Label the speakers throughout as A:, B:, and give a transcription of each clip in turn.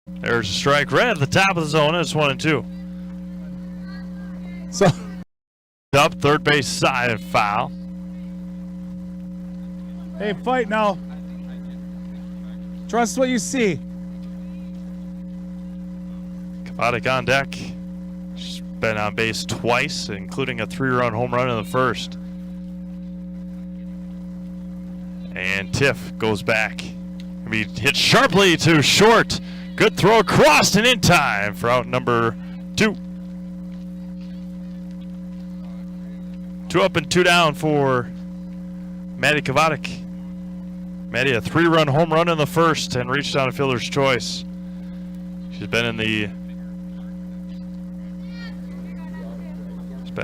A: There's a strike right at the top of the zone. It's 1-2.
B: So
A: Up third base side and foul.
B: hey, fight now. Trust what you see.
A: Kavadik on deck. She's been on base twice, including a 3-run home run in the first. And Tiff goes back. He hit sharply to short. Good throw across and in time for out number 2. 2 up and 2 down for Maddie Kavadik. Maddie, a 3-run home run in the first and reached on a fielder's choice. She's been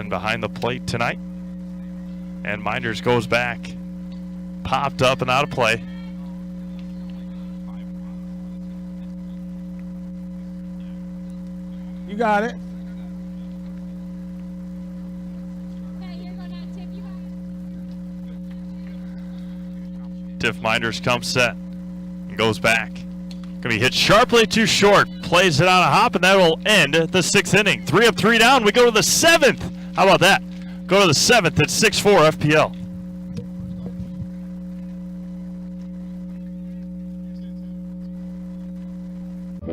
A: behind the plate tonight. And Minders goes back. Popped up and out of play.
B: You got it.
A: Tiff Minders comes set and goes back. Gonna be hit sharply too short. Plays it on a hop, and that will end the 6th inning. 3 up, 3 down. We go to the 7th. How about that? Go to the 7th at 6-4 FPL.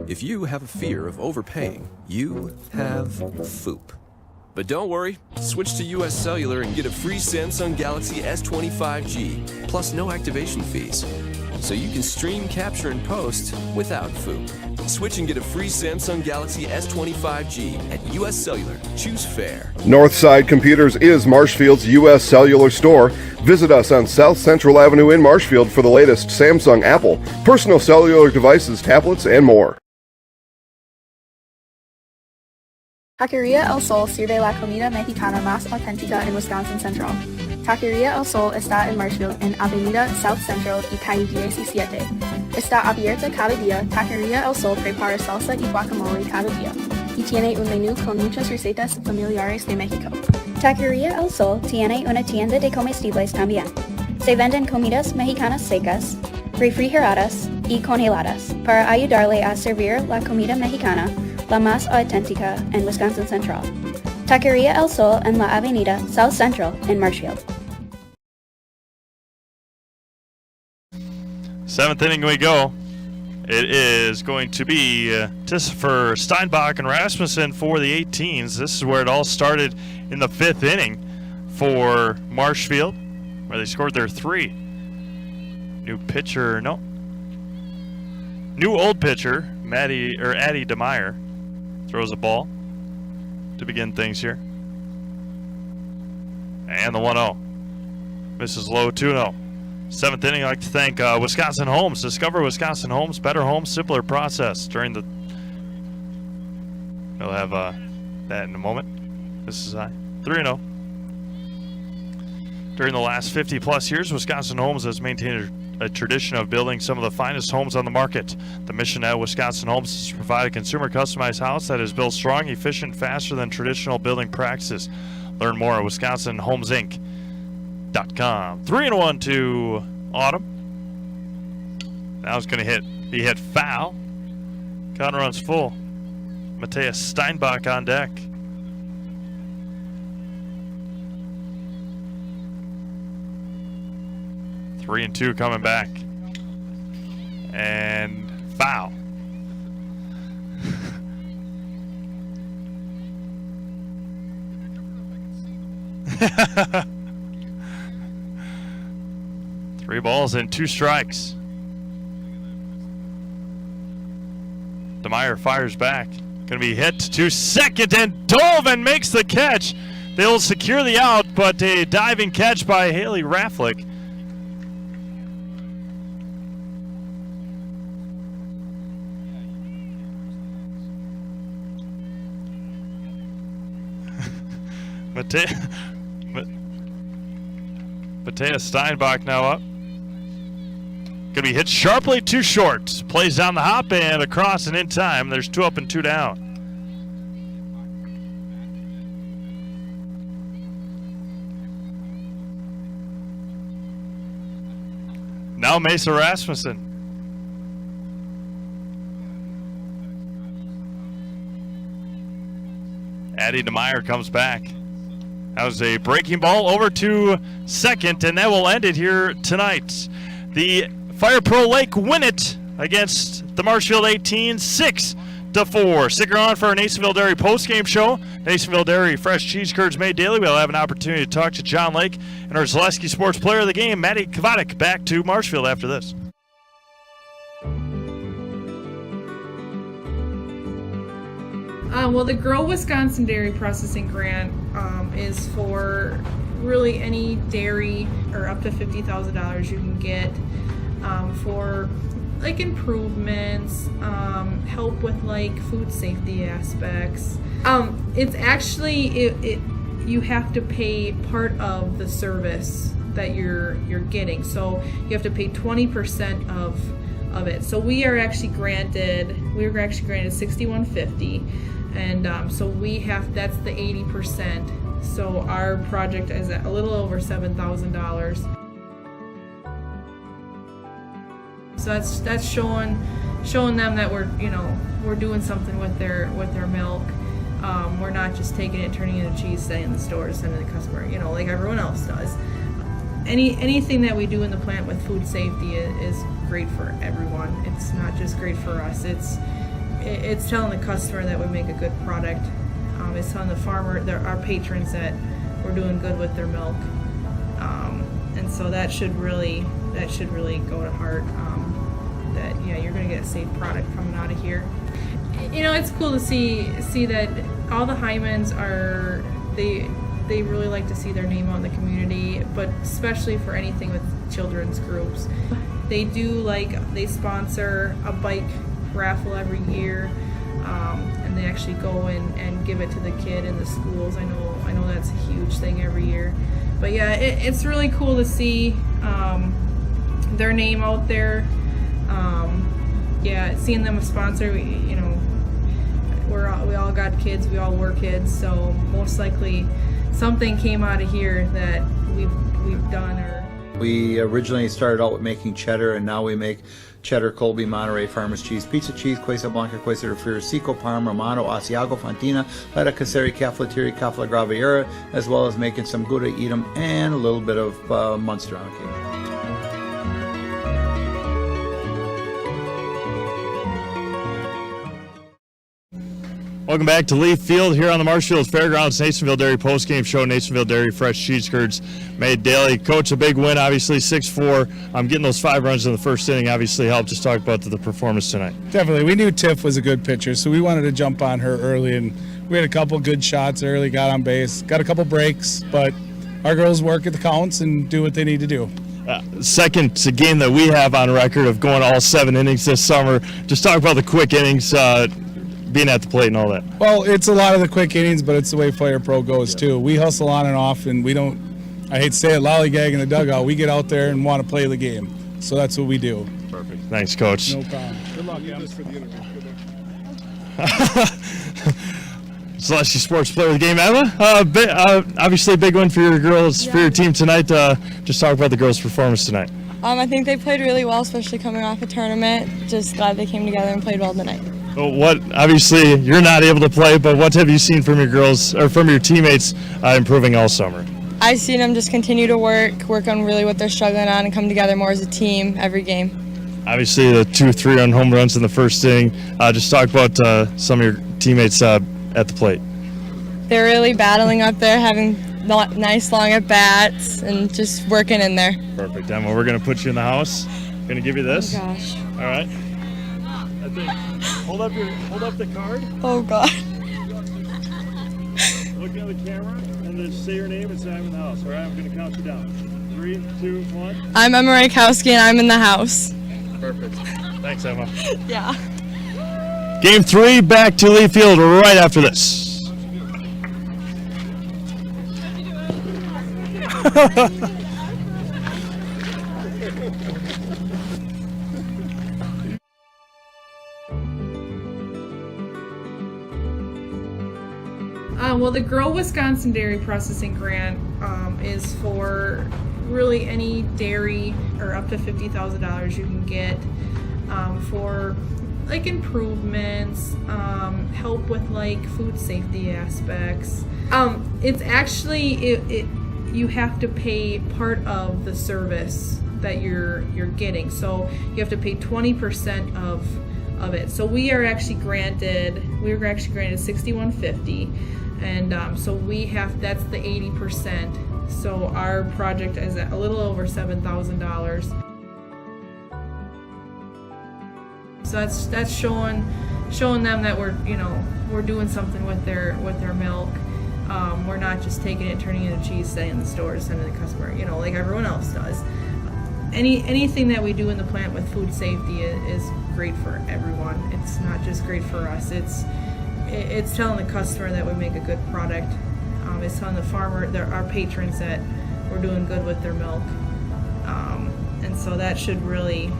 C: If you have a fear of overpaying, you have FOOP. But don't worry, switch to US Cellular and get a free Samsung Galaxy S25G, plus no activation fees. So you can stream, capture, and post without FOOP. Switch and get a free Samsung Galaxy S25G at US Cellular. Choose fair.
D: Northside Computers is Marshfield's U.S. Cellular store. Visit us on South Central Avenue in Marshfield for the latest Samsung, Apple, personal cellular devices, tablets, and more.
E: Taqueria El Sol sirve la comida mexicana más auténtica en Wisconsin Central. Taqueria El Sol está en Marshfield, en Avenida South Central y Calle 17. Está abierta cada día. Taqueria El Sol prepara salsa y guacamole cada día y tiene un menú con muchas recetas familiares de México. Taqueria El Sol tiene una tienda de comestibles también. Se venden comidas mexicanas secas, refrigeradas y congeladas para ayudarle a servir la comida mexicana la más auténtica en Wisconsin Central. Taqueria El Sol en la Avenida South Central in Marshfield.
A: 7th inning we go. It is going to be Tissifer, Steinbach, and Rasmussen for the 18s. This is where it all started in the 5th inning for Marshfield, where they scored their 3. New old pitcher, Addie DeMeyer, throws a ball to begin things here. And the 1-0. Misses low, 2-0. 7th inning, I'd like to thank Wisconsin Homes. Discover Wisconsin Homes, better homes, simpler process. We'll have that in a moment. This is 3-0. During the last 50-plus years, Wisconsin Homes has maintained a tradition of building some of the finest homes on the market. The mission at Wisconsin Homes is to provide a consumer-customized house that is built strong, efficient, faster than traditional building practices. Learn more at WisconsinHomesInc.com. 3-1 to Autumn. Now it's going to be hit foul. Count runs full. Matthias Steinbach on deck. Three and 2 coming back. And foul. Three balls and 2 strikes. DeMeyer fires back. Going to be hit to second, and dove and makes the catch. They'll secure the out, but a diving catch by Haley Rafflick. Matthias Steinbach now up. Gonna be hit sharply too short. Plays down the hop and across and in time. There's 2 up and 2 down. Now Mesa Rasmussen. Addie DeMeyer comes back. That was a breaking ball over to second, and that will end it here tonight. The Fire Pro Lake win it against the Marshfield 18, 6-4. Stick around for our Nasonville Dairy postgame show. Nasonville Dairy fresh cheese curds made daily. We'll have an opportunity to talk to John Lake and our Zaleski Sports player of the game, Maddie Kavadik, back to Marshfield after this.
F: Well, the Grow Wisconsin Dairy Processing Grant is for really any dairy, or up to $50,000 you can get for like improvements, help with like food safety aspects. It's actually you have to pay part of the service that you're getting, so you have to pay 20% of it. So we were actually granted $6,150. And so that's the 80%. So our project is at a little over $7,000. So that's showing them that we're doing something with their milk. We're not just taking it and turning it into cheese, sending it in the stores, sending it to the customer, like everyone else does. Anything that we do in the plant with food safety is great for everyone. It's not just great for us. It's telling the customer that we make a good product. It's telling the farmer, our patrons, that we're doing good with their milk. And so that should really go to heart. That you're going to get a safe product coming out of here. It's cool to see that all the Hymans are they really like to see their name out in the community, but especially for anything with children's groups. They sponsor a bike raffle every year, and they actually go and give it to the kid in the schools. I know that's a huge thing every year, but yeah, it's really cool to see their name out there. Seeing them a sponsor, we all got kids, we all were kids, so most likely something came out of here that we've done.
G: We originally started out with making cheddar, and now we make cheddar, Colby, Monterey, Farmers Cheese, Pizza Cheese, Quesa Blanca, Quesa de Friar, Seco, Parma, Romano, Asiago, Fontina, Letta, Caseri, Caflateri, Cafla Graviera, as well as making some Gouda, Edam, and a little bit of Munster on occasion.
A: Welcome back to Leaf Field here on the Marshfield Fairgrounds Nasonville Dairy postgame show. Nasonville Dairy fresh cheese curds made daily. Coach, a big win, obviously 6-4. Getting those 5 runs in the first inning obviously helped. Just talk about the performance tonight.
B: Definitely. We knew Tiff was a good pitcher, so we wanted to jump on her early, and we had a couple good shots early, got on base, got a couple breaks, but our girls work at the counts and do what they need to do.
A: Second game that we have on record of going all 7 innings this summer. Just talk about the quick innings, being at the plate and all that.
B: Well, it's a lot of the quick innings, but it's the way Fire Pro goes too. We hustle on and off, and we don't, I hate to say it, lollygag in the dugout. We get out there and want to play the game. So that's what we do.
A: Perfect. Thanks, Coach.
B: No problem. Good luck, Em.
D: For the interview. Good luck.
A: Zaleski Sports player of the game, Emma. Obviously a big win for your girls, for your team tonight. Just talk about the girls' performance tonight.
H: I think they played really well, especially coming off a tournament. Just glad they came together and played well tonight.
A: Well, obviously you're not able to play, but what have you seen from your girls or from your teammates improving all summer?
H: I've seen them just continue to work on really what they're struggling on, and come together more as a team every game. Obviously the 2 3-run home runs in the first inning. Just talk about some of your teammates at the plate. They're really battling up there, having nice long at bats and just working in there. Perfect, Emma. We're going to put you in the house. Going to give you this. Oh gosh.
A: All right. I think hold up the card.
H: Oh god.
A: Look at the camera and then say your name and say I'm in the house. All right, I'm going to count you down. 3, 2, 1.
H: I'm Emma Rakowski and I'm in the house.
A: Perfect. Thanks, Emma.
H: Yeah.
A: Game 3 back to Lee Field right after this.
F: Well, the Grow Wisconsin Dairy Processing Grant is for really any dairy, or up to $50,000 you can get for like improvements, help with like food safety aspects. It's actually you have to pay part of the service that you're getting. So you have to pay 20% of it. So we were actually granted $6,150, and so that's the 80%. So our project is at a little over $7,000. So that's showing them that we're doing something with their milk. We're not just taking it, turning it into cheese, setting in the stores, sending it to the customer, like everyone else does. Anything that we do in the plant with food safety is great for everyone. It's not just great for us. It's telling the customer that we make a good product. It's telling the farmer, our patrons, that we're doing good with their milk. And so that should really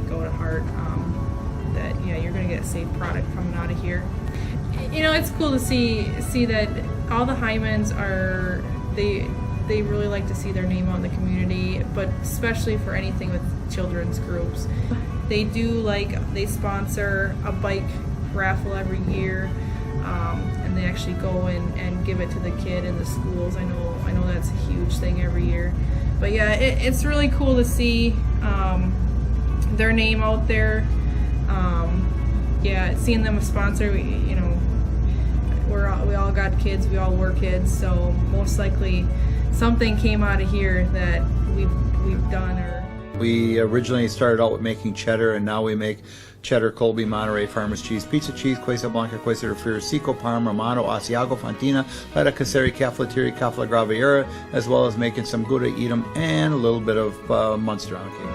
F: go to heart. That you're going to get a safe product coming out of here. It's cool to see that all the Hymans they really like to see their name out in the community, but especially for anything with children's groups. They sponsor a bike raffle every year, and they actually go and give it to the kid in the schools. I know that's a huge thing every year. But yeah, it's really cool to see their name out there. Seeing them a sponsor, we all got kids, we all were kids, so most likely something came out of here that we've done.
G: We originally started out with making cheddar, and now we make cheddar, Colby, Monterey, Farmers cheese, pizza cheese, Quesa Blanca, Quesa de Friar, Seco, Parma, Romano, Asiago, Fontina, Feta Caseri, Caffalatieri, Cafla Graviera, as well as making some Gouda Edam and a little bit of Munster on occasion.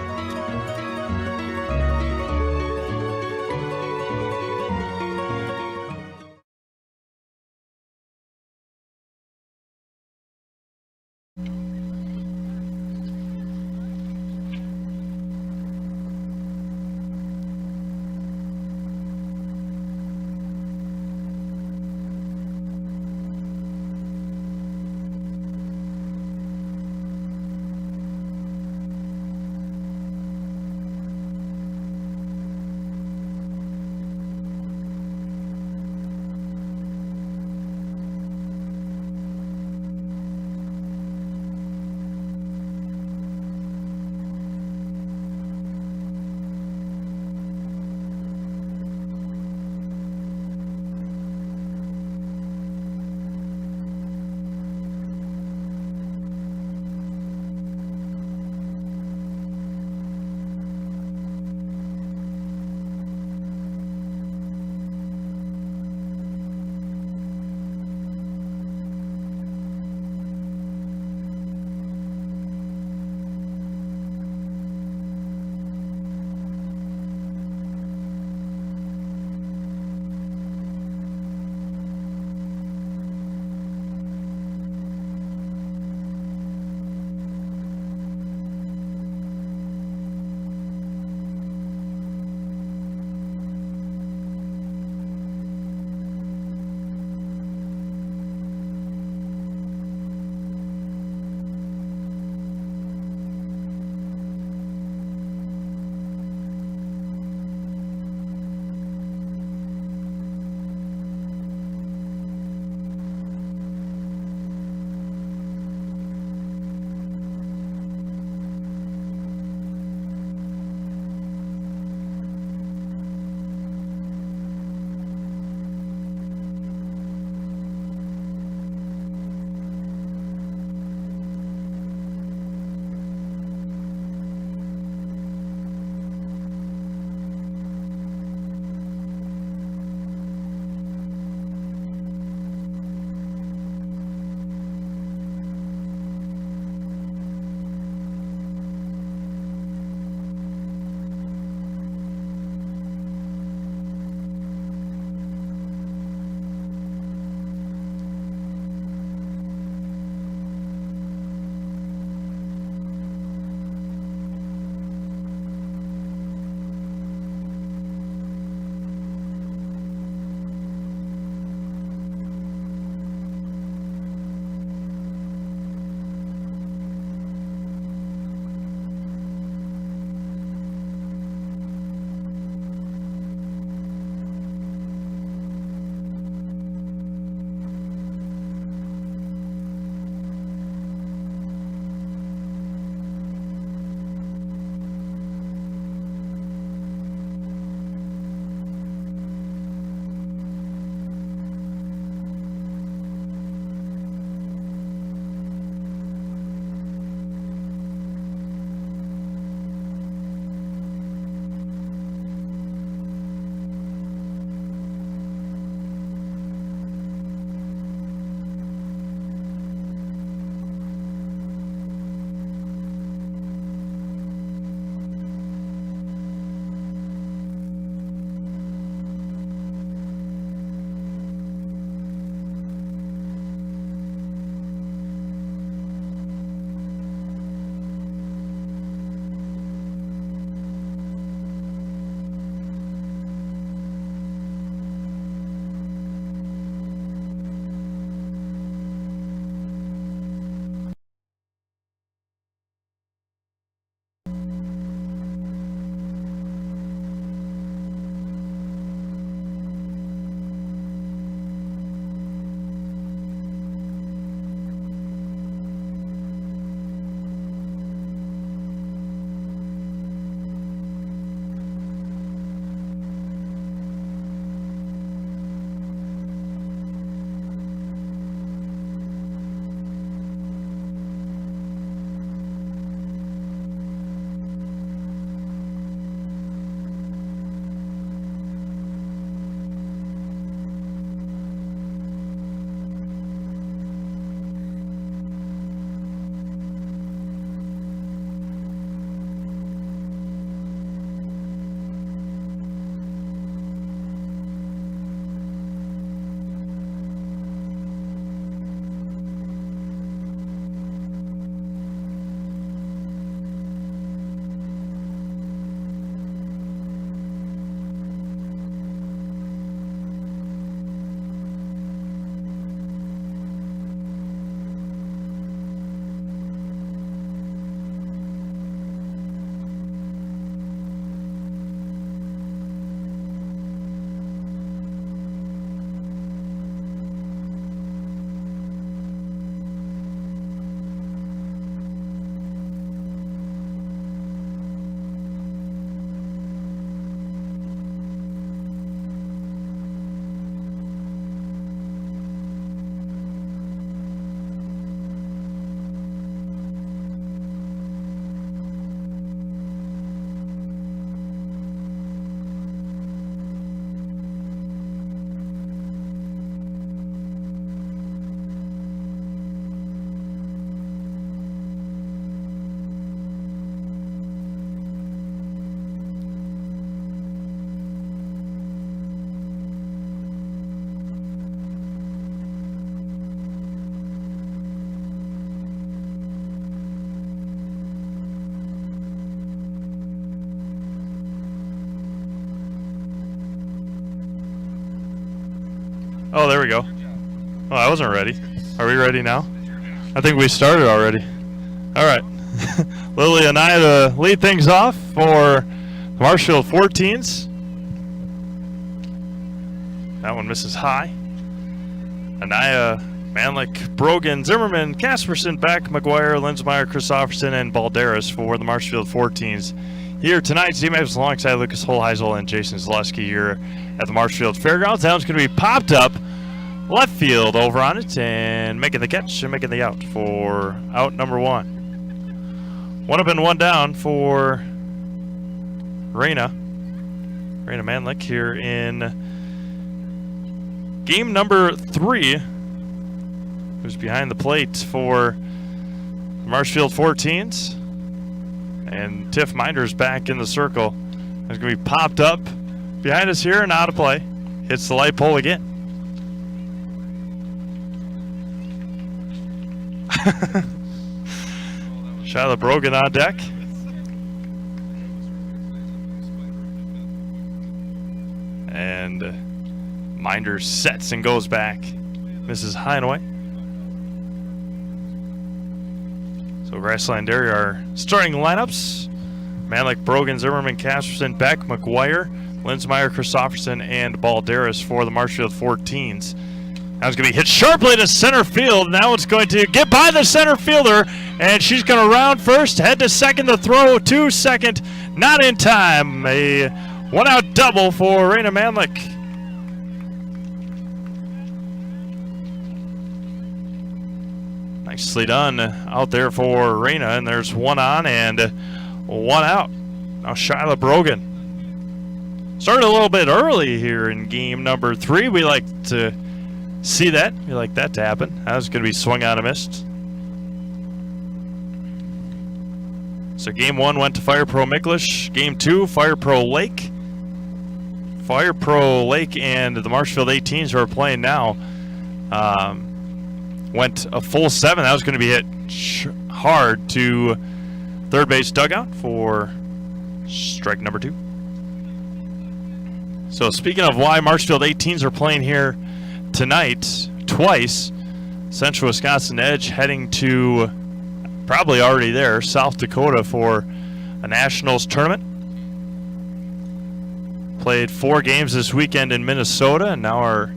A: Oh, there we go. Oh, I wasn't ready. Are we ready now? I think we started already. All right. Lily and I to lead things off for the Marshfield 14s. That one misses high. Anaya, Manlick, Brogan, Zimmerman, Casperson, Beck, McGuire, Linsmeyer, Christofferson, and Balderas for the Marshfield 14s. Here tonight, Z-Maps alongside Lucas Holheisel and Jason Zaleski here at the Marshfield Fairgrounds. That one's going to be popped up left field over on it and making the catch and making the out for out number 1. One up and one down for Raina Manlick here in game number 3. Who's behind the plate for the Marshfield 14s. And Tiff Minder's back in the circle. It's going to be popped up behind us here and out of play. Hits the light pole again. Shyla Brogan on deck. And Minder sets and goes back. Mrs. Heinaway. So Grassland Dairy are starting lineups. Manlick, Brogan, Zimmerman, Casperson, Beck, McGuire, Linsmeyer, Christofferson, and Balderas for the Marshfield 14s. That was going to be hit sharply to center field. Now it's going to get by the center fielder, and she's going to round first, head to second, the throw to second. Not in time. A one-out double for Raina Manlick. Nicely done out there for Raina, and there's one on and one out. Now Shyla Brogan. Started a little bit early here in game number 3. We like to see that. We like that to happen. That was going to be swung on and missed. So game 1 went to Fire Pro Miklish. Game 2, Fire Pro Lake. Fire Pro Lake and the Marshfield 18s who are playing now went a full 7. That was going to be hit hard to third base dugout for strike number 2. So speaking of why Marshfield 18s are playing here tonight twice, Central Wisconsin Edge heading to, probably already there, South Dakota for a Nationals tournament. Played 4 games this weekend in Minnesota and now are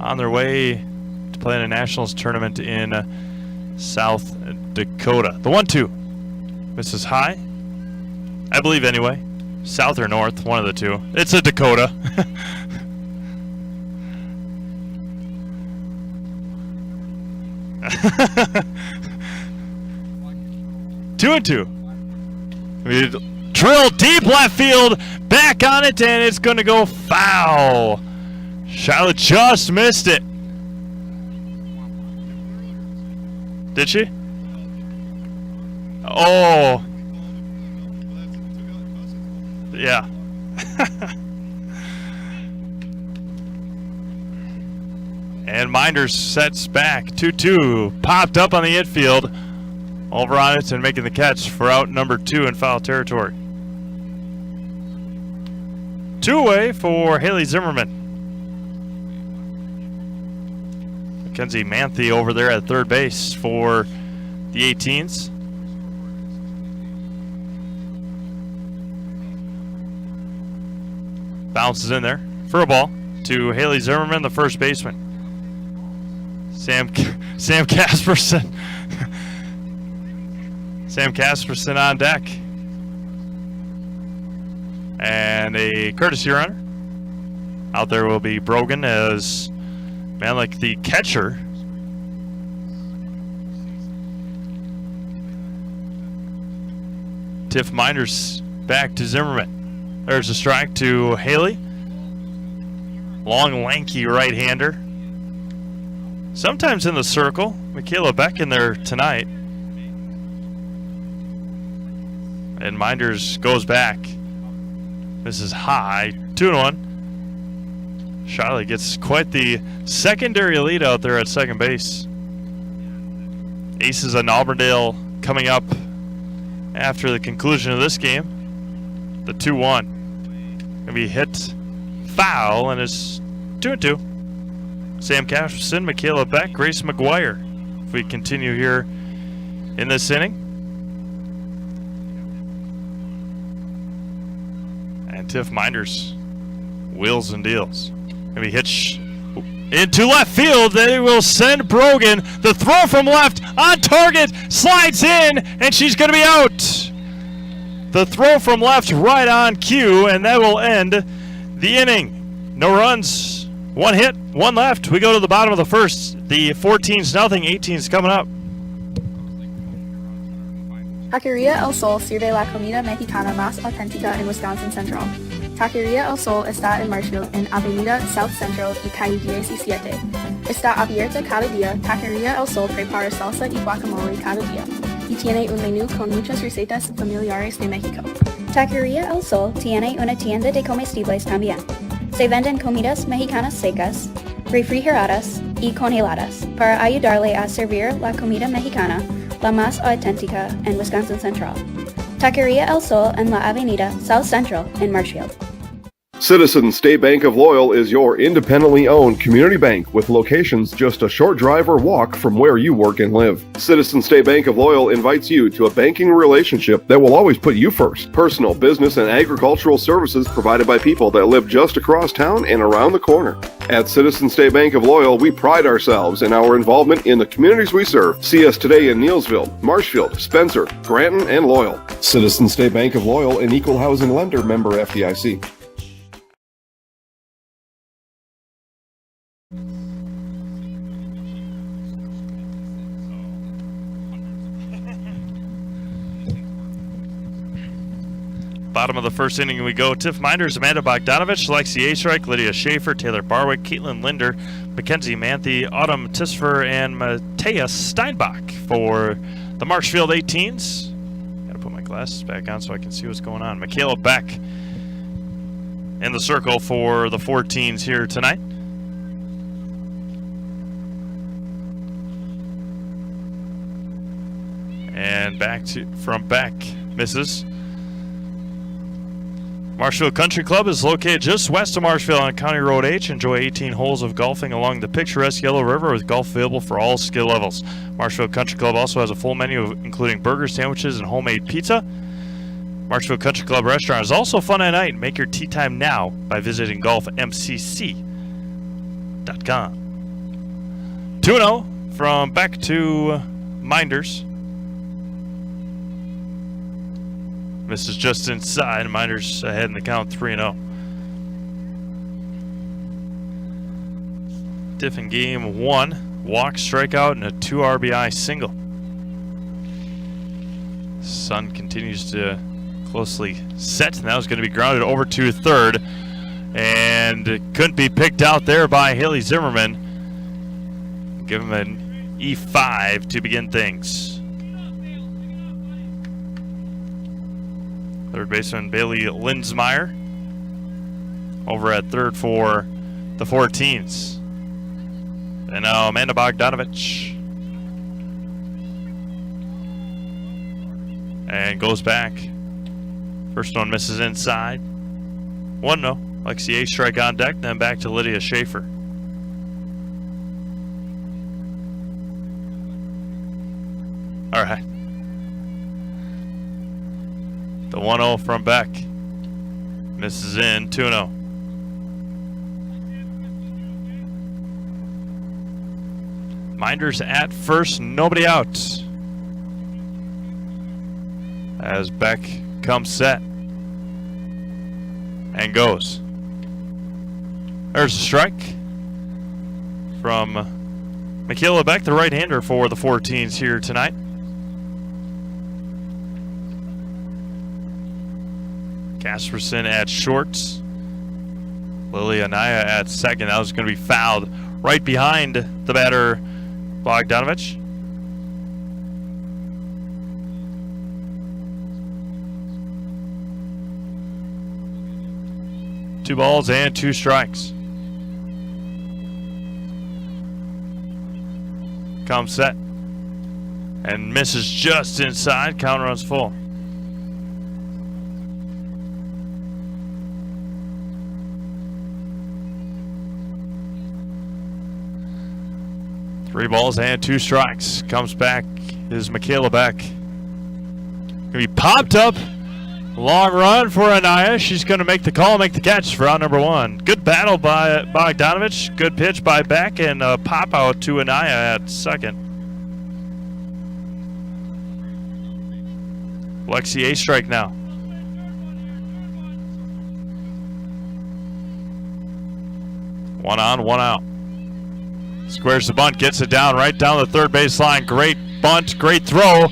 A: on their way to play in a Nationals tournament in South Dakota. The 1-2 misses high, I believe anyway. South or north, one of the two. It's a Dakota. Two and two. We drill deep left field, back on it, and it's going to go foul. Charlotte just missed it. Did she? Oh. Yeah. And Minders sets back. 2-2. Popped up on the infield. Over on it and making the catch for out number 2 in foul territory. 2-away for Haley Zimmerman. Mackenzie Manthe over there at third base for the 18s. Bounces in there for a ball to Haley Zimmerman, the first baseman. Sam Casperson. Sam Casperson on deck. And a courtesy runner. Out there will be Brogan as Manlick, the catcher. Tiff Minders back to Zimmerman. There's a strike to Haley. Long, lanky right-hander. Sometimes in the circle. Michaela Beck in there tonight. And Minders goes back. This is high. 2-1. Shiley gets quite the secondary lead out there at second base. Aces on Auburndale coming up after the conclusion of this game. The 2-1. Gonna be hit foul, and it's 2-2. Sam Casperson, Michaela Beck, Grace McGuire. If we continue here in this inning. And Tiff Minders wheels and deals. Gonna be hitched into left field. They will send Brogan. The throw from left on target, slides in, and she's gonna be out. The throw from left right on cue, and that will end the inning. No runs, one hit, one left. We go to the bottom of the first. The 14-0, 18's coming up.
E: Taqueria El Sol sirve la comida mexicana más auténtica en Wisconsin Central. Taqueria El Sol está en Marshfield, en Avenida South Central y calle 17. Está abierta cada día. Taqueria El Sol prepara salsa y guacamole cada día. Y tiene un menú con muchas recetas familiares de México.
I: Taqueria El Sol tiene una tienda de comestibles también. Se venden comidas mexicanas secas, refrigeradas y congeladas para ayudarle a servir la comida mexicana, la más auténtica en Wisconsin Central. Taqueria El Sol en la Avenida South Central in Marshfield.
D: Citizens State Bank of Loyal is your independently owned community bank with locations just a short drive or walk from where you work and live. Citizens State Bank of Loyal invites you to a banking relationship that will always put you first. Personal, business, and agricultural services provided by people that live just across town and around the corner. At Citizens State Bank of Loyal, we pride ourselves in our involvement in the communities we serve. See us today in Neillsville, Marshfield, Spencer, Granton, and Loyal. Citizens State Bank of Loyal, an equal housing lender, member FDIC.
A: Bottom of the first inning we go. Tiff Minders, Amanda Bogdanovich, Lexi Astrike, Lydia Schaefer, Taylor Barwick, Caitlin Linder, Mackenzie Manthe, Autumn Tisfer, and Matthias Steinbach for the Marshfield 18s. Gotta put my glasses back on so I can see what's going on. Michaela Beck in the circle for the 14s here tonight. And back from Beck, misses. Marshfield Country Club is located just west of Marshfield on County Road H. Enjoy 18 holes of golfing along the picturesque Yellow River with golf available for all skill levels. Marshfield Country Club also has a full menu including burgers, sandwiches, and homemade pizza. Marshfield Country Club restaurant is also fun at night. Make your tea time now by visiting golfmcc.com. 2-0 from Beck to Minders. Misses just inside. Minders ahead in the count 3-0. Tiff in game 1. Walk, strikeout, and a 2 RBI single. Sun continues to closely set, and that was going to be grounded over to third. And it couldn't be picked out there by Haley Zimmerman. Give him an E5 to begin things. Third baseman Bailey Lindsmeyer over at third for the 14s. And now Amanda Bogdanovich. And goes back. First one misses inside. 1-0. Lexi Astrike on deck, then back to Lydia Schaefer. All right. The 1-0 from Beck. Misses in, 2-0. Minders at first, nobody out. As Beck comes set. And goes. There's a strike from Michaela Beck, the right-hander for the 14s here tonight. Casperson at shorts. Lily Anaya at second. That was going to be fouled right behind the batter, Bogdanovich. Two balls and 2 strikes. Comes set. And misses just inside. Count runs full. 3 balls and 2 strikes. Comes back is Michaela Beck. Gonna be popped up. Long run for Anaya. She's going to make the call, make the catch for out number 1. Good battle by Bogdanovich. Good pitch by Beck, and a pop out to Anaya at second. Lexi a strike now. 1 on, 1 out. Squares the bunt, gets it down right down the third base line. Great bunt, great throw,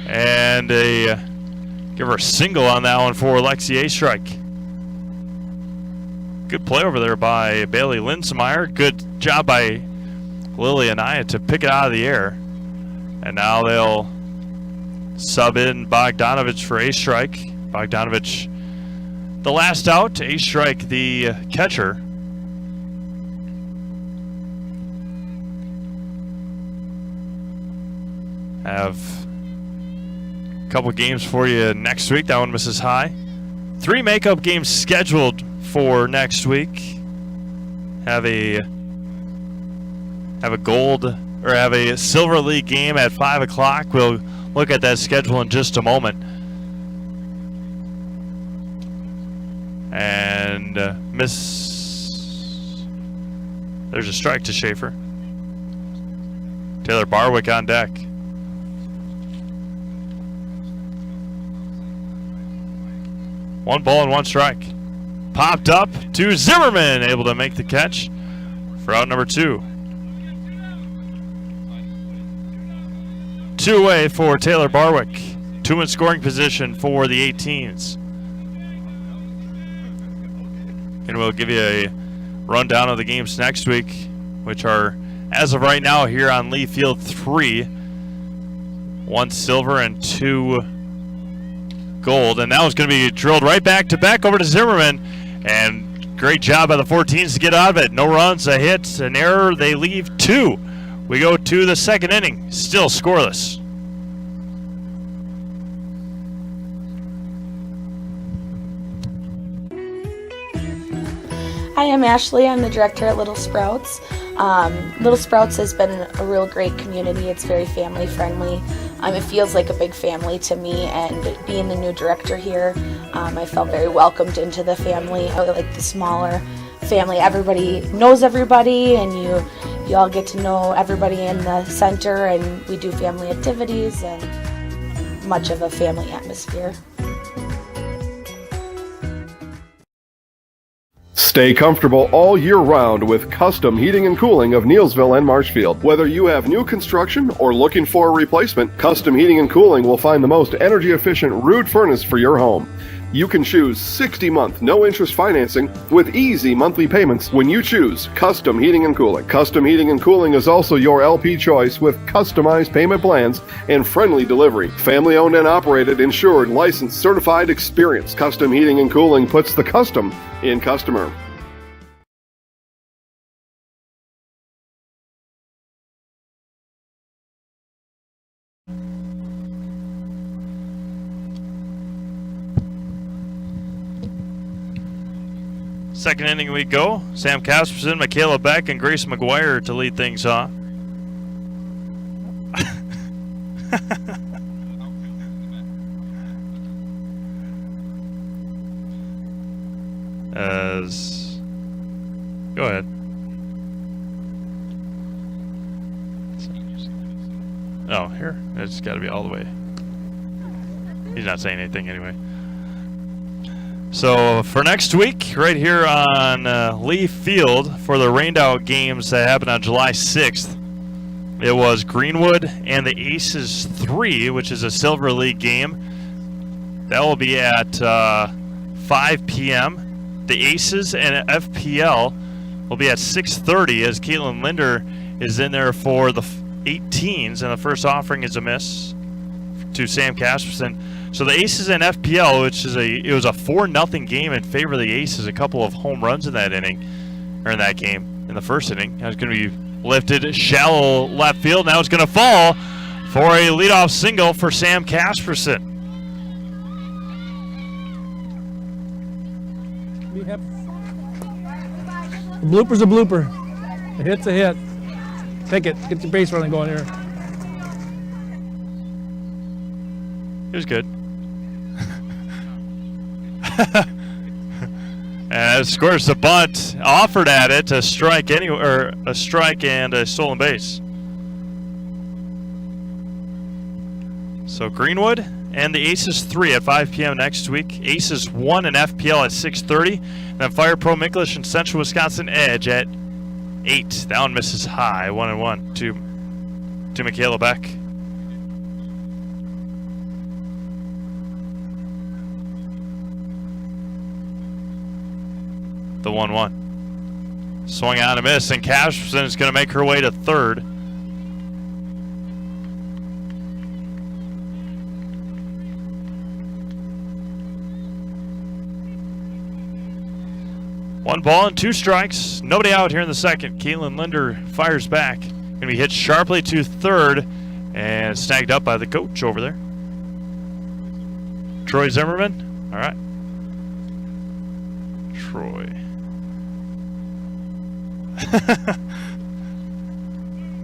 A: and give her a single on that one for Lexi a strike. Good play over there by Bailey Linsemeyer. Good job by Lily Anaya to pick it out of the air. And now they'll sub in Bogdanovich for a strike. Bogdanovich the last out. A strike the catcher. Have a couple games for you next week. That one misses high. 3 makeup games scheduled for next week. Have a gold or have a silver league game at 5 o'clock. We'll look at that schedule in just a moment. And there's a strike to Schaefer. Taylor Barwick on deck. One ball and 1 strike. Popped up to Zimmerman, able to make the catch for out number 2. 2 away for Taylor Barwick. 2 in scoring position for the 18s. And we'll give you a rundown of the games next week, which are, as of right now, here on Lee Field 3. 1 silver and 2 gold, and that was going to be drilled right back to back over to Zimmerman, and great job by the 14s to get out of it. No runs, a hit, an error. They leave 2. We go to the second inning, still scoreless.
J: Hi, I'm Ashley. I'm the director at Little Sprouts. Little Sprouts has been a real great community. It's very family friendly. It feels like a big family to me, and being the new director here, I felt very welcomed into the family. I like the smaller family. Everybody knows everybody, and you all get to know everybody in the center, and we do family activities and much of a family atmosphere.
D: Stay comfortable all year round with Custom Heating and Cooling of Neelsville and Marshfield. Whether you have new construction or looking for a replacement, Custom Heating and Cooling will find the most energy-efficient rood furnace for your home. You can choose 60-month no-interest financing with easy monthly payments when you choose Custom Heating and Cooling. Custom Heating and Cooling is also your LP choice with customized payment plans and friendly delivery. Family-owned and operated, insured, licensed, certified, experienced. Custom Heating and Cooling puts the custom in customer.
A: Second inning we go. Sam Casperson, Michaela Beck, and Grace McGuire to lead things off. Go ahead. Oh, here. It's got to be all the way. He's not saying anything anyway. So for next week, right here on Lee Field, for the rained out games that happened on July 6th, it was Greenwood and the Aces 3, which is a Silver League game. That will be at 5 p.m. The Aces and FPL will be at 6:30 as Caitlin Linder is in there for the 18s, and the first offering is a miss to Sam Casperson. So the Aces and FPL, which is it was a 4-0 game in favor of the Aces. A couple of home runs in that inning, or in that game, in the first inning. That was going to be lifted shallow left field. Now it's going to fall for a leadoff single for Sam Casperson.
K: A blooper's a blooper. A hit's a hit. Take it. Get your base running going here.
A: It was good. And scores the bunt, offered at it to strike or a strike and a stolen base. So Greenwood and the Aces 3 at 5 p.m. next week. Aces 1 and FPL at 6:30. And then Fire Pro Micklish and Central Wisconsin Edge at 8. That one misses high, 1-1 to Michaela Beck. The 1-1. Swung out and miss, and Casperson is going to make her way to third. One ball and 2 strikes. Nobody out here in the second. Caitlin Linder fires back. Going to be hit sharply to third and snagged up by the coach over there. Troy Zimmerman. All right. Troy.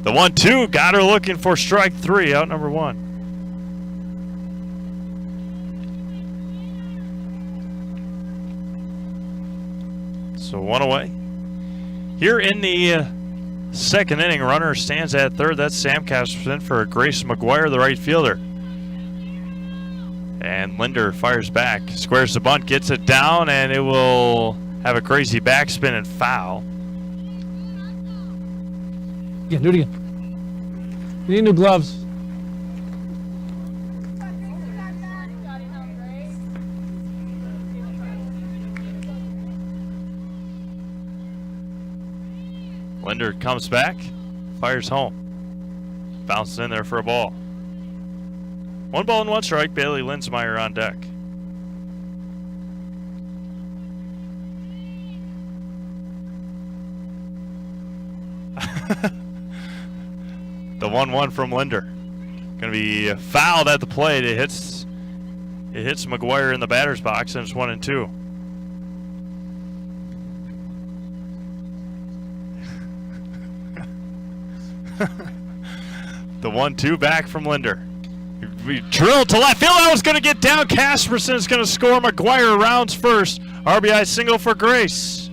A: The 1-2 got her looking for strike 3, out number 1. So 1 away. Here in the second inning, runner stands at third. That's Sam Casperson for Grace McGuire, the right fielder. And Linder fires back, squares the bunt, gets it down, and it will have a crazy backspin and foul.
K: Yeah, do it again. You need new gloves.
A: Linder comes back, fires home. Bounces in there for a ball. 1 ball and 1 strike, Bailey Linsmeyer on deck. The 1-1 from Linder. Going to be fouled at the plate. It hits McGuire in the batter's box, and it's 1-2. The 1-2 back from Linder. We drilled to left field. That was going to get down. Casperson is going to score. McGuire rounds first. RBI single for Grace.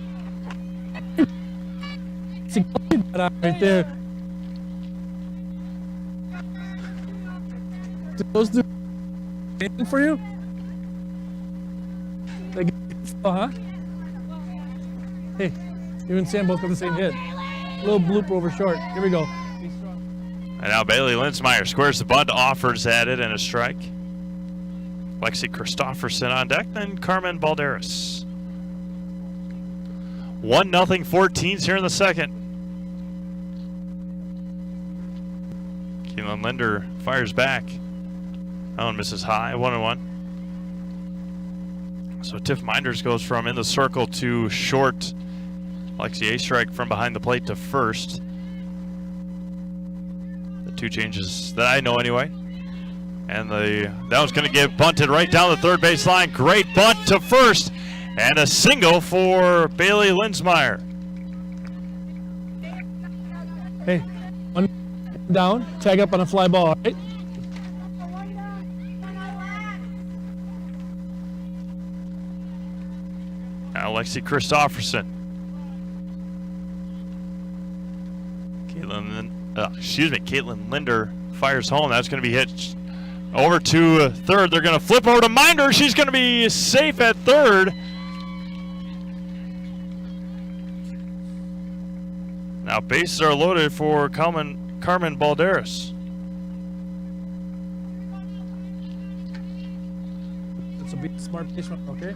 K: Right there. Those do anything for you? Like, huh? Hey, you and Sam both got the same hit. Little blooper over short. Here we go.
A: And now Bailey Linsmeyer squares the bunt, offers at it, and a strike. Lexi Christofferson on deck, then Carmen Balderas. 1-0 14s here in the second. Keelan Linder fires back. That one misses high, 1-1. So Tiff Minders goes from in the circle to short. Lexi a strike from behind the plate to first. The 2 changes that I know anyway. And that one's going to get bunted right down the third base line. Great bunt to first. And a single for Bailey Linsmeyer.
K: Hey, 1 down, tag up on a fly ball, all right?
A: Now Lexi Christofferson. Caitlin Linder fires home. That's going to be hit over to third. They're going to flip over to Minder. She's going to be safe at third. Now bases are loaded for Carmen Balderas.
K: That's a big smart base run, okay?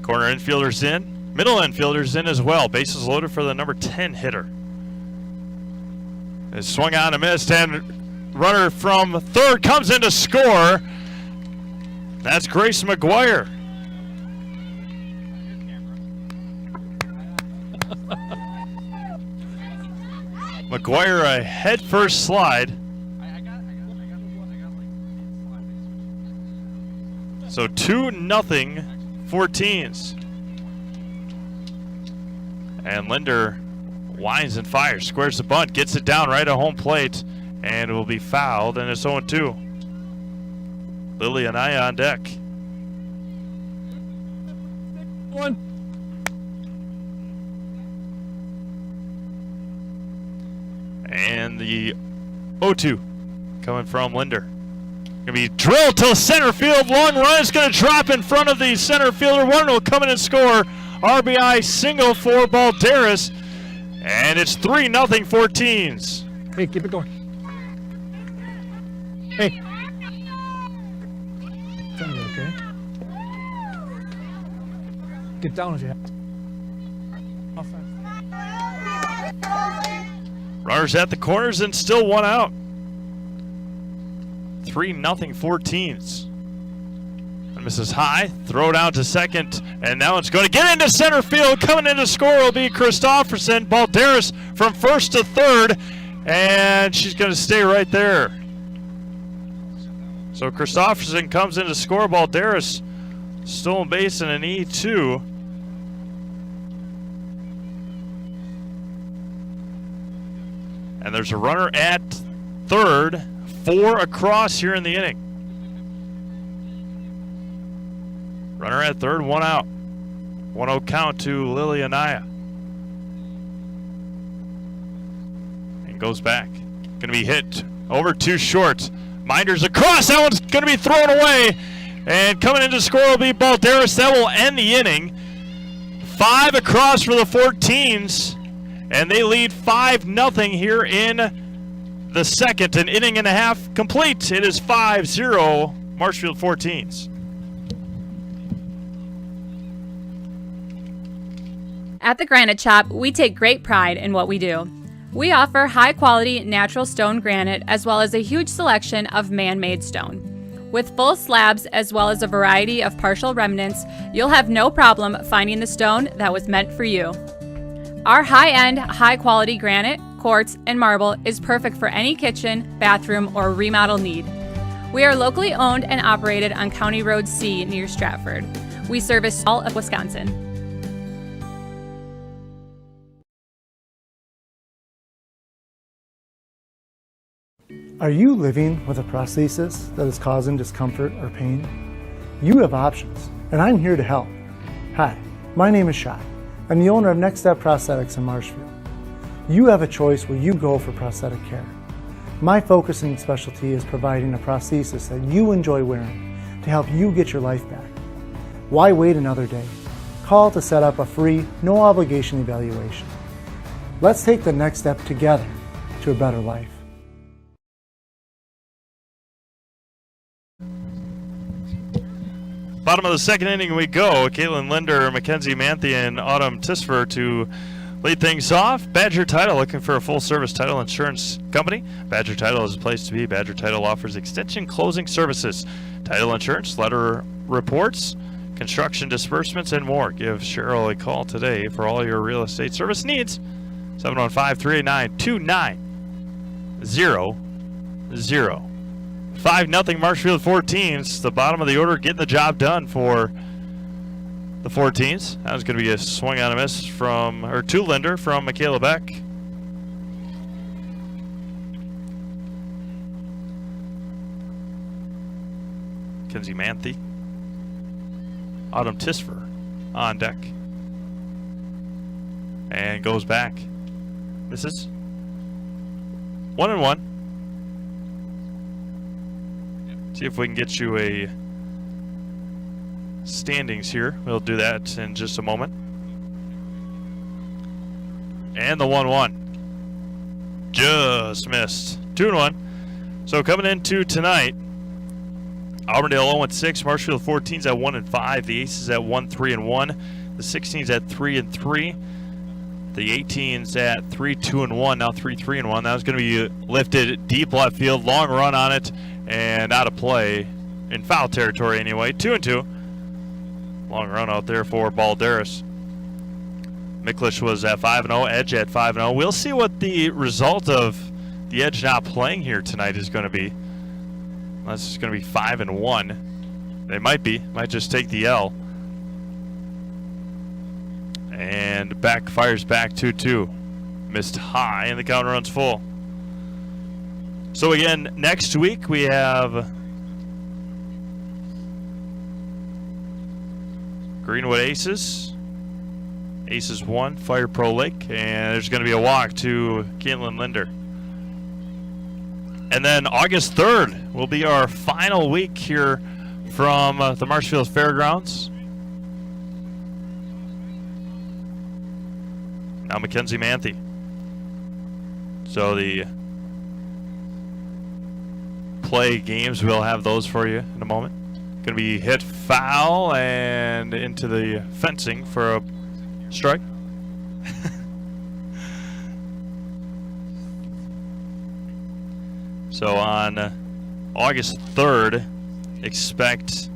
A: Corner infielders in. Middle infielders in as well. Bases loaded for the number 10 hitter. It swung on and missed, and runner from third comes in to score. That's Grace McGuire. McGuire a head first slide. So 2-0 14s. And Linder winds and fires, squares the bunt, gets it down right at home plate, and it will be fouled, and it's 0-2. Lily Anaya on deck.
K: One.
A: And the 0-2 coming from Linder. Gonna be drilled to center field. Long run. It's gonna drop in front of the center fielder. Warren will come in and score. RBI single for Balderas. And it's 3-0 14s.
K: Hey, keep it going. Hey. Tell me, okay? Get down if you have to.
A: Runners at the corners and still one out. 3-0 14s. And misses high. Throw down to second. And now it's going to get into center field. Coming in to score will be Christofferson. Balderas from first to third. And she's going to stay right there. So Christofferson comes in to score. Balderas stolen base and an E2. And there's a runner at third. 4 across here in the inning. Runner at third, 1 out. 1-0 count to Lily Anaya. And goes back. Going to be hit over 2 short. Minders across. That one's going to be thrown away. And coming in to score will be Balderas. That will end the inning. 5 across for the 14s. And they lead 5-0 here in the second. An inning and a half complete. It is 5-0 Marshfield 14s.
L: At the Granite Shop, we take great pride in what we do. We offer high-quality natural stone granite as well as a huge selection of man-made stone. With full slabs as well as a variety of partial remnants, you'll have no problem finding the stone that was meant for you. Our high-end, high-quality granite, quartz, and marble is perfect for any kitchen, bathroom, or remodel need. We are locally owned and operated on County Road C near Stratford. We service all of Wisconsin.
M: Are you living with a prosthesis that is causing discomfort or pain? You have options, and I'm here to help. Hi, my name is Shai. I'm the owner of Next Step Prosthetics in Marshfield. You have a choice where you go for prosthetic care. My focusing specialty is providing a prosthesis that you enjoy wearing to help you get your life back. Why wait another day? Call to set up a free, no obligation evaluation. Let's take the next step together to a better life.
A: Bottom of the second inning we go. Caitlin Linder, Mackenzie Manthe, and Autumn Tisfer to lead things off. Badger Title looking for a full-service title insurance company. Badger Title is a place to be. Badger Title offers extension closing services, title insurance, letter reports, construction disbursements, and more. Give Cheryl a call today for all your real estate service needs. 715-389-2900. 5-0 Marshfield 14s. The bottom of the order getting the job done for the 14s. That was going to be a swing on a miss from, or to Linder from Michaela Beck. Kenzie Manthe. Autumn Tisfer on deck. And goes back. Misses. 1-1. See if we can get you a standings here. We'll do that in just a moment. And the 1-1. Just missed. 2-1. So coming into tonight, Auburndale 0-6, Marshfield 14's at 1-5, the Aces at 1-3-1, the 16's at 3-3, the 18's at 3-2-1, now 3-3-1. That was going to be lifted deep left field, long run on it, and out of play in foul territory anyway. 2-2. Long run out there for Balderas. Miklish was at 5-0, Edge at 5-0. We'll see what the result of the Edge not playing here tonight is going to be. That's going to be 5-1. They might just take the L. And fires back 2-2. missed high, and the count runs full. So again, next week we have Greenwood Aces. Aces 1, Fire Pro Lake, and there's going to be a walk to Caitlin Linder. And then August 3rd will be our final week here from the Marshfield Fairgrounds. Now Mackenzie Manthe. So the play games, we'll have those for you in a moment. Going to be hit foul and into the fencing for a strike. So on August 3rd, expect,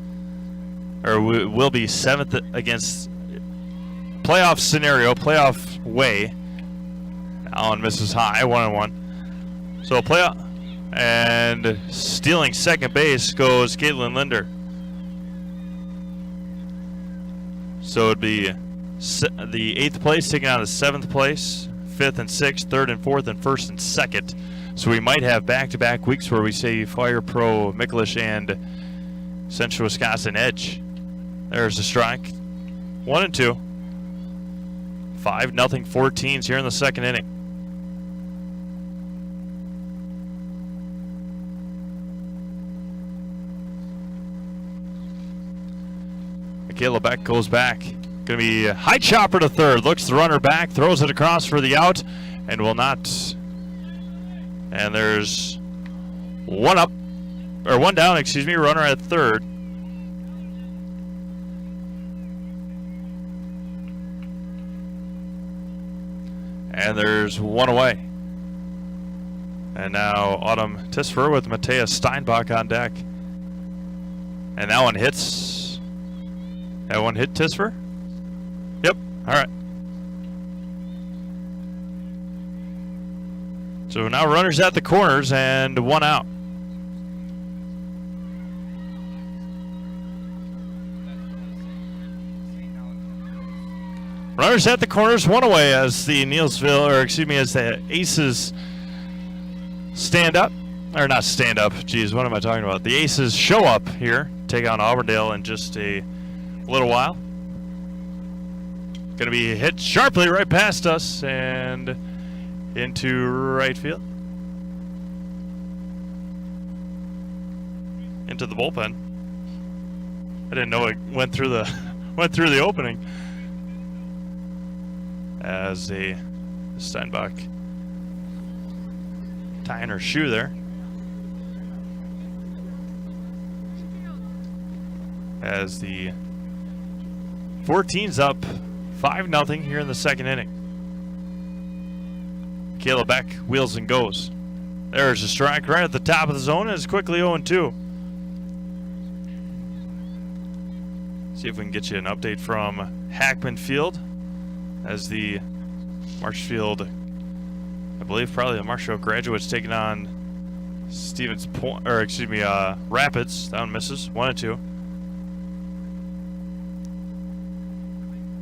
A: or will be 7th against playoff scenario, playoff way. Allen misses high, 1-1. So a playoff, and stealing second base goes Caitlin Linder. So it'd be the 8th place taking on the 7th place, 5th and 6th, 3rd and 4th, and 1st and 2nd. So we might have back-to-back weeks where we say Fire Pro Micklish and Central Wisconsin Edge. There's a strike. 1-2. 5-0 14s here in the second inning. Michaela Beck goes back. Going to be a high chopper to third. Looks the runner back, throws it across for the out, and will not. And there's one down, runner at third. And there's one away. And now Autumn Tisfer with Matea Steinbach on deck. And that one hits. That one hit Tisfer? Yep, all right. So now runners at the corners and one out. Runners at the corners, one away as the as the Aces stand up. Or not stand up, geez, what am I talking about? The Aces show up here, take on Auburndale in just a little while. Going to be hit sharply right past us and into right field. Into the bullpen. I didn't know it went through the opening. As a Steinbach tying her shoe there. As the 14's up 5-0 here in the second inning. Kayla Beck wheels and goes. There's a strike right at the top of the zone, and it's quickly 0-2. See if we can get you an update from Hackman Field as the Marshfield, I believe probably the Marshfield graduates taking on Stevens Point, or Rapids. That one misses, 1-2.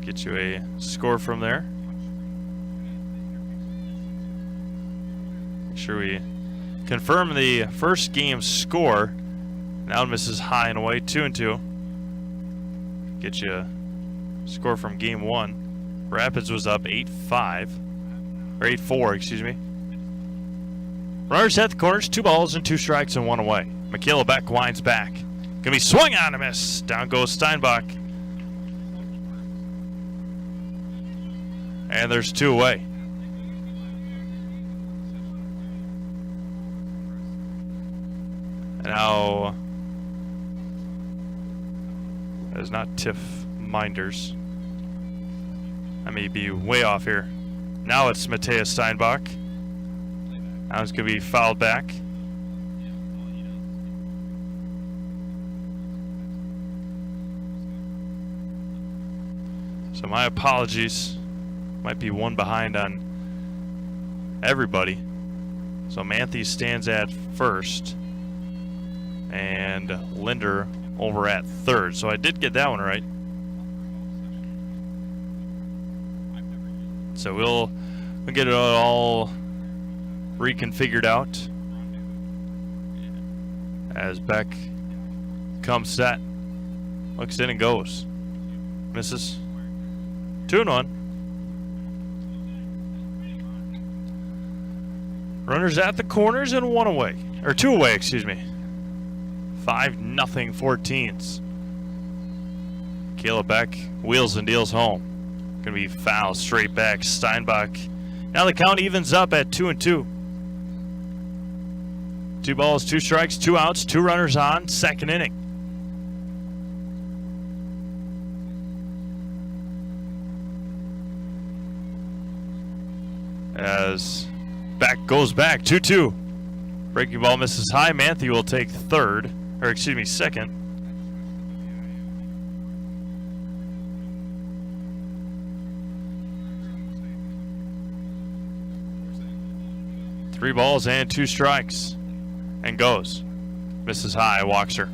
A: Get you a score from there. Make sure we confirm the first game score. Now misses high and away, 2-2. Get you a score from game one. Rapids was up 8-5, or 8-4, Runners at the corners, 2 balls and 2 strikes and 1 away. Michaela Beck winds back. Gonna be swung on a miss. Down goes Steinbach. And there's 2 away. And now, that is not Tiff Minders. I may be way off here. Now it's Matea Steinbach. Now it's going to be fouled back. So my apologies. Might be one behind on everybody. So Manthe stands at first. And Linder over at third. So I did get that one right. So we'll We'll get it all reconfigured out as Beck comes set, looks in and goes. Misses. 2-1. Runners at the corners and 1 away. Or 2 away, excuse me. 5-0 14s. Caleb Beck wheels and deals home. Gonna be foul straight back. Steinbach. Now the count evens up at 2-2. 2 balls, 2 strikes, 2 outs, 2 runners on, second inning. As Beck goes back, 2-2. Breaking ball misses high. Manthe will take second. Three balls and 2 strikes. And goes. Misses high, walks her.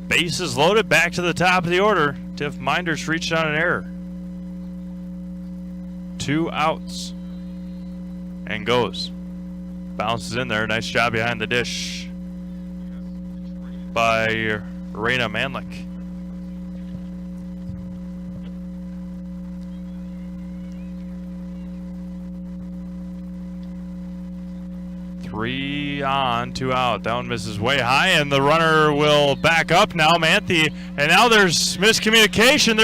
A: Bases loaded, back to the top of the order. Tiff Minders reached on an error. 2 outs. And goes. Bounces in there. Nice job behind the dish by Raina Manlick. Three on, 2 out. That one misses way high, and the runner will back up now, Manthe. And now there's miscommunication.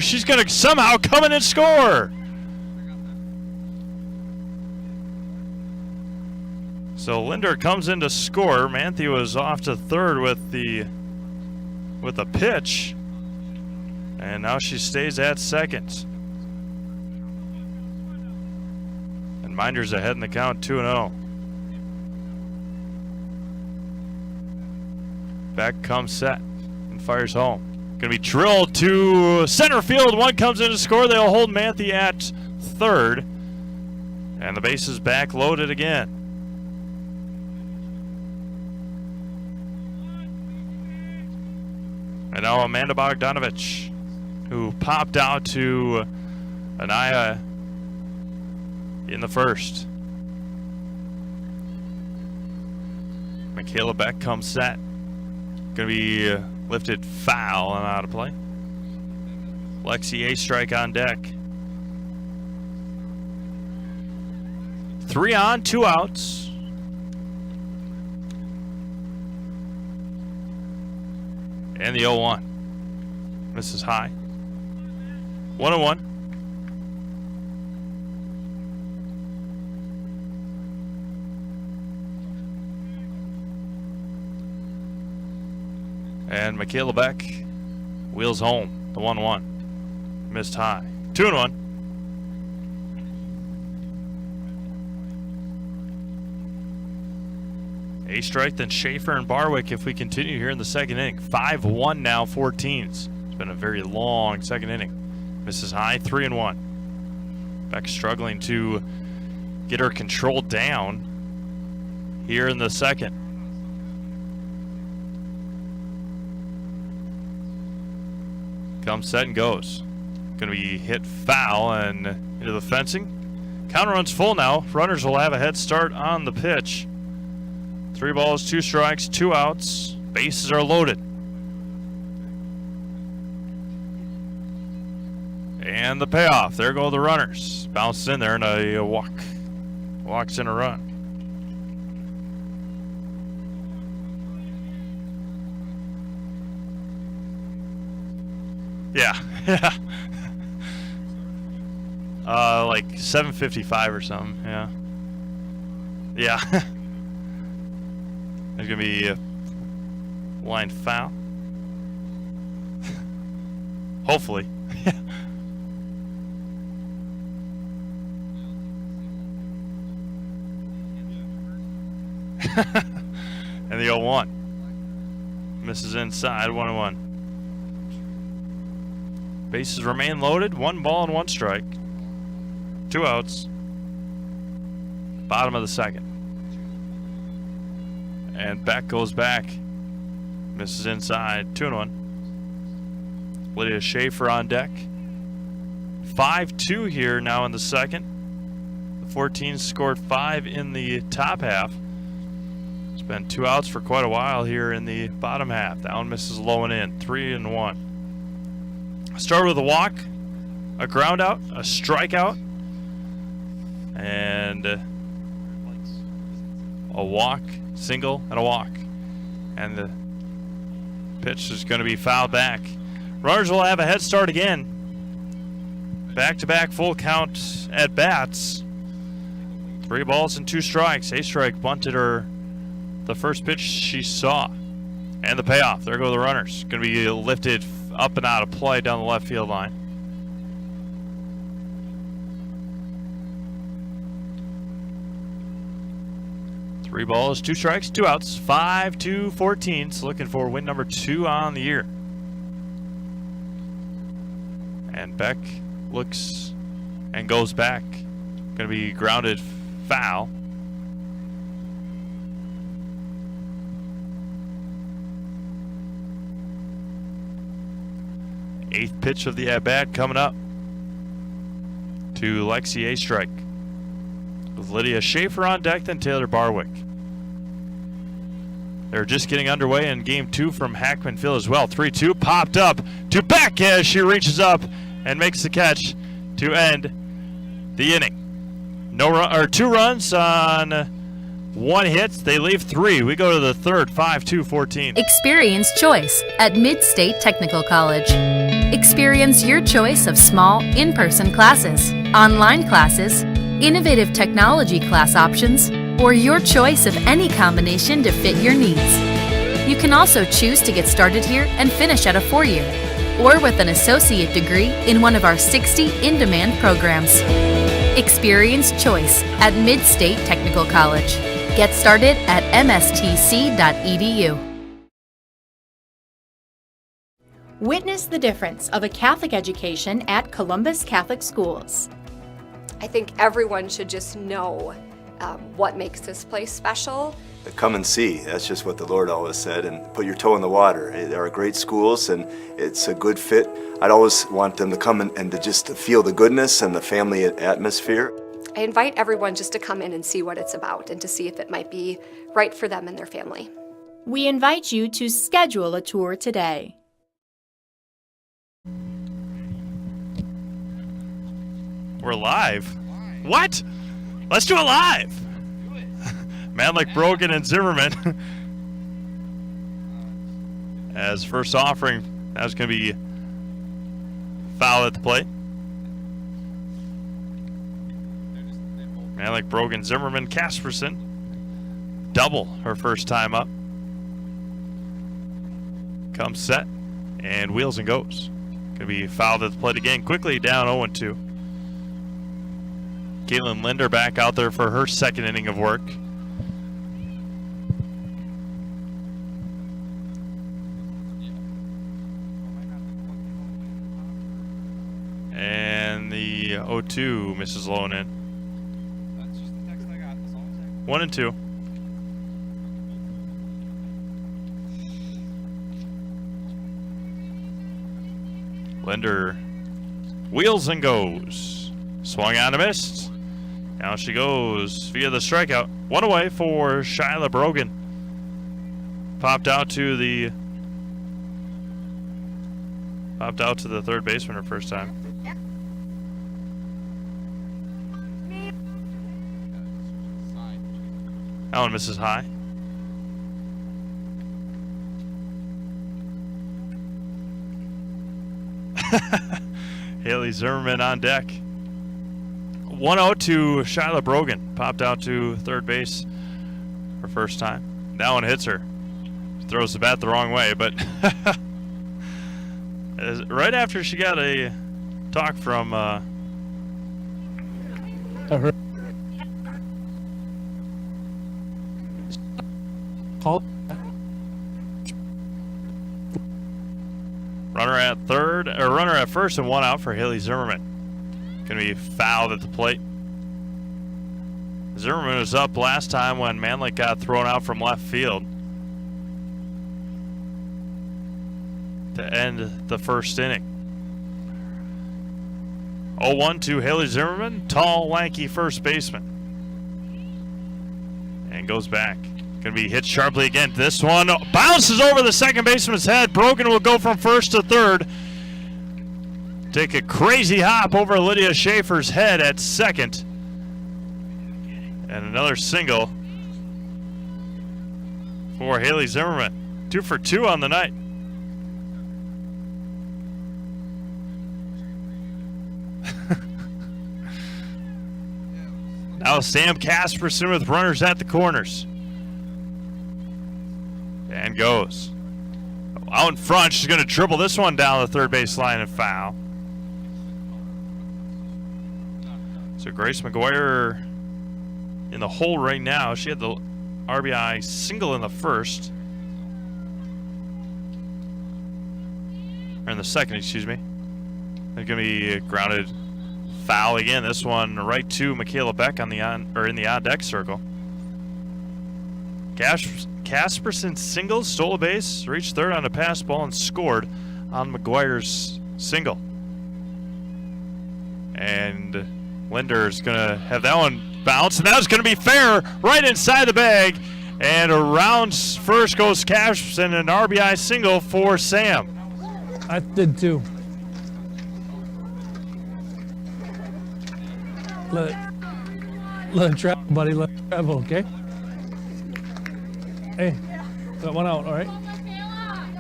A: She's going to somehow come in and score. So Linder comes in to score. Manthe was off to third with the pitch, and now she stays at second. And Minders ahead in the count, 2-0. Beck comes set and fires home. Going to be drilled to center field. One comes in to score. They'll hold Manthe at third. And the bases back loaded again. And now Amanda Bogdanovich, who popped out to Anaya in the first. Michaela Beck comes set. Going to be lifted foul and out of play. Lexi A strike on deck. 3 on, 2 outs. And the 0-1. Misses high. 1-1. And Michaela Beck wheels home. The 1-1. Missed high. 2-1. A strike, then Schaefer and Barwick if we continue here in the second inning. 5-1 now, 14s. It's been a very long second inning. Misses high, 3-1. Beck struggling to get her control down here in the second. Comes set and goes. Going to be hit foul and into the fencing. Counter runs full now. Runners will have a head start on the pitch. 3 balls, 2 strikes, 2 outs. Bases are loaded. And the payoff. There go the runners. Bounces in there and a walk. Walks in a run. Yeah. Like 7:55 or something. Yeah. Yeah. There's gonna be a line foul. Hopefully. And the 0-1 misses inside. 1-1. Bases remain loaded. 1 ball and 1 strike. 2 outs. Bottom of the second. And Beck goes back. Misses inside. 2-1. Lydia Schaefer on deck. 5-2 here now in the second. The 14 scored 5 in the top half. It's been 2 outs for quite a while here in the bottom half. That one misses low and in. 3-1. Start with a walk, a ground out, a strikeout, and a walk, single, and a walk. And the pitch is going to be fouled back. Runners will have a head start again. Back-to-back full count at bats. 3 balls and 2 strikes. A strike bunted her the first pitch she saw. And the payoff. There go the runners. Going to be lifted up and out of play down the left field line. Three balls, 2 strikes, 2 outs. 5-2-14. Looking for win number 2 on the year. And Beck looks and goes back. Going to be grounded foul. Eighth pitch of the at-bat coming up to Lexi A strike. With Lydia Schaefer on deck, then Taylor Barwick. They're just getting underway in game 2 from Hackman Field as well. 3-2 popped up to Beck as she reaches up and makes the catch to end the inning. 2 runs on 1 hit. They leave 3. We go to the third. 5-2-14.
N: Experience choice at Mid-State Technical College. Experience your choice of small, in-person classes, online classes, innovative technology class options, or your choice of any combination to fit your needs. You can also choose to get started here and finish at a 4-year, or with an associate degree in one of our 60 in-demand programs. Experience choice at Mid-State Technical College. Get started at mstc.edu.
O: Witness the difference of a Catholic education at Columbus Catholic Schools.
P: I think everyone should just know what makes this place special.
Q: Come and see. That's just what the Lord always said, and put your toe in the water. There are great schools, and it's a good fit. I'd always want them to come and to just feel the goodness and the family atmosphere.
P: I invite everyone just to come in and see what it's about and to see if it might be right for them and their family.
O: We invite you to schedule a tour today.
A: We're live. What? Let's do it live. Man like Brogan and Zimmerman. As first offering, that was going to be foul at the plate. Man like Brogan, Zimmerman, Casperson. Double her first time up. Comes set and wheels and goes. Going to be fouled at the plate again. Quickly down 0-2. Caitlin Linder back out there for her second inning of work. And the 0-2 misses low and in. 1-2. Linder wheels and goes. Swung on and missed. Now she goes via the strikeout. 1 away for Shyla Brogan. Popped out to the third baseman her first time. That one misses high. Haley Zimmerman on deck. 1-0 to Shyla Brogan. Popped out to third base her first time. That one hits her. She throws the bat the wrong way, but right after she got a talk from runner at first and 1 out for Haley Zimmerman. Going to be fouled at the plate. Zimmerman was up last time when Manlick got thrown out from left field to end the first inning. 0-1 to Haley Zimmerman, tall, lanky first baseman. And goes back. Going to be hit sharply again. This one bounces over the second baseman's head. Brogan will go from first to third. Take a crazy hop over Lydia Schaefer's head at second. And another single for Haley Zimmerman. 2 for 2 on the night. Now Sam Casperson with runners at the corners. And goes. Out in front, she's going to dribble this one down the third base line and foul. So Grace McGuire in the hole right now. She had the RBI single in the first. Or in the second, excuse me. They're going to be grounded foul again. This one right to Michaela Beck in the on deck circle. Casperson single, stole a base, reached third on a pass ball, and scored on McGuire's single. And Linder's going to have that one bounce, and that was going to be fair right inside the bag. And around first goes Casperson, an RBI single for Sam.
K: I did too. Let it travel, buddy. Let it travel, okay? Hey, got one out, all right?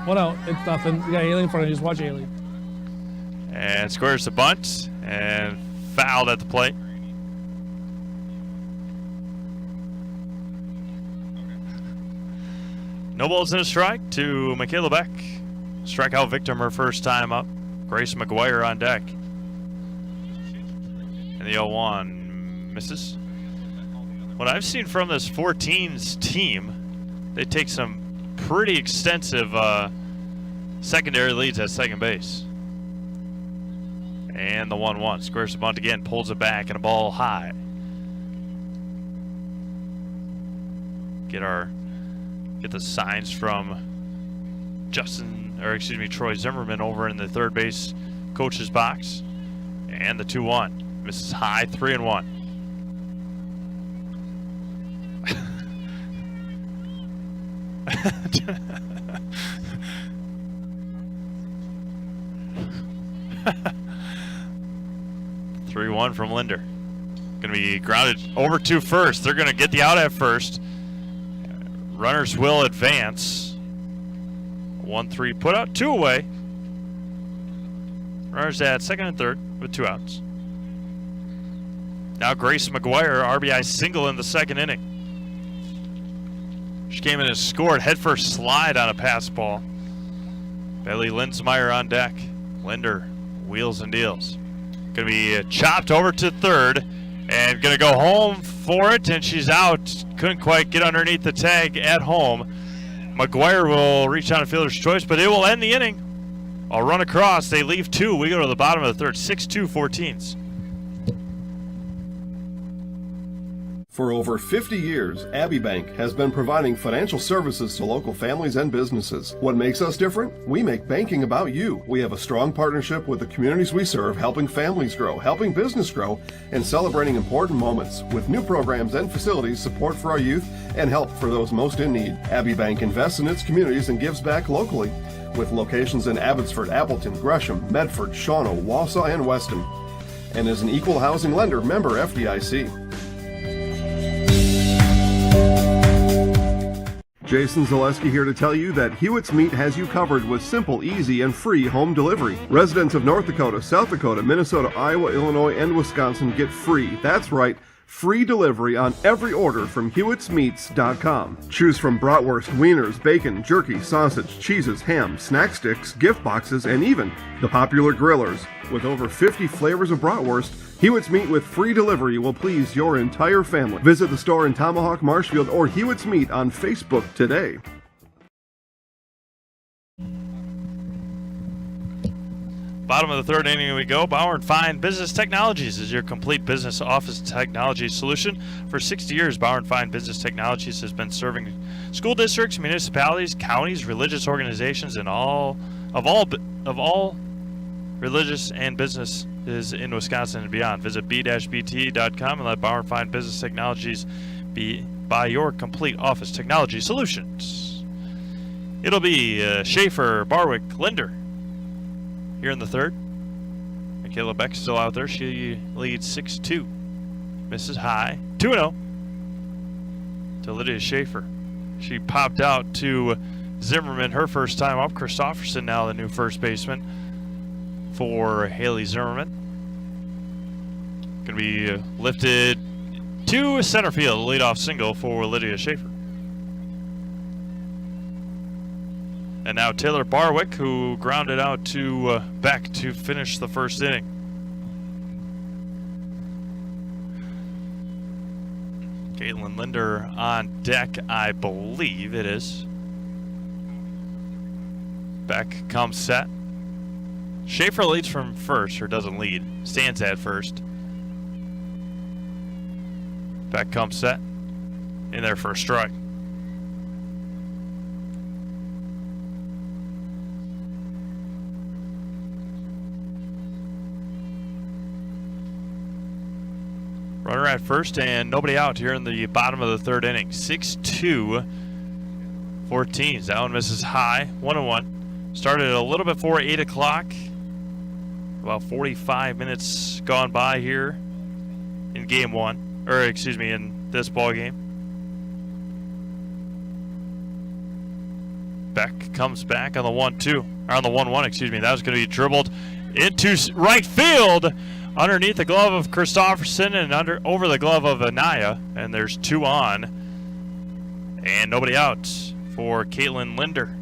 K: One out. It's nothing. You got Haley in front of you. Just watch Haley.
A: And squares the bunt and fouled at the plate. No balls and a strike to Michaela Beck. Strikeout victim her first time up. Grace McGuire on deck. And the 0-1 misses. What I've seen from this 14s team, they take some pretty extensive secondary leads at second base. And the 1-1. Squares the bunt again, pulls it back, and a ball high. Get the signs from Troy Zimmerman over in the third base coach's box. And the 2-1. Misses high, 3-1. Three-1 from Linder. Going to be grounded over to first. They're going to get the out at first. Runners will advance. 1-3 put out, 2 away. Runners at second and third with 2 outs. Now Grace McGuire, RBI single in the second inning. She came in and scored headfirst slide on a pass ball. Bailey Linsmeyer on deck. Linder wheels and deals. Going to be chopped over to third and going to go home for it, and she's out. Couldn't quite get underneath the tag at home. McGuire will reach on a fielder's choice, but it will end the inning. I'll run across. They leave 2. We go to the bottom of the third. 6-2 14s.
D: For over 50 years, Abbey Bank has been providing financial services to local families and businesses. What makes us different? We make banking about you. We have a strong partnership with the communities we serve, helping families grow, helping business grow, and celebrating important moments with new programs and facilities, support for our youth, and help for those most in need. Abbey Bank invests in its communities and gives back locally, with locations in Abbotsford, Appleton, Gresham, Medford, Shawano, Wausau, and Weston, and is an equal housing lender, member FDIC. Jason Zaleski here to tell you that Hewitt's Meat has you covered with simple, easy, and free home delivery. Residents of North Dakota, South Dakota, Minnesota, Iowa, Illinois, and Wisconsin get free. That's right, free delivery on every order from Hewitt'sMeats.com. Choose from bratwurst, wieners, bacon, jerky, sausage, cheeses, ham, snack sticks, gift boxes, and even the popular grillers. With over 50 flavors of bratwurst, Hewitt's Meat with free delivery will please your entire family. Visit the store in Tomahawk, Marshfield, or Hewitt's Meat on Facebook today.
A: Bottom of the third inning we go. Bauer & Fine Business Technologies is your complete business office technology solution. For 60 years, Bauer & Fine Business Technologies has been serving school districts, municipalities, counties, religious organizations, and all religious and businesses in Wisconsin and beyond. Visit b-bt.com and let Bauer & Fine Business Technologies buy your complete office technology solutions. It'll be Schaefer, Barwick, Linder here in the third. Michaela Beck's still out there. She leads 6-2. Misses high. 2-0 to Lydia Schaefer. She popped out to Zimmerman her first time up. Christofferson now the new first baseman for Haley Zimmerman. Going to be lifted to center field. Leadoff single for Lydia Schaefer. And now Taylor Barwick, who grounded out to Beck to finish the first inning. Caitlin Linder on deck, I believe it is. Beck comes set. Schaefer leads from first, or doesn't lead. Stands at first. Beck comes set. In there for a strike. Runner at first and nobody out here in the bottom of the third inning. 6-2, 14. That one misses high, 1-1. Started a little before 8 o'clock. About 45 minutes gone by here in game one, or excuse me, in this ball game. Beck comes back on the 1-2, or on the 1-1, excuse me. That was going to be dribbled into right field. Underneath the glove of Christofferson and over the glove of Anaya. And there's 2 on. And nobody out for Caitlin Linder.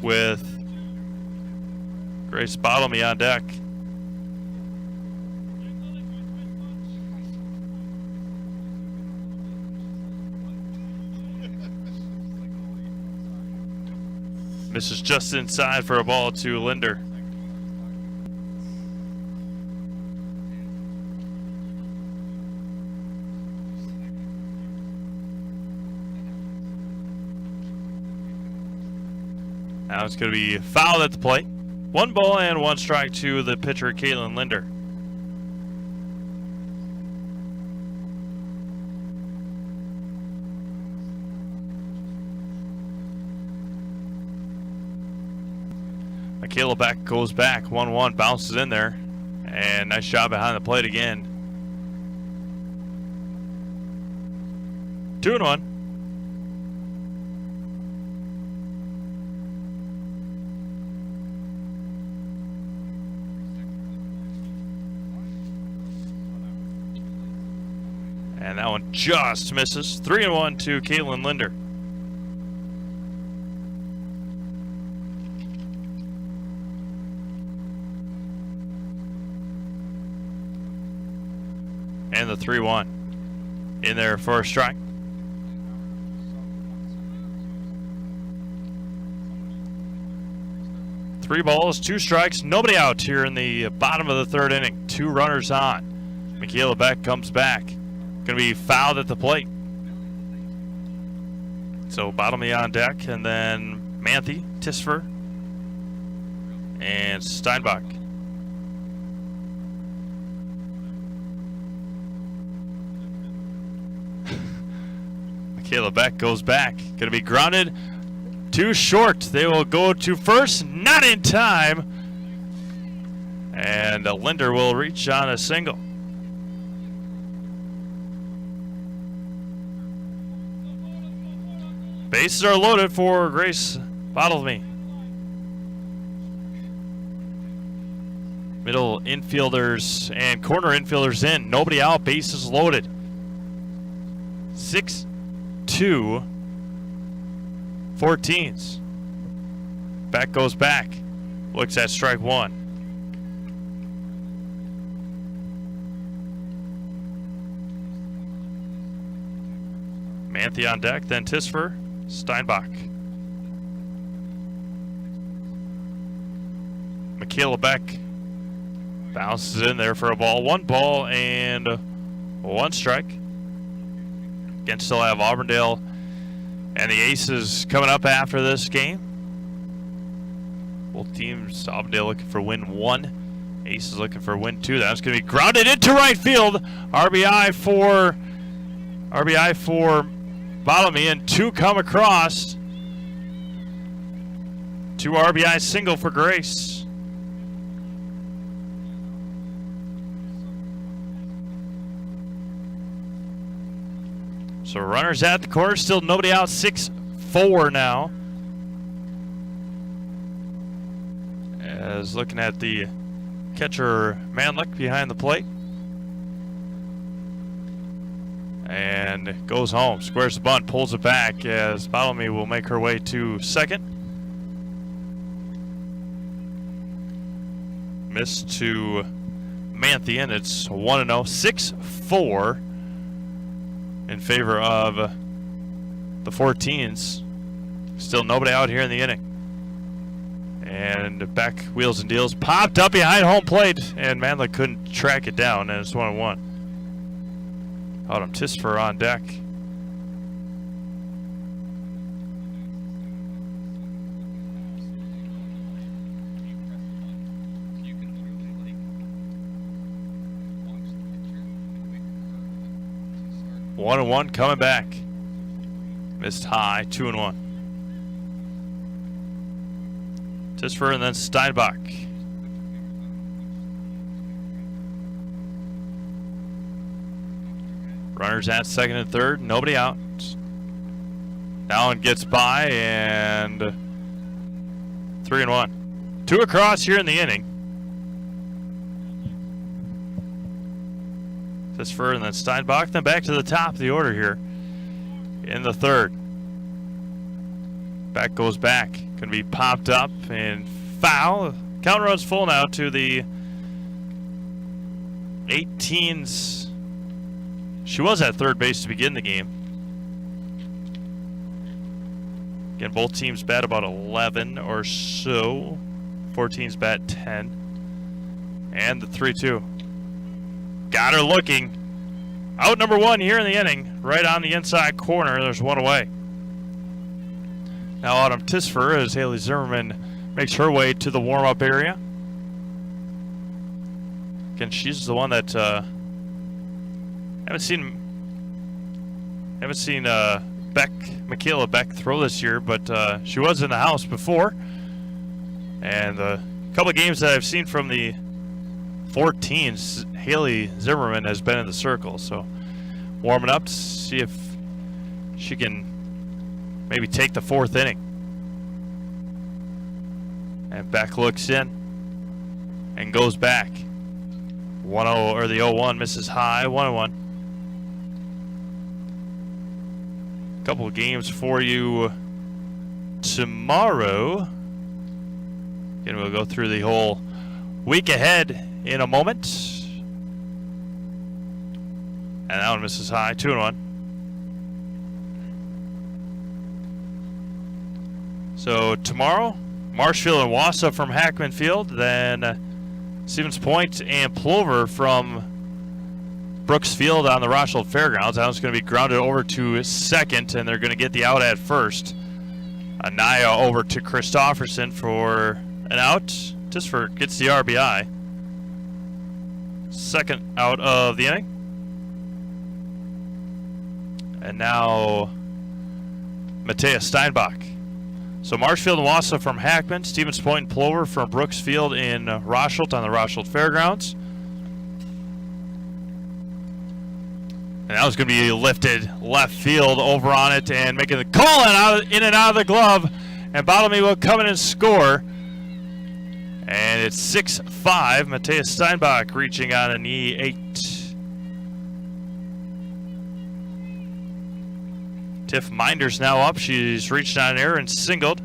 A: With Grace Bottlemy on deck. Misses just inside for a ball to Linder. Now it's going to be fouled at the plate. 1 ball and 1 strike to the pitcher, Caitlin Linder. Michaela Beck goes back. 1-1, bounces in there. And nice job behind the plate again. 2-1. And that one just misses. 3-1 to Caitlin Linder. And the 3-1. In there for a strike. Three balls, 2 strikes, nobody out here in the bottom of the third inning. 2 runners on. Michaela Beck comes back. Going to be fouled at the plate. So Bottomley on deck, and then Manthe, Tisfer, and Steinbach. Michaela Beck goes back. Going to be grounded. Too short. They will go to first. Not in time. And Linder will reach on a single. Bases are loaded for Grace Bottlemy. Middle infielders and corner infielders in. Nobody out. Bases loaded. 6-2. 14s. Beck goes back. Looks at strike 1. Manthe on deck, then Tisfer, Steinbach. Michaela Beck bounces in there for a ball. 1 ball and 1 strike. Again, still have Auburndale and the Aces coming up after this game. Both teams, Auburndale looking for win 1. Aces looking for win 2. That's going to be grounded into right field. RBI for Bottomy, and 2 come across. 2 RBI single for Grace. So runners at the corner, still nobody out. 6-4 now. As looking at the catcher Manlick behind the plate. And goes home, squares the bunt, pulls it back as Bottomy will make her way to second. Miss to Manthian. It's 1-0, 6-4 in favor of the 14s. Still nobody out here in the inning. And Beck wheels and deals, popped up behind home plate, and Manlick couldn't track it down, and it's 1-1. Autumn Tisfer on deck. One and 1 coming back. Missed high, 2-1. Tisfer and then Steinbach. Runners at second and third, nobody out. Allen gets by, and 3-1. 2 across here in the inning. Tisfer and then Steinbach, then back to the top of the order here in the third. Back goes back. Going to be popped up and foul. Count runs full now to the 18s. She was at third base to begin the game. Again, both teams bat about 11 or so. 14s bat 10. And the 3-2. Got her looking. Out number 1 here in the inning. Right on the inside corner. There's 1 away. Now Autumn Tisfer as Haley Zimmerman makes her way to the warm-up area. Again, she's the one that haven't seen Michaela Beck throw this year, but she was in the house before. And a couple of games that I've seen from the 14s, Haley Zimmerman has been in the circle. So warming up to see if she can maybe take the 4th inning. And Beck looks in and goes back. 1-0, or the 0-1 misses high, 1-1. Couple of games for you tomorrow. Again, we'll go through the whole week ahead in a moment. And that one misses high, 2-1. So tomorrow, Marshfield and Wausau from Hackman Field, then Stevens Point and Plover from Brooks Field on the Marshfield Fairgrounds. That one's going to be grounded over to second, and they're going to get the out at first. Anaya over to Christofferson for an out. Tisfer gets the RBI. Second out of the inning. And now Matea Steinbach. So Marshfield and Wausau from Hackman, Stevens Point and Plover from Brooks Field in Rothschild on the Rothschild Fairgrounds. And that was going to be lifted left field over on it and making the call in and out of the glove. And Bottomy will come in and score. And it's 6-5. Matea Steinbach reaching on a knee 8. Tiff Minders now up. She's reached on air and singled.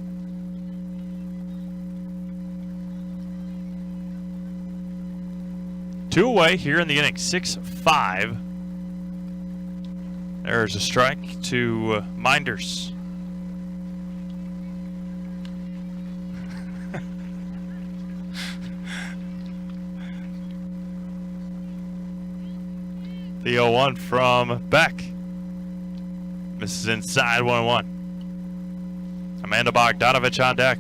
A: Two away here in the inning. 6-5. There's a strike to Minders. The 0-1 from Beck. Misses inside 1-1. Amanda Bogdanovich on deck.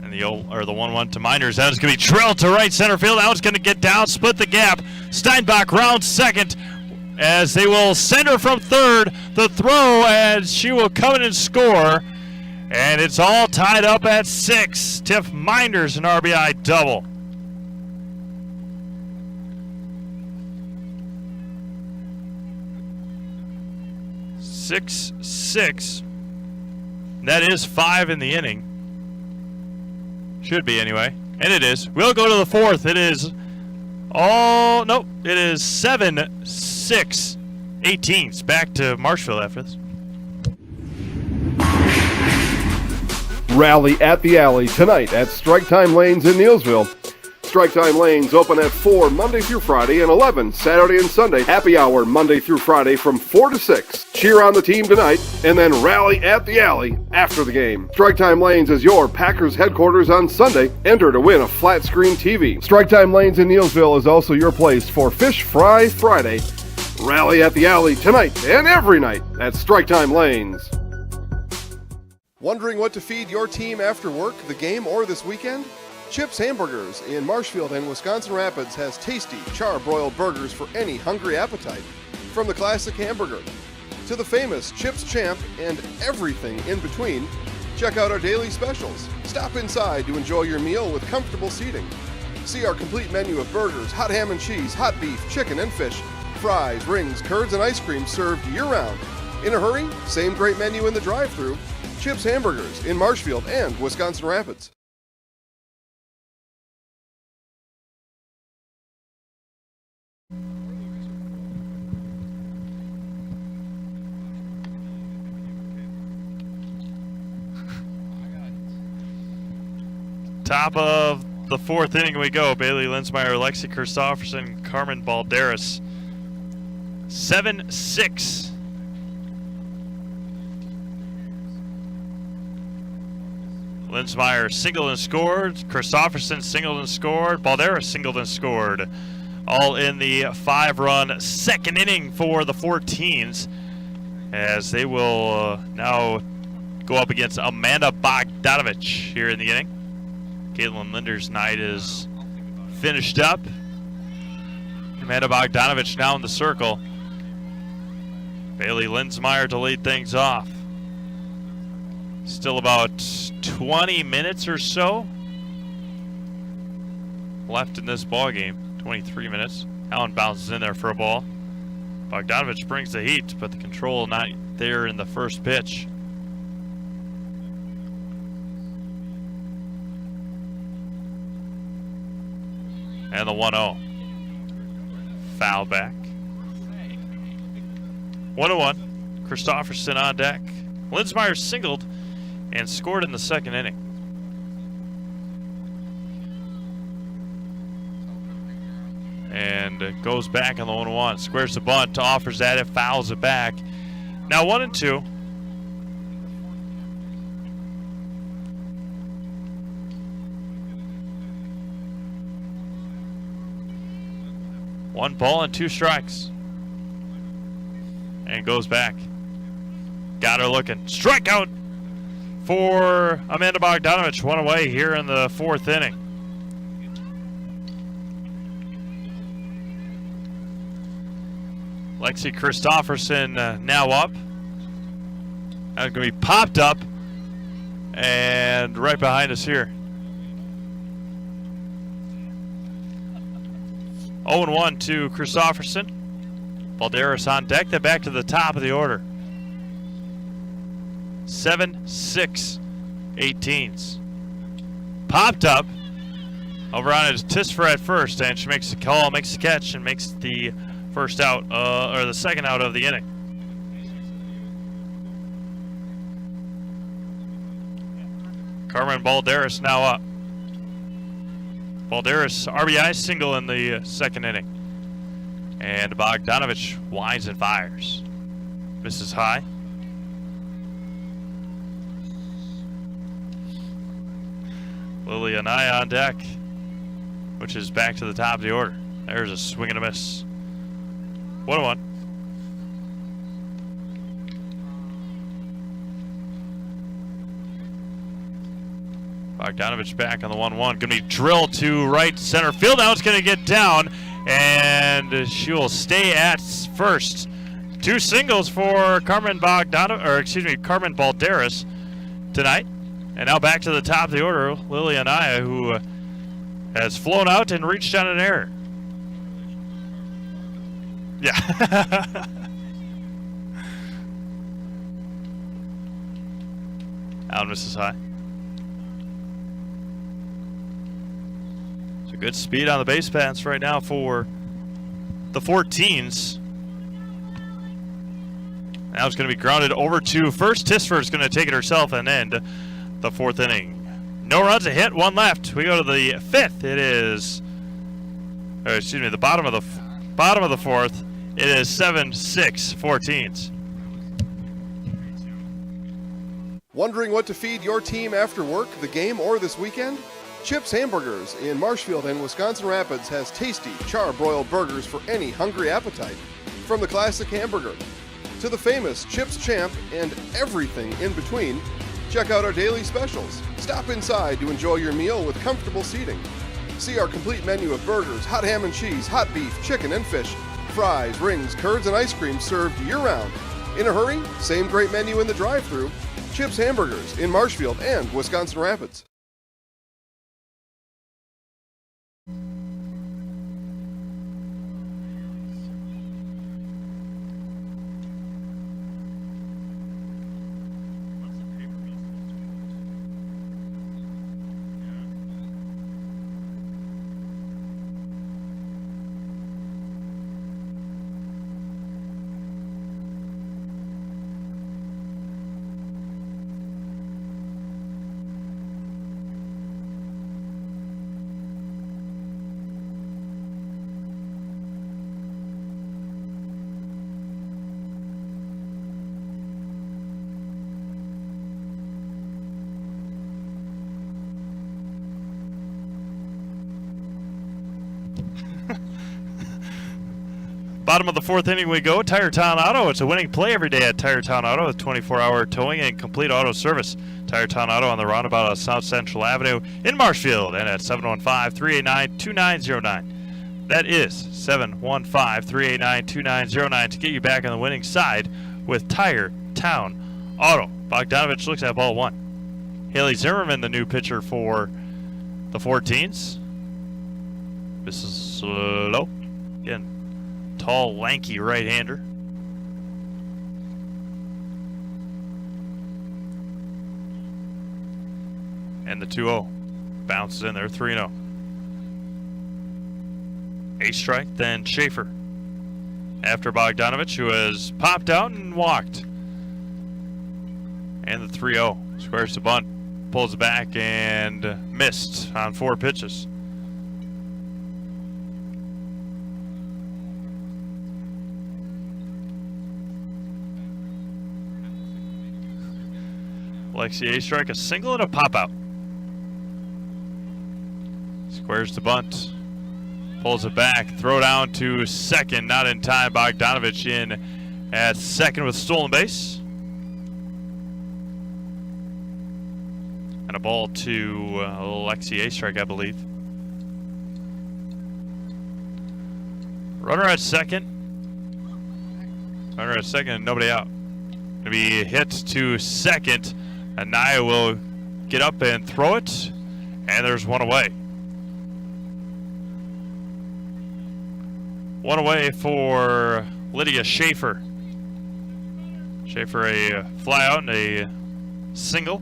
A: And the 1-1 to Miners. That is going to be drilled to right center field. That one's going to get down, split the gap. Steinbach rounds second as they will send her from third. The throw, and she will come in and score. And it's all tied up at 6. Tiff Minders an RBI double. Six. That is 5 in the inning. Should be anyway. And it is. We'll go to the 4th. It is it is 7-6. 18s. Back to Marshfield after this.
D: Rally at the Alley tonight at Strike Time Lanes in Neillsville. Strike Time Lanes open at 4 Monday through Friday and 11 Saturday and Sunday. Happy hour Monday through Friday from 4 to 6. Cheer on the team tonight and then rally at the Alley after the game. Strike Time Lanes is your Packers headquarters on Sunday. Enter to win a flat screen TV. Strike Time Lanes in Neillsville is also your place for Fish Fry Friday. Rally at the Alley tonight and every night at Strike Time Lanes. Wondering what to feed your team after work, the game, or this weekend? Chips Hamburgers in Marshfield and Wisconsin Rapids has tasty, char-broiled burgers for any hungry appetite. From the classic hamburger to the famous Chips Champ and everything in between, check out our daily specials. Stop inside to enjoy your meal with comfortable seating. See our complete menu of burgers, hot ham and cheese, hot beef, chicken and fish, fries, rings, curds, and ice cream served year-round. In a hurry? Same great menu in the drive-thru. Chips Hamburgers in Marshfield and Wisconsin Rapids.
A: Top of the 4th inning we go. Bailey Linsmeyer, Lexi Christofferson, Carmen Balderas. 7-6. Linsmeyer singled and scored. Christofferson singled and scored. Balderas singled and scored. All in the 5-run second inning for the 14s, as they will now go up against Amanda Bogdanovich here in the inning. Caitlin Linder's night is finished up. Amanda Bogdanovich now in the circle. Bailey Linsmeyer to lead things off. Still about 20 minutes or so left in this ball game. 23 minutes. Allen bounces in there for a ball. Bogdanovich brings the heat, but the control not there in the first pitch. And the 1-0. Foul back. 1-1. Christofferson on deck. Linsmeyer singled and scored in the second inning. And it goes back on the 1-1. Squares the bunt, offers at it, fouls it back. Now 1-2. One ball and 2 strikes. And goes back. Got her looking. Strikeout for Amanda Bogdanovich. One away here in the 4th inning. Lexi Christofferson now up. That's going to be popped up. And right behind us here. 0-1 to Christofferson. Balderas on deck. Then back to the top of the order. 7-6 18s. Popped up. Over on it is Tisfer at first, and she makes the call, makes the catch, and makes the first out, or the second out of the inning. Carmen Balderas now up. Balderas RBI single in the second inning. And Bogdanovich winds and fires. Misses high. Lily Anaya on deck, which is back to the top of the order. There's a swing and a miss. 1-1. Bogdanovich back on the 1-1. Going to be drilled to right center field. Now it's going to get down, and she will stay at first. 2 singles for Carmen Balderas tonight. And now back to the top of the order, Lily Anaya, who has flown out and reached on an error. Yeah. Allen misses high. So good speed on the base paths right now for the 14s. Now it's going to be grounded over to first. Tisfer is going to take it herself and end the 4th inning. No runs, a hit, 1 left. We go to the 5th. It is, the bottom of the 4th. It is 7-6 14s.
D: Wondering what to feed your team after work, the game, or this weekend? Chips Hamburgers in Marshfield and Wisconsin Rapids has tasty, char-broiled burgers for any hungry appetite. From the classic hamburger to the famous Chips Champ and everything in between, check out our daily specials. Stop inside to enjoy your meal with comfortable seating. See our complete menu of burgers, hot ham and cheese, hot beef, chicken and fish, fries, rings, curds, and ice cream served year-round. In a hurry? Same great menu in the drive-thru. Chips Hamburgers in Marshfield and Wisconsin Rapids.
A: Bottom of the 4th inning we go. Tire Town Auto. It's a winning play every day at Tire Town Auto with 24-hour towing and complete auto service. Tire Town Auto on the roundabout on South Central Avenue in Marshfield and at 715-389-2909. That is 715-389-2909 to get you back on the winning side with Tire Town Auto. Bogdanovich looks at ball 1. Haley Zimmerman, the new pitcher for the 14s. This is slow. Again, tall, lanky right-hander. And the 2-0 bounces in there, 3-0. A strike, then Schaefer. After Bogdanovich, who has popped out and walked. And the 3-0 squares the bunt, pulls it back, and missed on 4 pitches. Lexi A strike, a single and a pop out. Squares the bunt, pulls it back, throw down to second, not in time. Bogdanovich in at second with stolen base. And a ball to Lexi A strike, I believe. Runner at second. Runner at second and nobody out. Gonna be hit to second. Anaya will get up and throw it, and there's one away. One away for Lydia Schaefer. Schaefer a fly out and a single.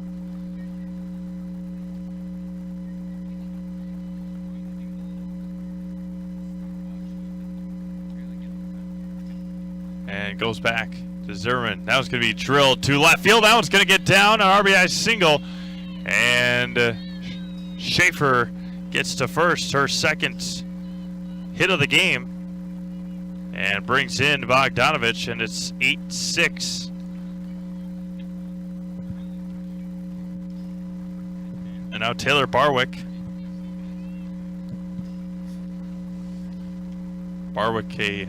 A: And goes back to Zimmerman. Now it's going to be drilled to left field. That one's going to get down, an RBI single. And Schaefer gets to first, her second hit of the game. And brings in Bogdanovich, and it's 8-6. And And now Taylor Barwick. Barwick a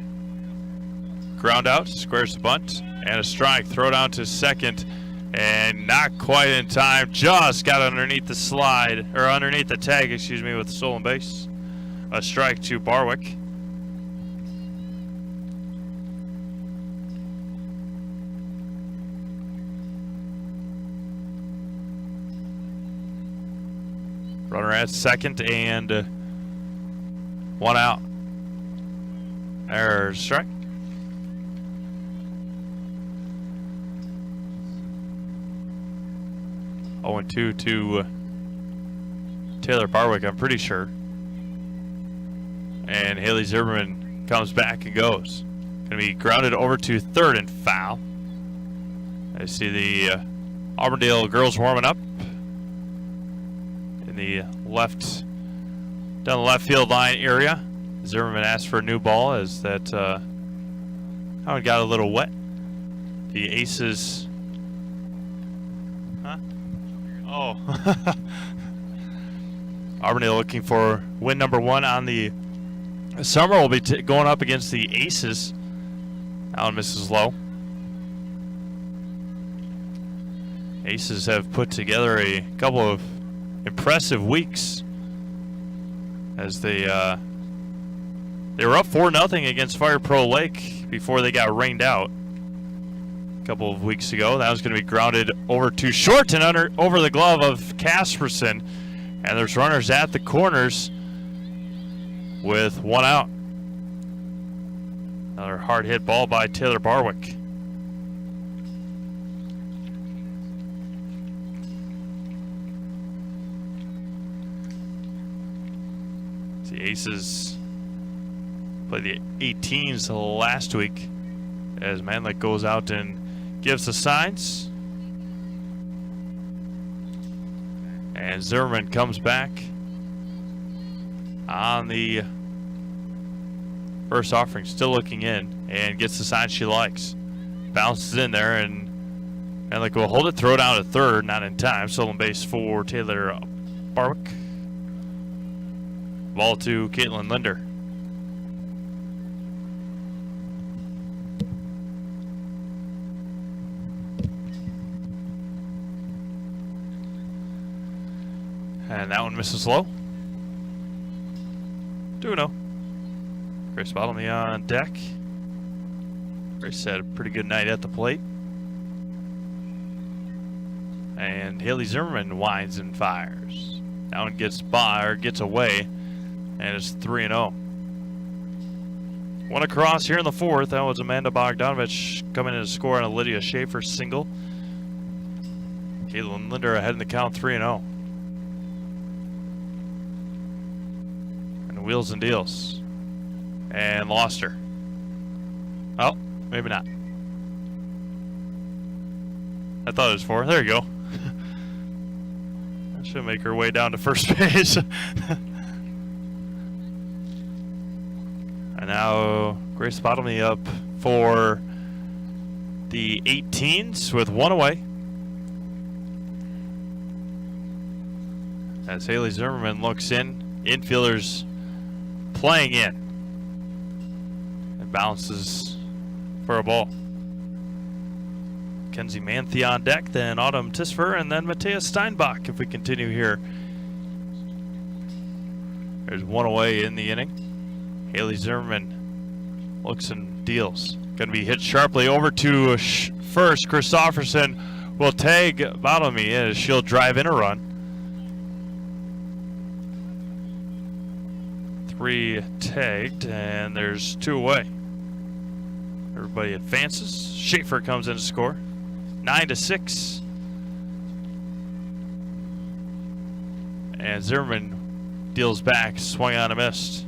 A: ground out, squares the bunt, and a strike. Throw down to second, and not quite in time. Just got underneath the slide, or underneath the tag, excuse me, with the stolen base. A strike to Barwick. Runner at second and 1 out. There's strike. Oh, and 2 to Taylor Barwick, I'm pretty sure. And Haley Zimmerman comes back and goes. Going to be grounded over to third and foul. I see the Auburndale girls warming up in the left, down the left field line area. Zimmerman asked for a new ball as that one got a little wet. The Aces. Huh? Oh. Auburndale looking for win number 1 on the summer. Will be going up against the Aces. Allen misses low. Aces have put together a couple of impressive weeks as they were up 4-0 against Fire Pro Lake before they got rained out a couple of weeks ago. That was going to be grounded over to short and over the glove of Casperson. And there's runners at the corners with 1 out. Another hard hit ball by Taylor Barwick. The Aces played the 18s last week as Manlick goes out and gives the signs. And Zimmerman comes back on the first offering, still looking in, and gets the sign she likes. Bounces in there, and Manlick will hold it, throw down to third, not in time. Stolen base for Taylor Barwick. Ball to Caitlin Linder. And that one misses low. 2-0. Grace Bottomley on deck. Grace had a pretty good night at the plate. And Haley Zimmerman winds and fires. That one gets away. And it's 3-0. One across here in the fourth. That was Amanda Bogdanovich coming in to score on a Lydia Schaefer single. Caitlin Linder ahead in the count, 3-0. And wheels and deals. And lost her. Oh, maybe not. I thought it was 4. There you go. That should make her way down to first base. And now Grace Bottomley up for the 18s with 1 away. As Haley Zimmerman looks in, infielders playing in. And bounces for a ball. Kenzie Manthe on deck, then Autumn Tisfer, and then Matea Steinbach if we continue here. There's 1 away in the inning. Haley Zimmerman looks and deals. Going to be hit sharply over to first. Christofferson will tag Bottomley as she'll drive in a run. 3 tagged, and there's 2 away. Everybody advances. Schaefer comes in to score. 9-6. And Zimmerman deals back, swung on a missed.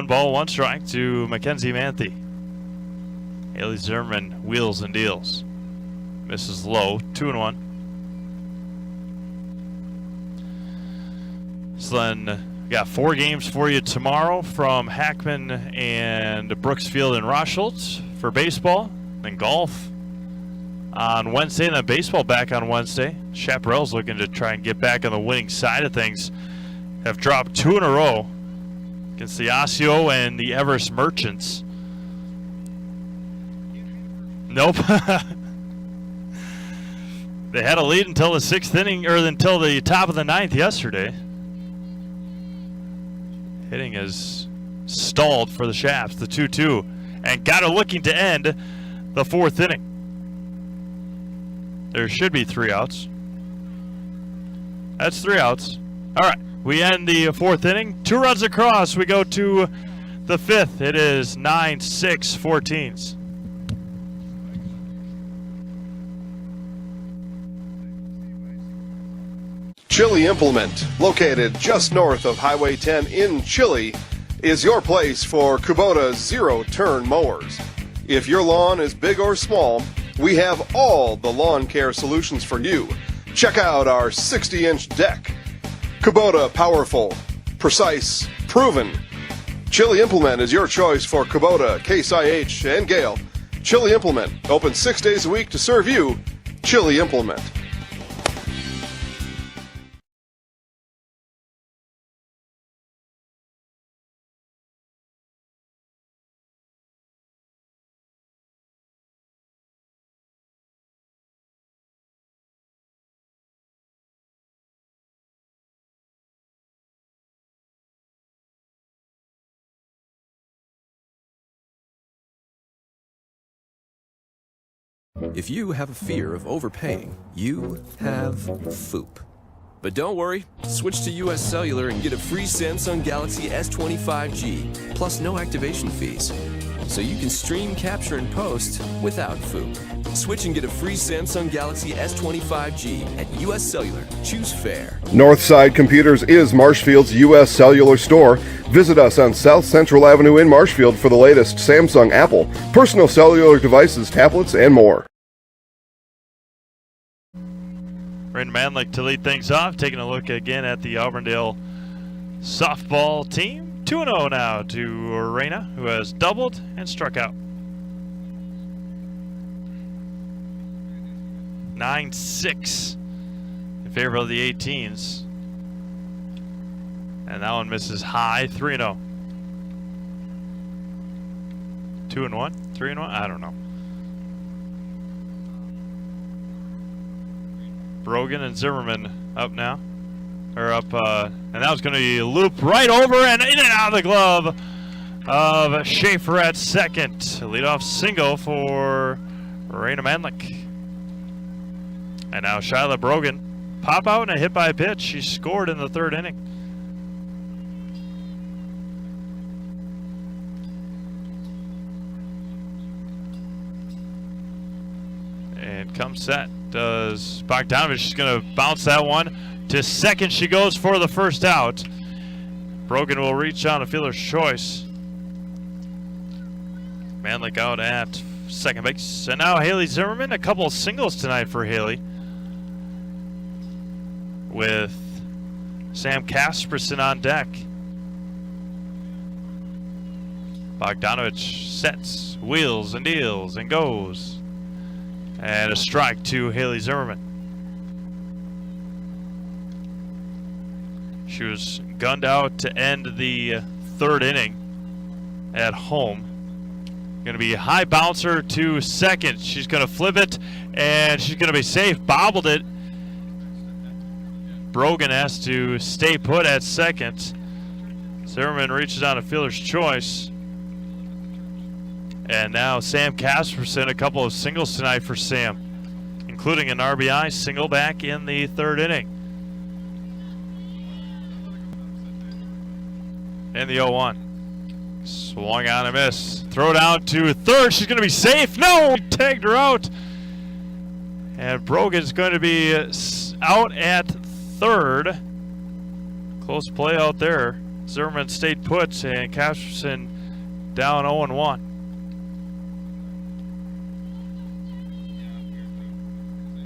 A: 1 ball, 1 strike to Mackenzie Manthe. Haley Zimmerman wheels and deals. Misses low, 2-1. So then we got 4 games for you tomorrow from Hackman and Brooksfield and Rosschultz for baseball. Then golf on Wednesday, and then baseball back on Wednesday. Chaparral's looking to try and get back on the winning side of things. Have dropped 2 in a row against the Osseo and the Everest Merchants. Nope. They had a lead until the 6th inning, or until the top of the 9th yesterday. Hitting is stalled for the Chaps, the 2-2, and got it looking to end the 4th inning. There should be 3 outs. That's 3 outs. All right, we end the 4th inning. 2 runs across. We go to the 5th. It is 9-6 14s.
D: Chili Implement, located just north of Highway 10 in Chili, is your place for Kubota zero-turn mowers. If your lawn is big or small, we have all the lawn care solutions for you. Check out our 60-inch deck. Kubota powerful, precise, proven. Chili Implement is your choice for Kubota, Case IH, and Gale. Chili Implement, open 6 days a week to serve you. Chili Implement.
C: If you have a fear of overpaying, you have FOOP. But don't worry, switch to US Cellular and get a free Samsung Galaxy S25G, plus no activation fees. So you can stream, capture, and post without FOOP. Switch and get a free Samsung Galaxy S25G at US Cellular. Choose fair.
D: Northside Computers is Marshfield's U.S. Cellular store. Visit us on South Central Avenue in Marshfield for the latest Samsung, Apple, personal cellular devices, tablets, and more.
A: Raina Manlick to lead things off, taking a look again at the Auburndale softball team. 2-0 now to Raina, who has doubled and struck out. 9-6 in favor of the 18s. And that one misses high, 3-0. 2-1, 3-1, I don't know. Brogan and Zimmerman up now. Or up, and that was going to be looped right over and in and out of the glove of Schaefer at second. Leadoff single for Raina Manlick. And now Shyla Brogan pop out and a hit by pitch. She scored in the 3rd inning. And comes set. Does Bogdanovich. She's going to bounce that one to second. She goes for the first out. Brogan will reach on a fielder's choice. Manlick out at second base. And now Haley Zimmerman. A couple of singles tonight for Haley, with Sam Kasperson on deck. Bogdanovich sets, wheels and deals and goes. And a strike to Haley Zimmerman. She was gunned out to end the 3rd inning at home. Going to be a high bouncer to second. She's going to flip it, and she's going to be safe. Bobbled it. Brogan has to stay put at second. Zimmerman reaches on a fielder's choice. And now Sam Kasperson, a couple of singles tonight for Sam, including an RBI single back in the 3rd inning. And the 0-1. Swung on a miss. Throw down to third. She's going to be safe. No! Tagged her out. And Brogan's going to be out at third. Close play out there. Zimmerman stayed put, and Casperson down 0-1.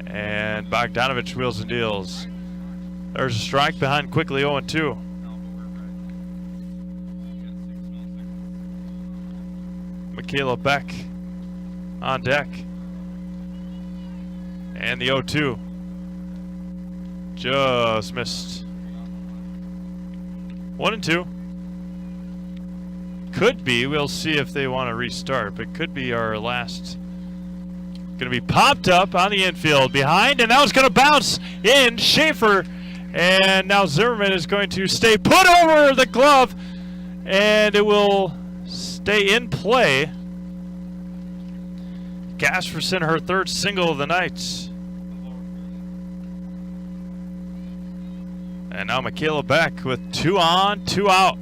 A: And Bogdanovich wheels and deals. There's a strike behind quickly 0-2. Michaela Beck on deck. And the 0-2. Just missed. 1-2. Could be, we'll see if they want to restart, but could be our last. Going to be popped up on the infield behind, and now it's going to bounce in. Schaefer, and now Zimmerman is going to stay put over the glove, and it will stay in play. Gasperson, her third single of the night. And now Michaela Beck with 2 on, 2 out.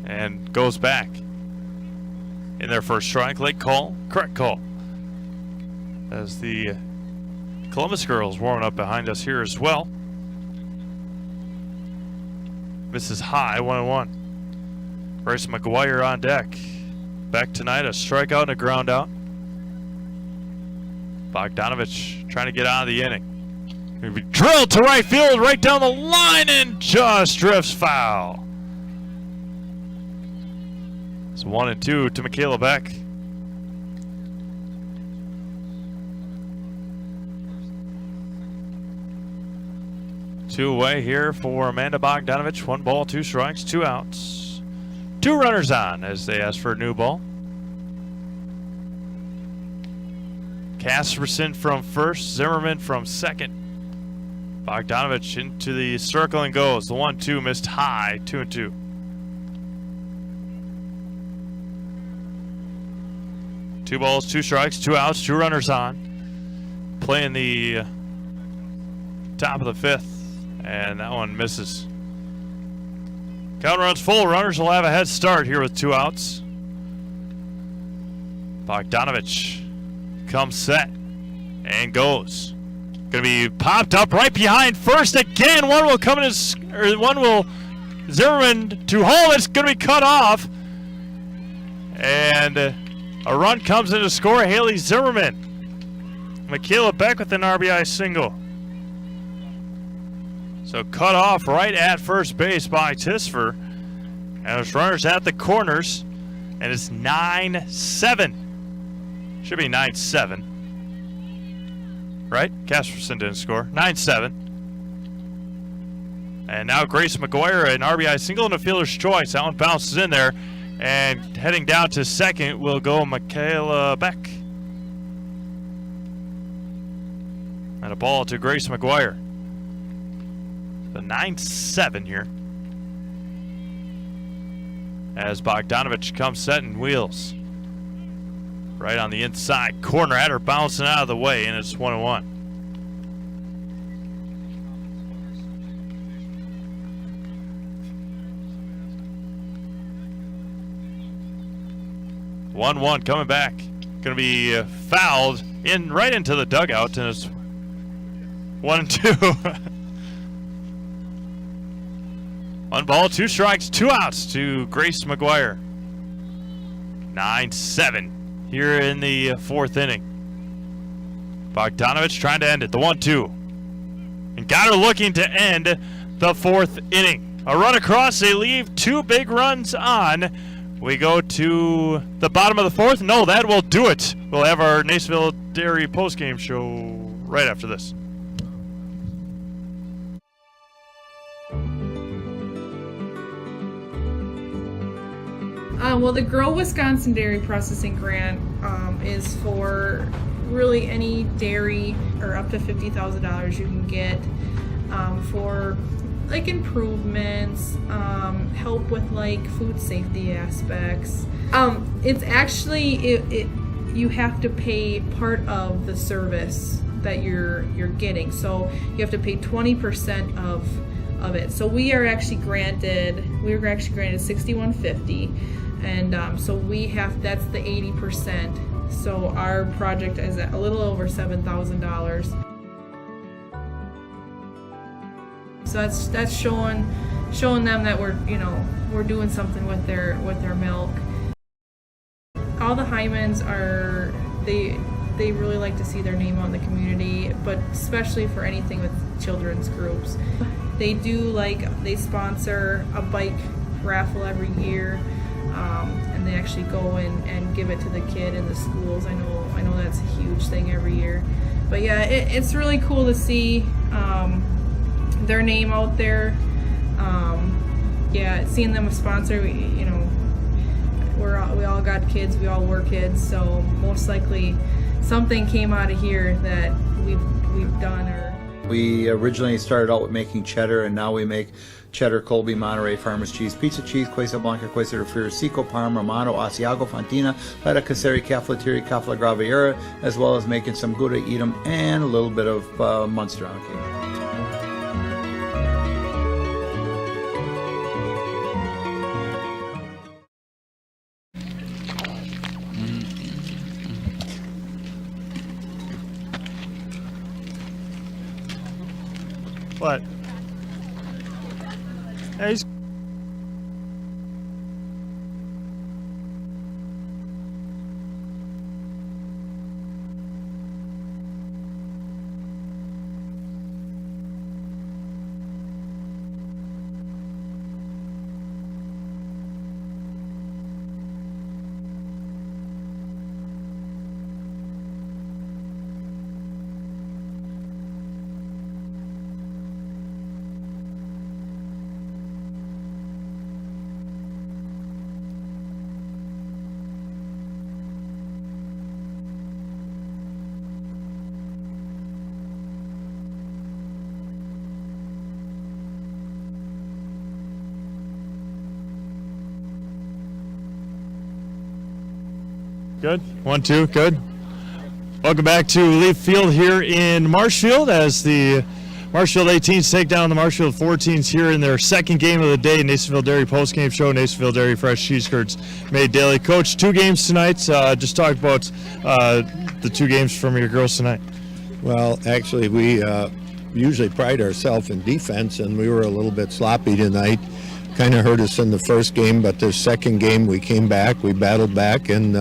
A: And goes back. In their first strike, late call, correct call. As the Columbus girls warming up behind us here as well. Misses high, 1-1. Bryce McGuire on deck. Back tonight, a strikeout and a ground out. Bogdanovich trying to get out of the inning. Gonna be drilled to right field, right down the line, and just drifts foul. It's 1-2 to Michaela Beck. Two away here for Amanda Bogdanovich. 1 ball, 2 strikes, 2 outs. 2 runners on as they ask for a new ball. Casperson from first, Zimmerman from second. Bogdanovich into the circle and goes. The 1-2 missed high, 2-2. Two balls, 2 strikes, 2 outs, 2 runners on. Playing the top of the 5th, and that one misses. Count runs full. Runners will have a head start here with 2 outs. Bogdanovich comes set and goes. Going to be popped up right behind first again. One will come in, one will Zimmerman to hold. It's going to be cut off. And a run comes in to score. Haley Zimmerman. Michaela Beck with an RBI single. So cut off right at first base by Tisfer. And there's runners at the corners. And it's 9-7. Should be 9-7. Right? Casperson didn't score. 9-7. And now Grace McGuire, an RBI single and a fielder's choice. That one bounces in there. And heading down to second will go Michaela Beck. And a ball to Grace McGuire. The 9-7 here. As Bogdanovich comes set and wheels. Right on the inside corner at her, bouncing out of the way, and it's 1-1. Coming back. Going to be fouled in right into the dugout, and it's 1-2. 1 ball, 2 strikes, 2 outs to Grace McGuire. 9-7 here in the 4th inning. Bogdanovich trying to end it. The 1-2. And got her looking to end the 4th inning. A run across. They leave 2 big runs on. We go to the bottom of the 4th. No, that will do it. We'll have our Naceville Dairy postgame show right after this.
F: Well, the Grow Wisconsin Dairy Processing Grant is for really any dairy or up to $50,000 you can get for like improvements, help with like food safety aspects. It's actually you have to pay part of the service that you're getting, so you have to pay 20% of it. So we were actually granted $6,150. And so that's the 80%. So our project is at a little over $7,000. So that's showing them that we're doing something with their milk. All the Hymens are they really like to see their name out in the community, but especially for anything with children's groups. They sponsor a bike raffle every year, and they actually go and give it to the kid in the schools. I know that's a huge thing every year. But yeah, it's really cool to see their name out there. Seeing them a sponsor, we all got kids, we all were kids, so most likely something came out of here that we've done.
G: We originally started out with making cheddar, and now we make cheddar, Colby, Monterey, Farmers cheese, pizza cheese, Quesa Blanca, Quesa de Friar, Seco, Parma, Romano, Asiago, Fontina, Feta Caseri, Cafetieri, Cafla Graviera, as well as making some Gouda Edam and a little bit of Munster on cake.
A: What? Hey, good. 1, 2, good. Welcome back to Leaf Field here in Marshfield as the Marshfield 18s take down the Marshfield 14s here in their second game of the day. Nasonville Dairy Postgame Show. Nasonville Dairy Fresh Cheese Curds made daily. Coach, 2 games tonight. Just talk about the 2 games from your girls tonight.
R: Well, actually, we usually pride ourselves in defense, and we were a little bit sloppy tonight. Kind of hurt us in the first game, but the second game we came back, we battled back, and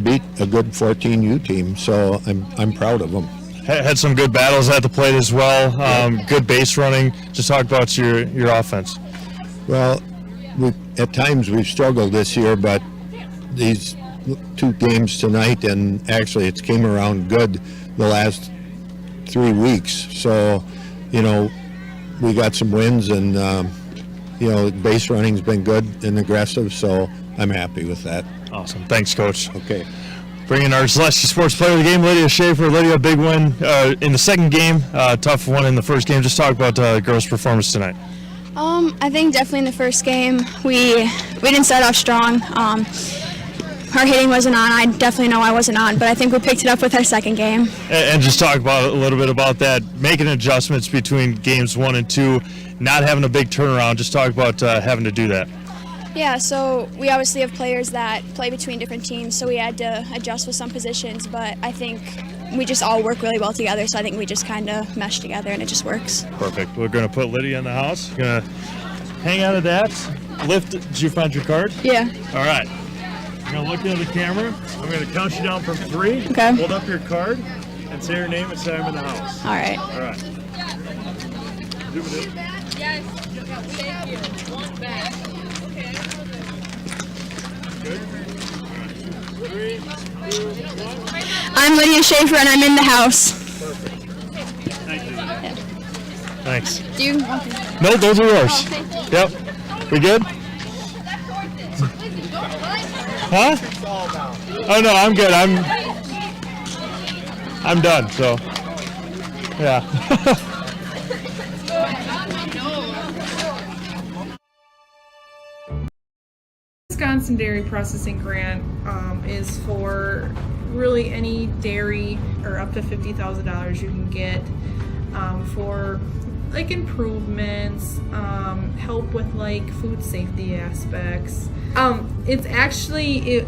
R: beat a good 14U team. So I'm proud of them.
A: Had some good battles at the plate as well. Good base running. Just talk about your offense.
R: Well, at times we've struggled this year, but these 2 games tonight, and actually it's came around good the last 3 weeks. So, we got some wins, and base running's been good and aggressive. So I'm happy with that.
A: Awesome. Thanks, Coach.
R: Okay.
A: Bringing our Zaleski Sports player of the game, Lydia Schaefer. Lydia, big win in the second game, tough one in the first game. Just talk about girls' performance tonight.
E: I think definitely in the first game we didn't start off strong. Our hitting wasn't on. I definitely know I wasn't on, but I think we picked it up with our second game.
A: And just talk about a little bit about that, making adjustments between games 1 and 2, not having a big turnaround. Just talk about having to do that.
E: Yeah, so we obviously have players that play between different teams, so we had to adjust with some positions, but I think we just all work really well together, so I think we just kind of mesh together and it just works.
A: Perfect. We're going to put Lydia in the house. Going to hang out of that. Lift. Did you find your card?
E: Yeah.
A: All right. I'm going to look into the camera. I'm going to count you down from 3.
E: Okay.
A: Hold up your card and say your name and say I'm in the house.
E: All right.
A: All right. Zoom it in.
F: Yes. Thank you. One back. Okay.
A: Good. All right. 3, 2, 1.
E: I'm Lydia Schaefer and I'm in the house.
A: Perfect. Thank you. Yeah. Thanks.
E: Do you?
A: No, those are yours.
E: Oh,
A: yep. We good? Huh? Oh no, I'm good. I'm done. So, yeah.
F: Wisconsin Dairy Processing Grant is for really any dairy or up to $50,000 you can get for like improvements, help with like food safety aspects. It's actually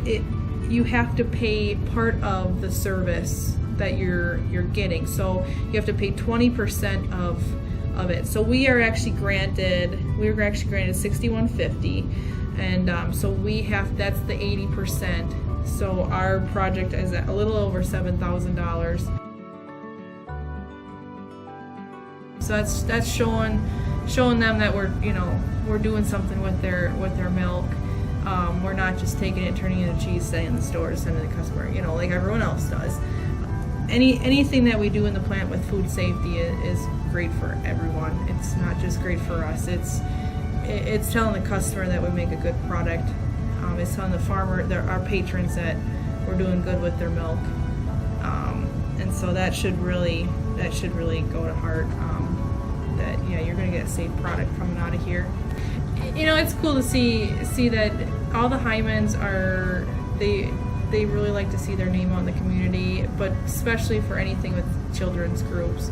F: you have to pay part of the service that you're getting. So you have to pay 20% of it. So we were actually granted $61.50, and so that's the 80%. So our project is at a little over $7,000. So that's showing them that we're doing something with their milk. We're not just taking it, turning it into cheese, staying in the stores, sending the customer, like everyone else does. Anything that we do in the plant with food safety is great for everyone. It's not just great for us. It's telling the customer that we make a good product. It's telling the farmer, our patrons, that we're doing good with their milk. And so that should really go to heart. That you're going to get a safe product coming out of here. It's cool to see that all the Hymans are they really like to see their name out in the community, but especially for anything with children's groups.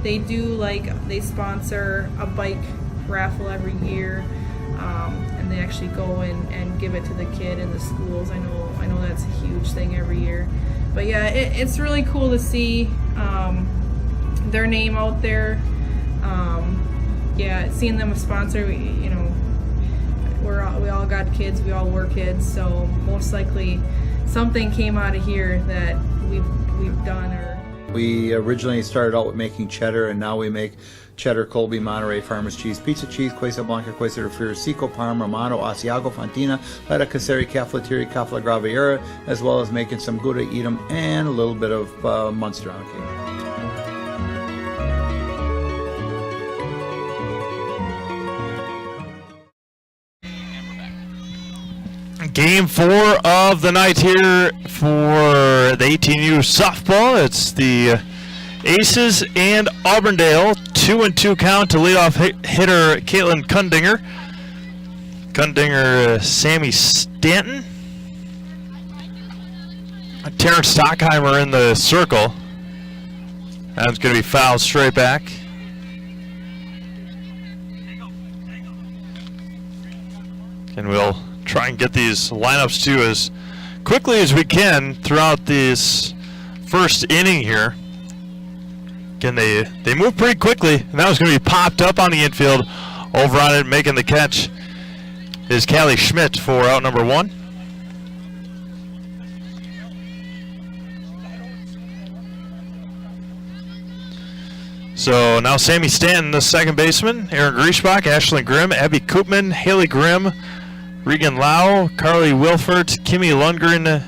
F: They sponsor a bike raffle every year, and they actually go and give it to the kid in the schools. I know that's a huge thing every year. But yeah, it's really cool to see their name out there. Seeing them a sponsor, we all got kids, we all were kids, so most likely something came out of here that we've done.
G: We originally started out with making cheddar, and now we make cheddar, Colby, Monterey, Farmers cheese, pizza cheese, Quesa Blanca, Quesa de Friar, Seco, Parma, Romano, Asiago, Fontina, Letta, Caseri, Cafetieri, Cafla Graviera, as well as making some Gouda, Edam, and a little bit of Munster on occasion.
A: Game 4 of the night here for the 18U softball. It's the Aces and Auburndale. 2-2 count to leadoff hitter Caitlin Kundinger. Sammy Stanton. Terrence Stockheimer in the circle. That's going to be fouled straight back. And we'll try and get these lineups to as quickly as we can throughout this first inning here. Again, they move pretty quickly, and that was going to be popped up on the infield. Over on it, making the catch is Callie Schmidt for out number 1. So now Sammy Stanton, the second baseman, Aaron Griesbach, Ashlyn Grimm, Abby Koopman, Haley Grimm, Regan Lau, Carly Wilfert, Kimmy Lundgren,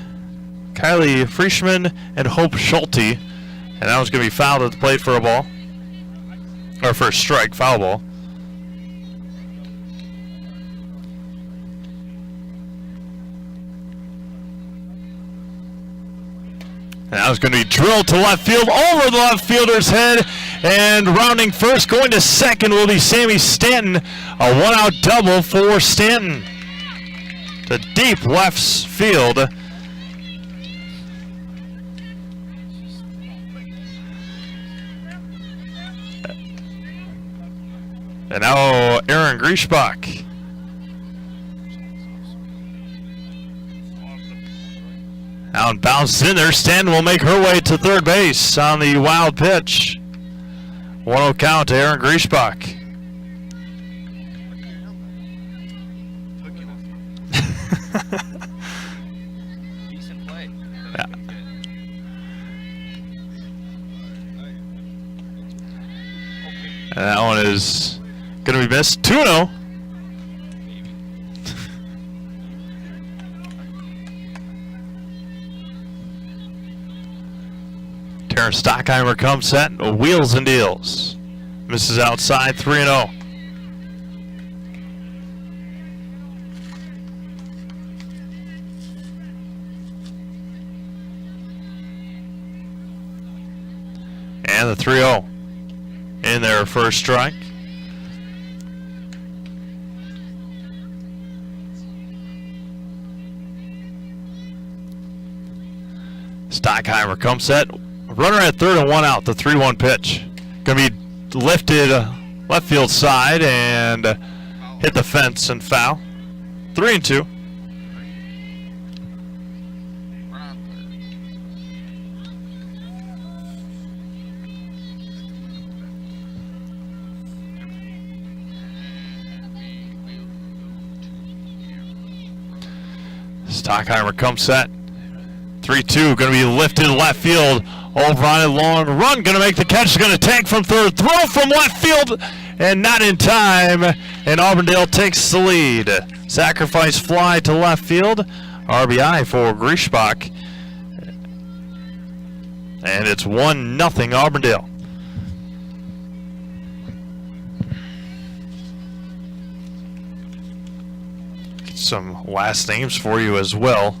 A: Kylie Frischman, and Hope Schulte. And that was going to be fouled at the plate for a ball. Or for a strike, foul ball. And that was going to be drilled to left field, over the left fielder's head. And rounding first, going to second will be Sammy Stanton. A one-out double for Stanton. To deep left field. And now Aaron Griesbach. Out and bounced in there. Stanton will make her way to third base on the wild pitch. 1-0 count to Aaron Griesbach.
S: Decent play.
A: Yeah. And that one is going to be missed. 2-0. Terrence Stockheimer comes set, wheels and deals. Misses outside, 3-0. And the 3-0 in their first strike. Stockheimer comes set. Runner at third and 1 out. The 3-1 pitch. Going to be lifted left field side and hit the fence and foul. 3-2. Stockheimer comes set. 3-2, going to be lifted left field. Over on a long run, going to make the catch. Going to tank from third. Throw from left field, and not in time. And Auburndale takes the lead. Sacrifice fly to left field. RBI for Griesbach. And it's 1-0 Auburndale. Get some last names for you as well.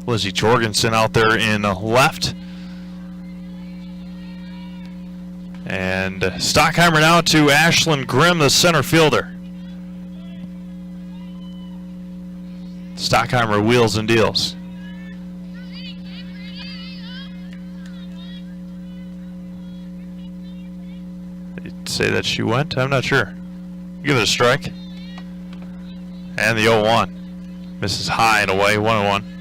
A: Lizzie Jorgensen out there in left. And Stockheimer now to Ashlyn Grimm, the center fielder. Stockheimer wheels and deals. They'd say that she went? I'm not sure. Give it a strike. And the 0-1. Misses high and away, 1-1.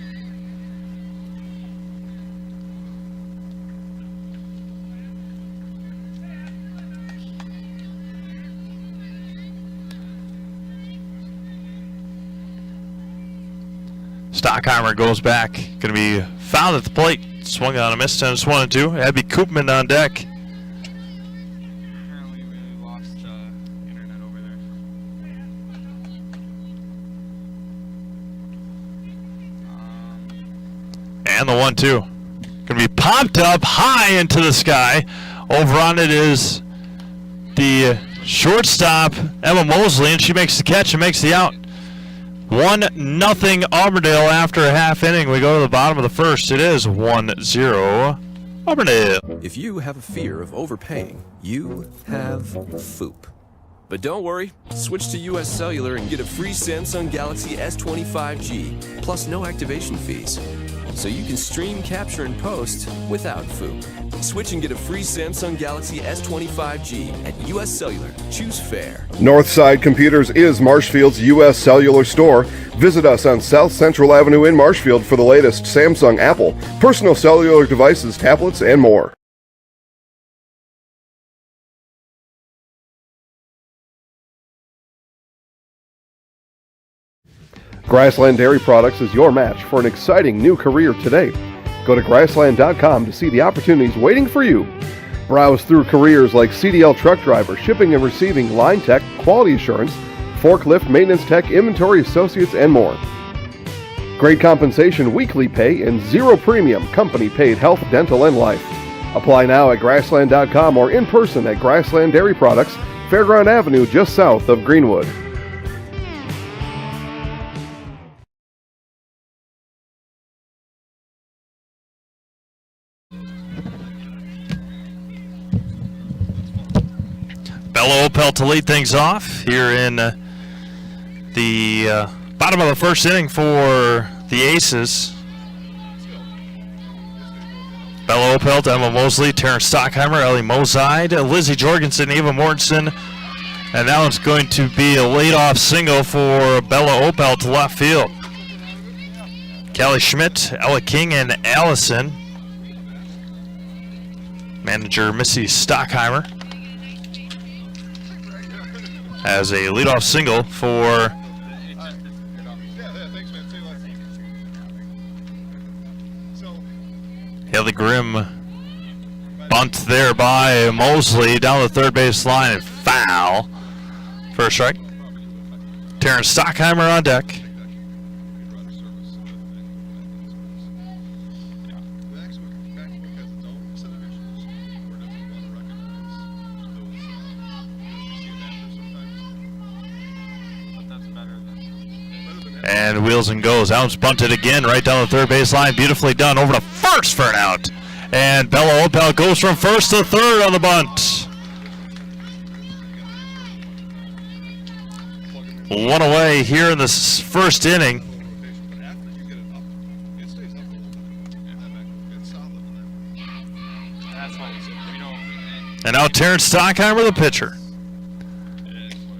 A: Stockheimer goes back. Going to be fouled at the plate. Swung on a miss, and it's 1-2. That'd be Koopman on deck.
S: Apparently we lost internet over there.
A: And the 1-2. Going to be popped up high into the sky. Over on it is the shortstop, Emma Mosley, and she makes the catch and makes the out. 1-0 Auburndale after a half inning. We go to the bottom of the first. It is 1-0 Auburndale.
C: If you have a fear of overpaying, you have FOOP. But don't worry, switch to US Cellular and get a free Samsung Galaxy S25G, plus no activation fees. So you can stream, capture, and post without FOOP. Switch and get a free Samsung Galaxy S25G at US Cellular. Choose fair.
D: Northside Computers is Marshfield's U.S. Cellular store. Visit us on South Central Avenue in Marshfield for the latest Samsung, Apple, personal cellular devices, tablets, and more. Grassland Dairy Products is your match for an exciting new career today. Go to grassland.com to see the opportunities waiting for you. Browse through careers like CDL truck driver, shipping and receiving, line tech, quality assurance, forklift, maintenance tech, inventory associates, and more. Great compensation, weekly pay, and zero premium company paid health, dental, and life. Apply now at grassland.com or in person at Grassland Dairy Products, Fairground Avenue, just south of Greenwood.
A: Bella Opel to lead things off here in the bottom of the first inning for the Aces. Bella Opel to Emma Mosley, Terrence Stockheimer, Ellie Mozide, Lizzie Jorgensen, Eva Mortensen. And now it's going to be a leadoff single for Bella Opel to left field. Kelly Schmidt, Ella King, and Allison. Manager Missy Stockheimer as a leadoff single for Haley Grimm. Bunt there by Mosley down the third base line and foul for a strike. Terrence Stockheimer on deck. And wheels and goes. Ounce bunted again right down the third base line. Beautifully done over to first for an out. And Bella Opel goes from first to third on the bunt. One away here in this first inning. And now Terrence Stockheimer, the pitcher.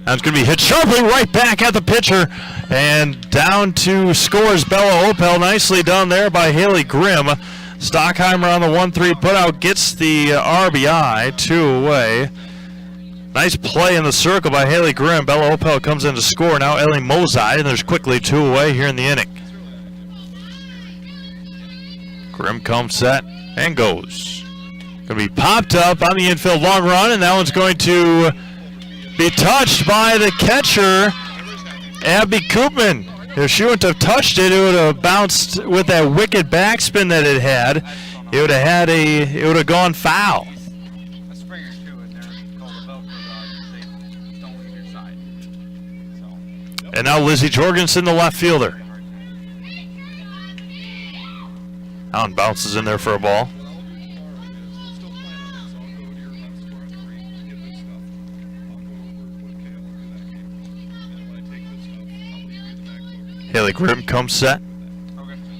A: That's going to be hit sharply right back at the pitcher. And down to scores Bella Opel. Nicely done there by Haley Grimm. Stockheimer on the 1-3 putout gets the RBI, 2 away. Nice play in the circle by Haley Grimm. Bella Opel comes in to score. Now Ellie Mozai, and there's quickly 2 away here in the inning. Grimm comes set and goes. Going to be popped up on the infield long run, and that one's going to be touched by the catcher, Abby Koopman. If she wouldn't have touched it, it would have bounced with that wicked backspin that it had. It would have gone foul. And now Lizzie Jorgensen, the left fielder. Allen bounces in there for a ball. Haley Grimm comes set.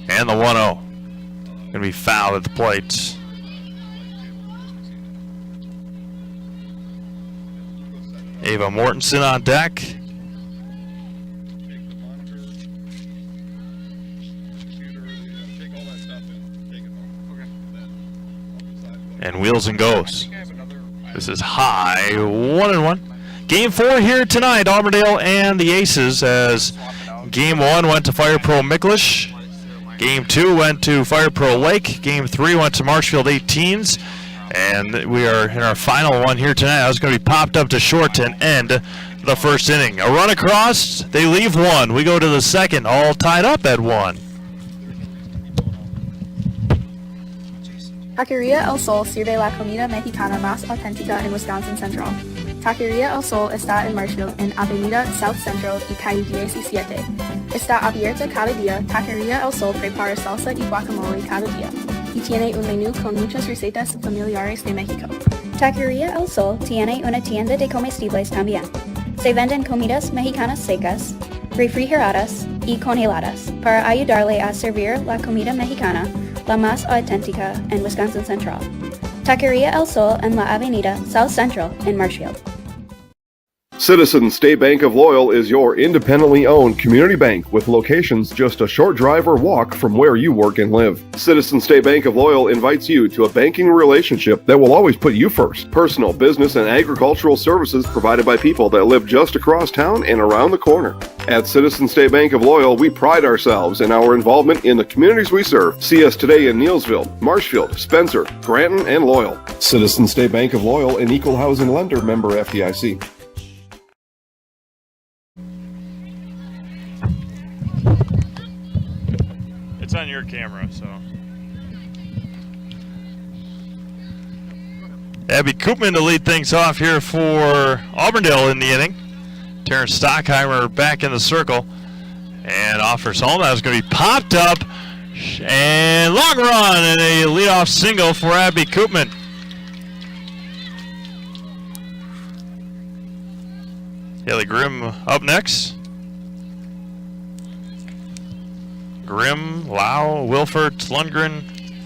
A: And the 1-0. Going to be fouled at the plate. Ava Mortensen on deck. And wheels and goes. This is high, 1-1. Game 4 here tonight, Auburndale and the Aces, as Game 1 went to Fire Pro Micklish. Game 2 went to Fire Pro Lake. Game 3 went to Marshfield 18s. And we are in our final one here tonight. I was going to be popped up to short to end the first inning. A run across, they leave 1. We go to the second, all tied up at 1.
E: Taqueria El Sol sirve la comida mexicana más auténtica en Wisconsin Central. Taqueria El Sol está en Marshfield, en Avenida South Central y calle 17. Está abierta cada día. Taqueria El Sol prepara salsa y guacamole cada día y tiene un menú con muchas recetas familiares de México.
I: Taqueria El Sol tiene una tienda de comestibles también. Se venden comidas mexicanas secas, refrigeradas y congeladas para ayudarle a servir la comida mexicana la más auténtica en Wisconsin Central. Taqueria El Sol en la Avenida South Central in Marshfield.
D: Citizens State Bank of Loyal is your independently owned community bank with locations just a short drive or walk from where you work and live. Citizens State Bank of Loyal invites you to a banking relationship that will always put you first. Personal, business, and agricultural services provided by people that live just across town and around the corner. At Citizens State Bank of Loyal, we pride ourselves in our involvement in the communities we serve. See us today in Neilsville, Marshfield, Spencer, Granton, and Loyal. Citizens State Bank of Loyal, an equal housing lender, member FDIC.
A: It's on your camera, so. Abby Koopman to lead things off here for Auburndale in the inning. Terrence Stockheimer back in the circle and offers home. That was going to be popped up and long run and a leadoff single for Abby Koopman. Haley Grimm up next. Grimm, Lau, Wilford, Lundgren,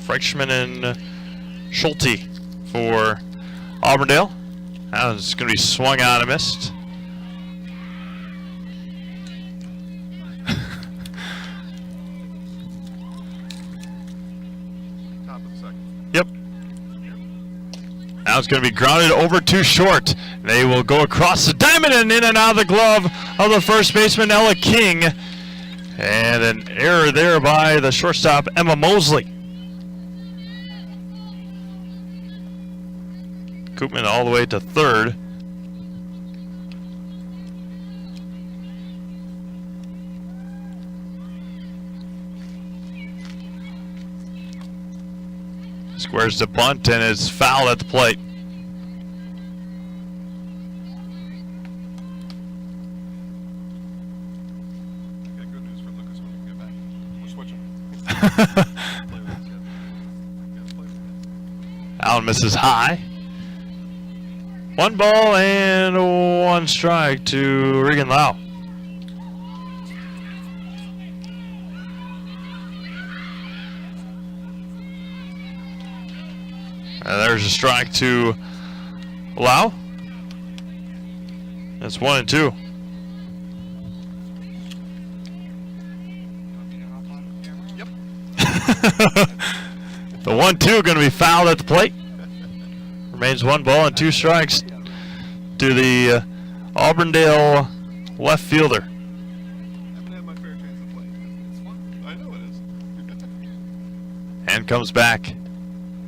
A: Freischman, and Schulte for Auburndale. That one's going to be swung out and missed. Yep. Now it's going to be grounded over too short. They will go across the diamond and in and out of the glove of the first baseman, Ella King. And an error there by the shortstop, Emma Mosley. Koopman all the way to third. Squares the bunt and is fouled at the plate. Allen misses high. 1 ball and 1 strike to Regan Lau. There's a strike to Lau. That's 1 and 2. The 1-2 going to be fouled at the plate. Remains 1 ball and 2 strikes to the Auburndale left fielder. And comes back,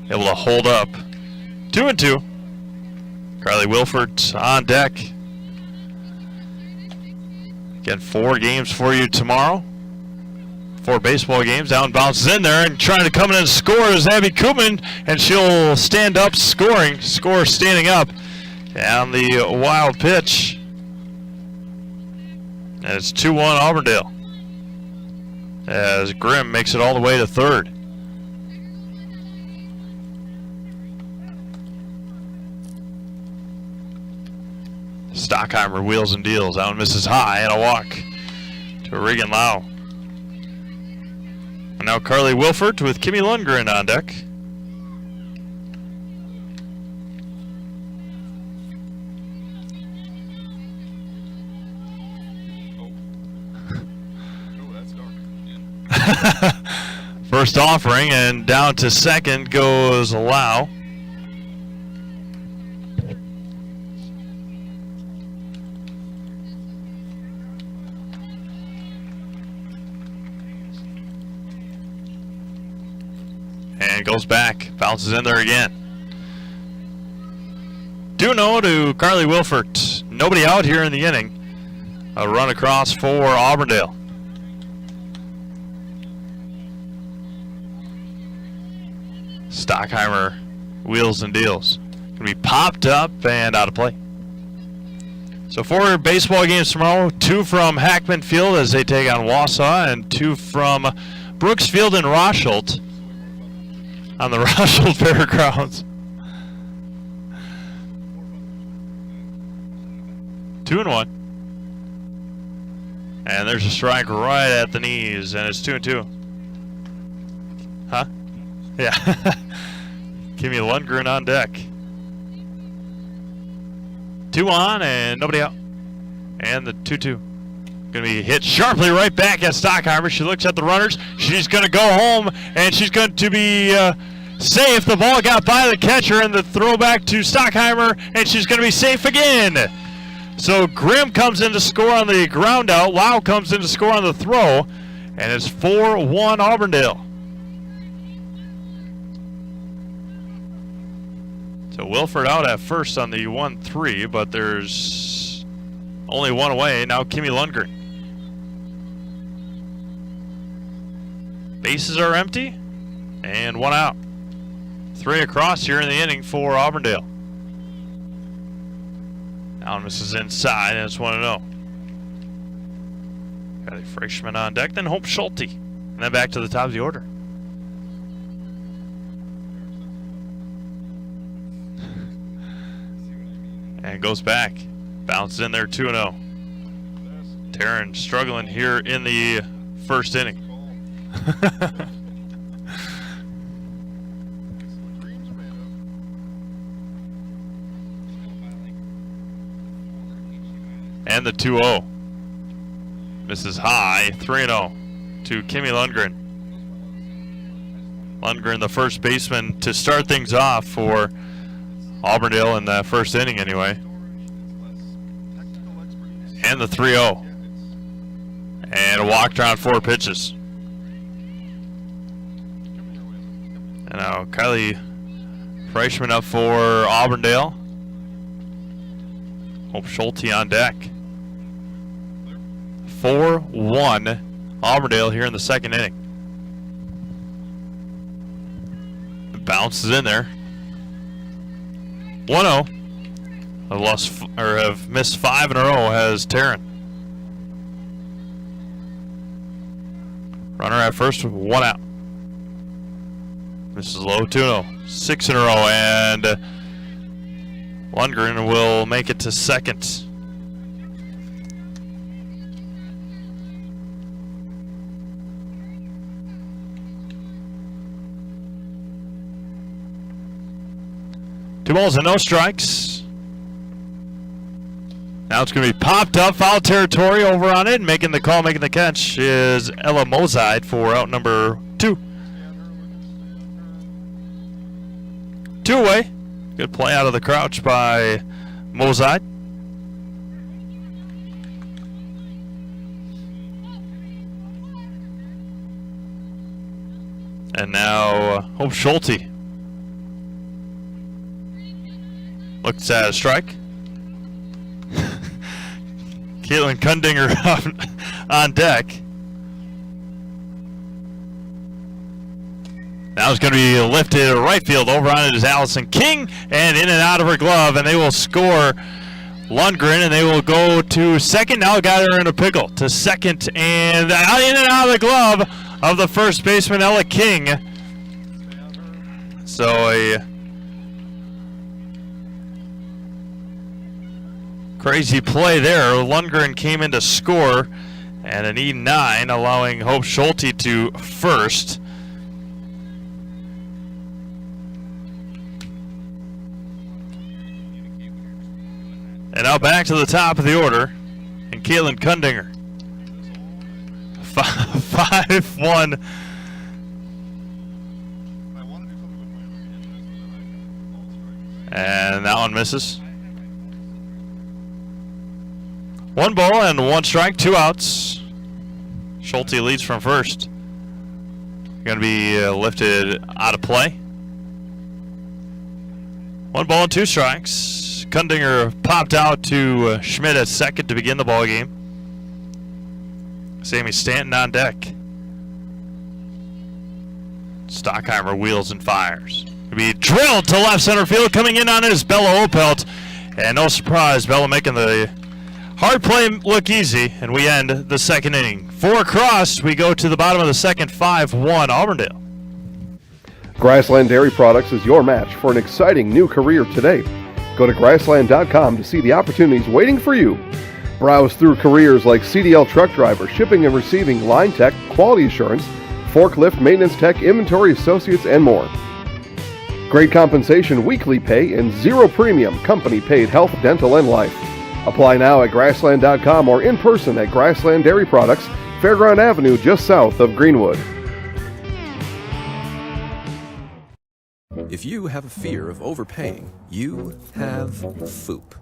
A: able to hold up. 2-2. Carly Wilford on deck. Again, 4 games for you tomorrow. 4 baseball games. Down bounces in there and trying to come in and score is Abby Koopman, and she'll stand up scoring. Score standing up. And the wild pitch. And it's 2-1 Auburndale. As Grimm makes it all the way to third. Stockheimer wheels and deals. Out and misses high, and a walk to Regan Lau. And now Carly Wilford with Kimmy Lundgren on deck. First offering, and down to second goes Lau. And goes back, bounces in there again. 2-0 to Carly Wilford. Nobody out here in the inning. A run across for Auburndale. Stockheimer wheels and deals. Gonna be popped up and out of play. So 4 baseball games tomorrow. 2 from Hackman Field as they take on Wausau, and 2 from Brooks Field in Marshfield on the Marshfield Fairgrounds. 2-1. And there's a strike right at the knees, and it's 2-2. Huh? Yeah. Kimmy Lundgren on deck. 2 on and nobody out. And the 2-2. Going to be hit sharply right back at Stockheimer. She looks at the runners. She's going to go home, and she's going to be safe. The ball got by the catcher, and the throw back to Stockheimer, and she's going to be safe again. So Grimm comes in to score on the ground out. Lau comes in to score on the throw, and it's 4-1 Auburndale. So Wilford out at first on the 1-3, but there's only one away. Now Kimmy Lundgren. Bases are empty, and 1 out. 3 across here in the inning for Auburndale. Allen misses inside, and it's 1-0. Got a freshman on deck, then Hope Schulte. And then back to the top of the order. And goes back. Bounces in there, 2-0. Taryn struggling here in the first inning. And the 2-0. Misses high, 3-0 to Kimmy Lundgren. Lundgren, the first baseman to start things off for Auburndale in that first inning anyway. And the 3-0. And a walk on 4 pitches. And now Kylie Freischman up for Auburndale. Hope Schulte on deck. 4-1 Auburndale here in the second inning. Bounces in there. 1-0. Have missed 5 in a row has Taryn. Runner at first with 1 out. Misses low, 2-0. 6 in a row, and Lundgren will make it to second. Two balls and no strikes. Now it's going to be popped up, foul territory over on it. Making the call, making the catch is Ella Mozide for out number 2. 2 away. Good play out of the crouch by Mozide. And now Hope Schulte looks at a strike. Caitlin Kundinger on deck. Now it's going to be lifted to right field. Over on it is Allison King, and in and out of her glove, and they will score Lundgren, and they will go to second. Now got her in a pickle to second, and in and out of the glove of the first baseman, Ella King. So a crazy play there. Lundgren came in to score, and an E9, allowing Hope Schulte to first. And now back to the top of the order, and Caitlin Kundinger. 5-1. And that one misses. 1 ball and 1 strike, 2 outs. Schulte leads from first. Going to be lifted out of play. 1 ball and 2 strikes. Kundinger popped out to Schmidt at second to begin the ball game. Sammy Stanton on deck. Stockheimer wheels and fires. It'll be drilled to left center field. Coming in on it is Bella Opelt. And no surprise, Bella making the hard play look easy. And we end the second inning. 4 across, we go to the bottom of the second, 5-1 Auburndale.
D: Grassland Dairy Products is your match for an exciting new career today. Go to grassland.com to see the opportunities waiting for you. Browse through careers like CDL truck driver, shipping and receiving, line tech, quality assurance, forklift, maintenance tech, inventory associates, and more. Great compensation, weekly pay, and 0 premium company-paid health, dental, and life. Apply now at grassland.com or in person at Grassland Dairy Products, Fairground Avenue, just south of Greenwood.
C: If you have a fear of overpaying, you have FOOP.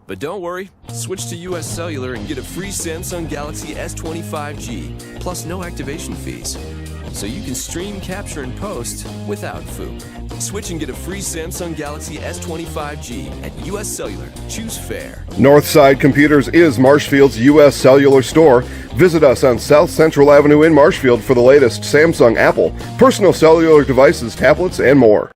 C: But don't worry, switch to US Cellular and get a free Samsung Galaxy S25G, plus no activation fees. So you can stream, capture, and post without FOOP. Switch and get a free Samsung Galaxy S25G at US Cellular. Choose fair.
D: Northside Computers is Marshfield's U.S. Cellular store. Visit us on South Central Avenue in Marshfield for the latest Samsung, Apple, personal cellular devices, tablets, and more.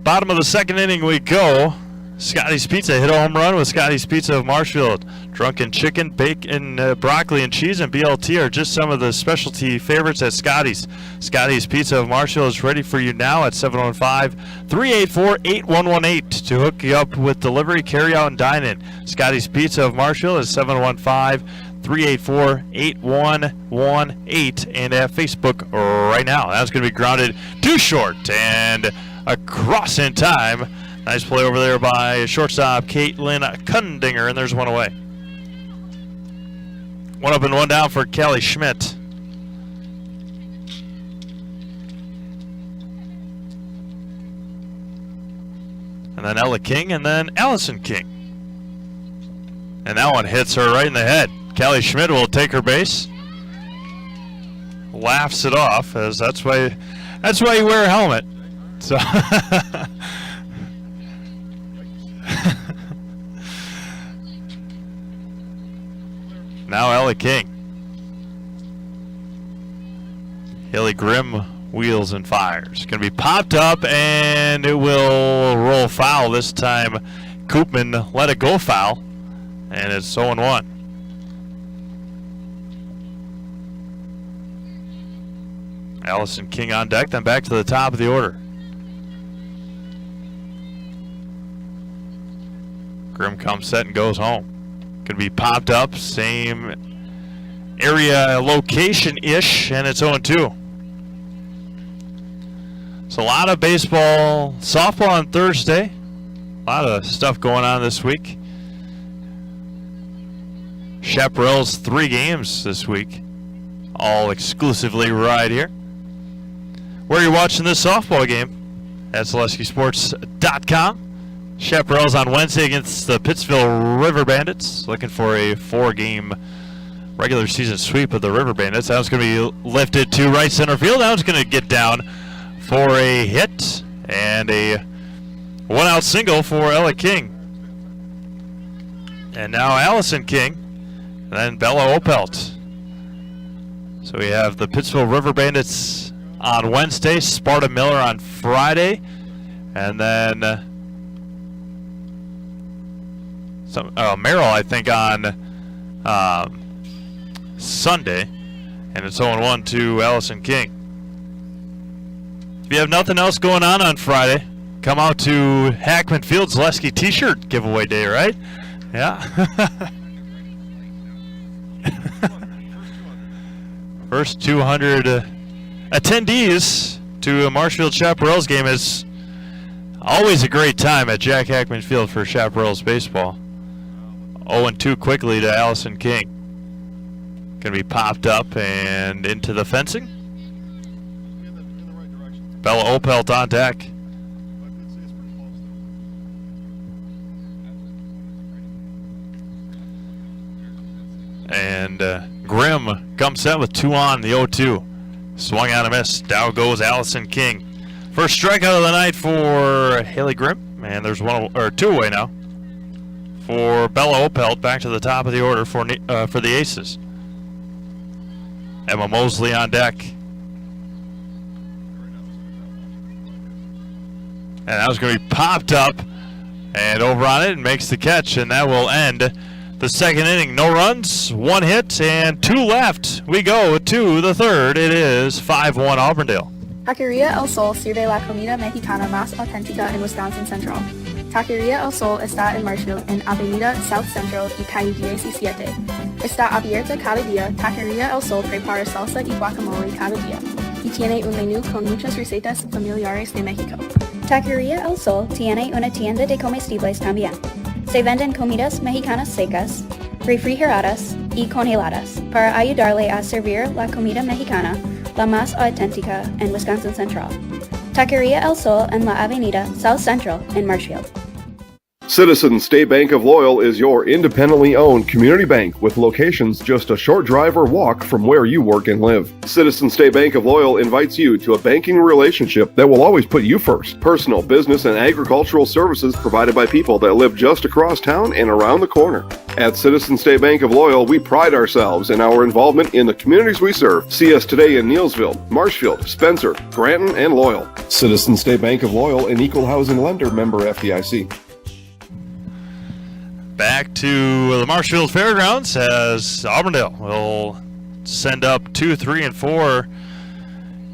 A: Bottom of the second inning we go. Scotty's Pizza hit a home run with Scotty's Pizza of Marshfield. Drunken chicken, bacon, broccoli, and cheese, and BLT are just some of the specialty favorites at Scotty's. Scotty's Pizza of Marshfield is ready for you now at 715-384-8118 to hook you up with delivery, carry-out, and dine-in. Scotty's Pizza of Marshfield is 715-384-8118 and at Facebook right now. That's going to be grounded too short and across in time. Nice play over there by shortstop Caitlin Kundinger, and there's one away. 1 up and 1 down for Kelly Schmidt. And then Ella King, and then Allison King. And that one hits her right in the head. Kelly Schmidt will take her base. Laughs it off, as that's why you wear a helmet. So now Ella King. Haley Grimm wheels and fires. Going to be popped up, and it will roll foul this time. Koopman let it go foul, and it's 0-1. Allison King on deck, then back to the top of the order. Grimm comes set and goes home. Could be popped up, same area location-ish, and it's 0-2. So a lot of baseball, softball on Thursday. A lot of stuff going on this week. Chaparral's 3 games this week, all exclusively right here. Where are you watching this softball game? At ZaleskiSports.com. Chaparral's on Wednesday against the Pittsville River Bandits, looking for a 4-game regular season sweep of the River Bandits. That was going to be lifted to right center field. That was going to get down for a hit and a one-out single for Ella King. And now Allison King, and then Bella Opelt. So we have the Pittsville River Bandits on Wednesday, Sparta Miller on Friday, and then Merrill, I think, on Sunday. And it's 0-1 to Allison King. If you have nothing else going on Friday, come out to Hackman Field Zaleski t-shirt giveaway day, right? Yeah. First 200 attendees to a Marshfield Chaparrals game is always a great time at Jack Hackman Field for Chaparrals baseball. 0-2 quickly to Allison King. Going to be popped up and into the fencing. Bella Opelt on deck. And Grimm comes set with 2 on the 0-2. Swung on a miss. Down goes Allison King. First strikeout of the night for Haley Grimm. And there's 2 away now for Bella Opelt, back to the top of the order for the Aces. Emma Mosley on deck. And that was going to be popped up and over on it and makes the catch, and that will end the second inning. No runs, 1 hit, and 2 left. We go to the third. It is 5-1 Auburndale.
E: Taqueria El Sol sirve la comida mexicana más auténtica en Wisconsin Central. Taqueria El Sol está en Marshfield, en Avenida South Central y calle 17. Está abierta cada día. Taqueria El Sol prepara salsa y guacamole cada día. Y tiene un menú con muchas recetas familiares de México.
I: Taqueria El Sol tiene una tienda de comestibles también. Se venden comidas mexicanas secas, refrigeradas y congeladas para ayudarle a servir la comida mexicana, la más auténtica en Wisconsin Central. Taqueria El Sol en la Avenida South Central en Marshfield.
D: Citizens State Bank of Loyal is your independently owned community bank with locations just a short drive or walk from where you work and live. Citizens State Bank of Loyal invites you to a banking relationship that will always put you first. Personal, business, and agricultural services provided by people that live just across town and around the corner. At Citizens State Bank of Loyal, we pride ourselves in our involvement in the communities we serve. See us today in Neillsville, Marshfield, Spencer, Granton, and Loyal. Citizens State Bank of Loyal, an equal housing lender, member FDIC.
A: Back to the Marshfield Fairgrounds as Auburndale will send up 2, 3, and 4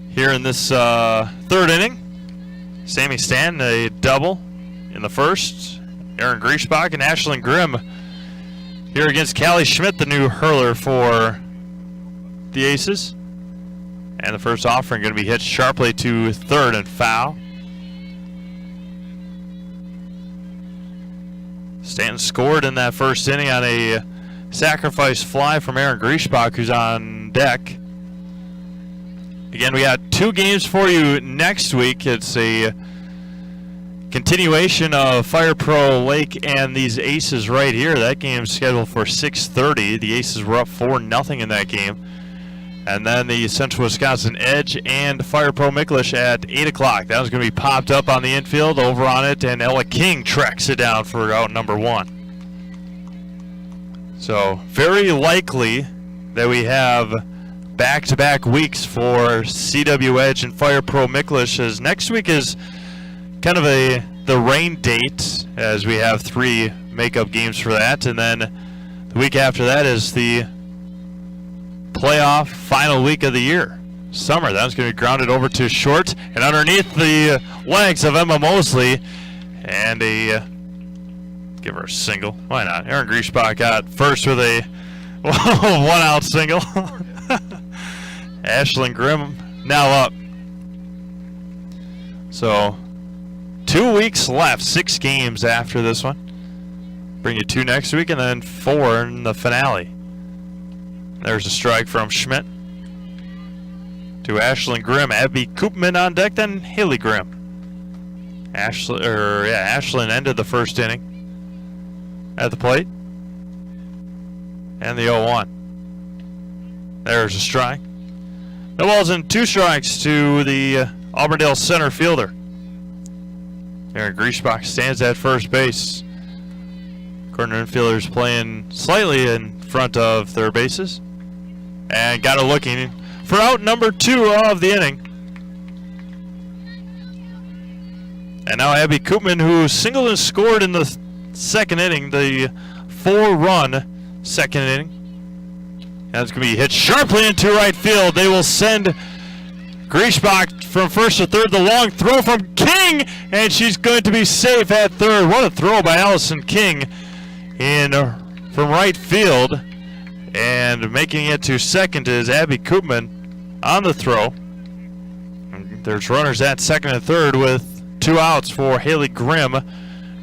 A: here in this third inning. Sammy Stanton, a double in the first. Aaron Griesbach and Ashlyn Grimm here against Callie Schmidt, the new hurler for the Aces. And the first offering going to be hit sharply to third and foul. Stanton scored in that first inning on a sacrifice fly from Aaron Griesbach, who's on deck. Again, we got 2 games for you next week. It's a continuation of Fire Pro Lake and these Aces right here. That game's scheduled for 6:30. The Aces were up 4-0 in that game. And then the Central Wisconsin Edge and Fire Pro Micklish at 8 o'clock. That was going to be popped up on the infield, over on it, and Ella King tracks it down for out number 1. So very likely that we have back-to-back weeks for CW Edge and Fire Pro Micklish, as next week is kind of the rain date, as we have 3 makeup games for that, and then the week after that is the playoff final week of the year, summer. That's going to be grounded over to short and underneath the legs of Emma Mosley, and give her a single. Why not? Aaron Griesbach got first with a 1-out single. Ashlyn Grimm now up. So 2 weeks left, 6 games after this one. Bring you 2 next week and then 4 in the finale. There's a strike from Schmidt to Ashlyn Grimm. Abby Koopman on deck, then Haley Grimm. Ashlyn ended the first inning at the plate. And the 0-1. There's a strike. No balls and 2 strikes to the Auburndale center fielder. Aaron Griesbach stands at first base. Corner infielders playing slightly in front of their bases. And got it looking for out number 2 of the inning. And now Abby Koopman, who singled and scored in the second inning, the 4-run second inning. That's going to be hit sharply into right field. They will send Griesbach from first to third. The long throw from King, and she's going to be safe at third. What a throw by Allison King from right field. And making it to second is Abby Koopman on the throw. And there's runners at second and third with 2 outs for Haley Grimm,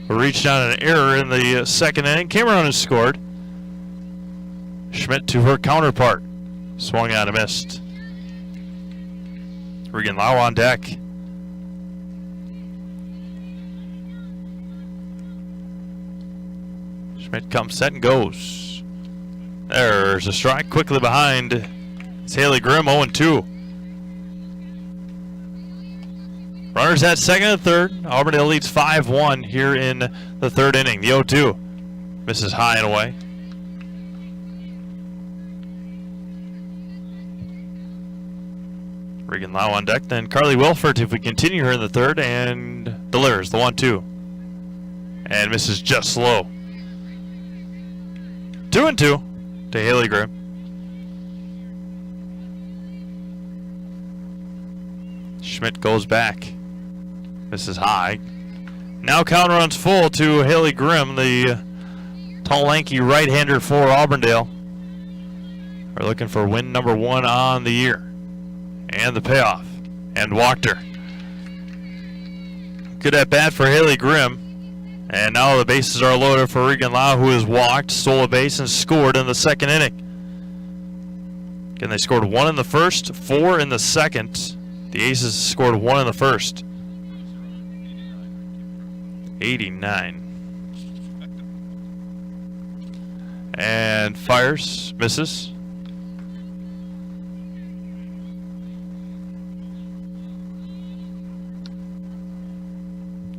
A: who reached on an error in the second inning. Came around and scored. Schmidt to her counterpart. Swung on and missed. Regan Lau on deck. Schmidt comes set and goes. There's a strike quickly behind. It's Haley Grimm, 0-2. Runners at second and third. Auburndale leads 5-1 here in the third inning. The 0-2 misses high and away. Regan Lau on deck. Then Carly Wilford, if we continue here in the third, and delivers the 1-2. And misses just low. 2-2 to Haley Grimm. Schmidt goes back. Misses high. Now count runs full to Haley Grimm, the tall, lanky right-hander for Auburndale. We're looking for win number 1 on the year. And the payoff. And walked her. Good at bat for Haley Grimm. And now the bases are loaded for Regan Lau, who has walked, stole a base, and scored in the second inning. Again, they scored 1 in the first, 4 in the second. The Aces scored 1 in the first. 89. And fires, misses.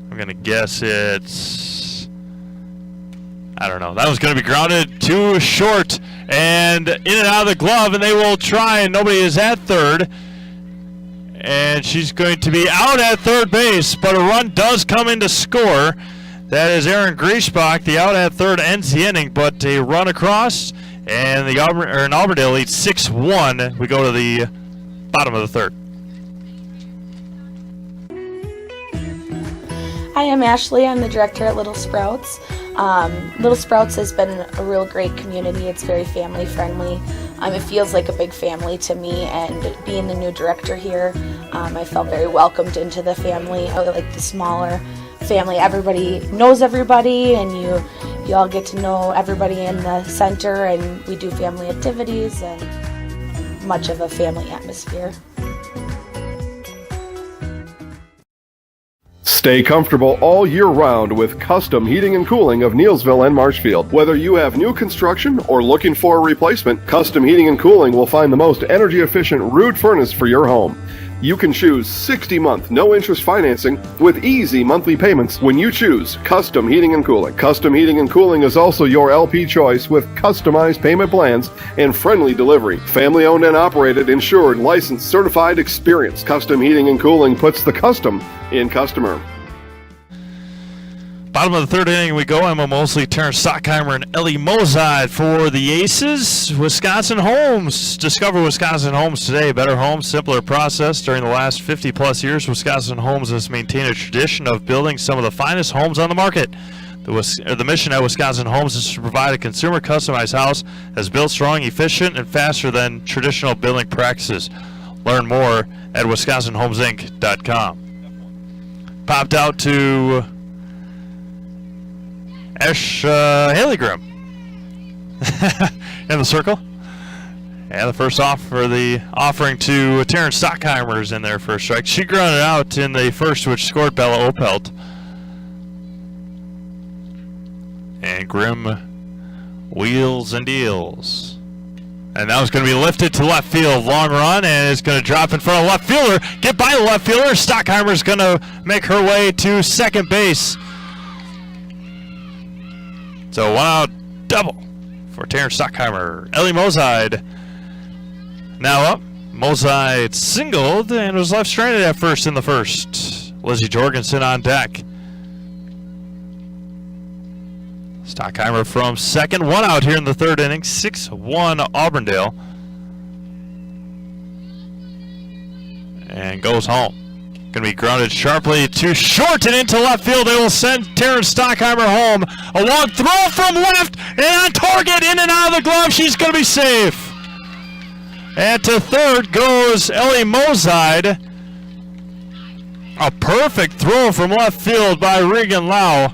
A: I'm going to guess it's, I don't know. That was going to be grounded too short and in and out of the glove, and they will try, and nobody is at third. And she's going to be out at third base, but a run does come in to score. That is Aaron Griesbach. The out at third ends the inning, but a run across, and the Auburndale leads 6-1. We go to the bottom of the third.
J: Hi, I'm Ashley. I'm the director at Little Sprouts. Little Sprouts has been a real great community. It's very family friendly. It feels like a big family to me, and being the new director here, I felt very welcomed into the family. I like the smaller family. Everybody knows everybody, and you all get to know everybody in the center, and we do family activities and much of a family atmosphere.
D: Stay comfortable all year round with Custom Heating and Cooling of Neelsville and Marshfield. Whether you have new construction or looking for a replacement, Custom Heating and Cooling will find the most energy-efficient rood furnace for your home. You can choose 60-month no-interest financing with easy monthly payments when you choose Custom Heating and Cooling. Custom Heating and Cooling is also your LP choice with customized payment plans and friendly delivery. Family-owned and operated, insured, licensed, certified, experienced. Custom Heating and Cooling puts the custom in customer.
A: Bottom of the third inning we go. Emma Mosley, Terrence Stockheimer, and Ellie Mozad for the Aces. Wisconsin Homes. Discover Wisconsin Homes today. Better homes, simpler process. During the last 50-plus years, Wisconsin Homes has maintained a tradition of building some of the finest homes on the market. The mission at Wisconsin Homes is to provide a consumer-customized house that's built strong, efficient, and faster than traditional building practices. Learn more at wisconsinhomesinc.com. Popped out to Haley Grimm in the circle. And the first off for the offering to Terrence Stockheimer's in there for a strike. She grounded out in the first, which scored Bella Opelt. And Grimm wheels and deals. And that was going to be lifted to left field. Long run, and it's going to drop in front of left fielder. Get by the left fielder. Stockheimer's going to make her way to second base. So 1 out double for Terrence Stockheimer. Ellie Mozide now up. Mozide singled and was left stranded at first in the first. Lizzie Jorgensen on deck. Stockheimer from second, 1 out here in the third inning, 6-1 Auburndale. And goes home. Going to be grounded sharply to short and into left field. They will send Terrence Stockheimer home. A long throw from left and on target, in and out of the glove. She's going to be safe. And to third goes Ellie Mozide. A perfect throw from left field by Regan Lau.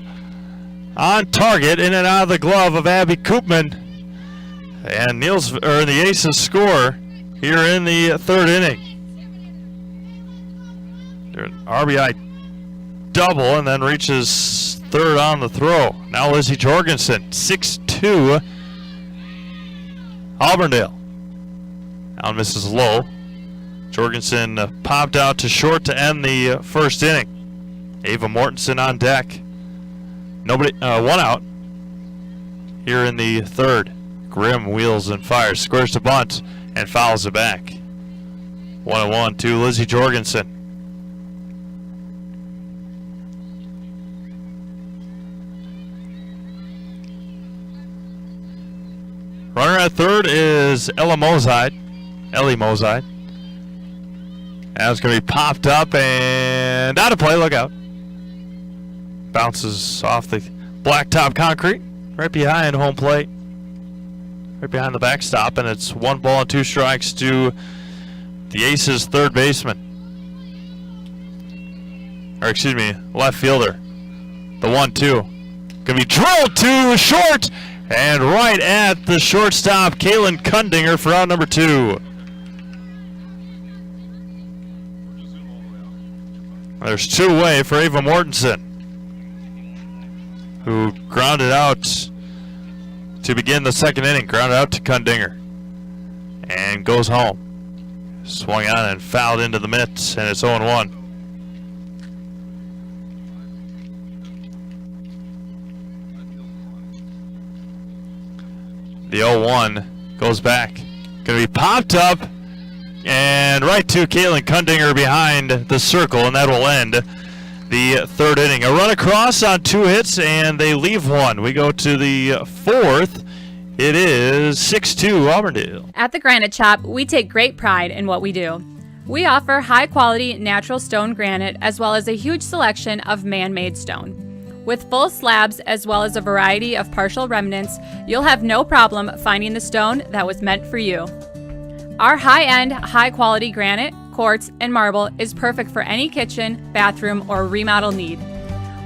A: On target, in and out of the glove of Abby Koopman. And the Aces score here in the third inning. An RBI double and then reaches third on the throw. Now Lizzie Jorgensen, 6-2 Auburndale. Now misses low. Jorgensen popped out to short to end the first inning. Ava Mortensen on deck. 1 out here in the third. Grimm wheels and fires, squares to bunt, and fouls it back. 1-1 to Lizzie Jorgensen. Runner at third is Ellie Mozide. That's going to be popped up and out of play. Look out. Bounces off the blacktop concrete right behind home plate, right behind the backstop, and it's 1 ball and 2 strikes to the Aces third baseman. Or excuse me, left fielder. The 1-2. Gonna be drilled to short and right at the shortstop, Kaylin Kundinger for out number 2. There's 2 away for Ava Mortensen, who grounded out to begin the second inning. Grounded out to Kundinger and goes home. Swung on and fouled into the mitts, and it's 0-1. The 0-1 goes back. Going to be popped up and right to Kaylin Kundinger behind the circle, and that will end the third inning. A run across on 2 hits, and they leave 1. We go to the fourth. It is 6-2 Auburndale.
L: At the Granite Shop, we take great pride in what we do. We offer high-quality natural stone granite as well as a huge selection of man-made stone. With full slabs as well as a variety of partial remnants, you'll have no problem finding the stone that was meant for you. Our high-end, high-quality granite, quartz, and marble is perfect for any kitchen, bathroom, or remodel need.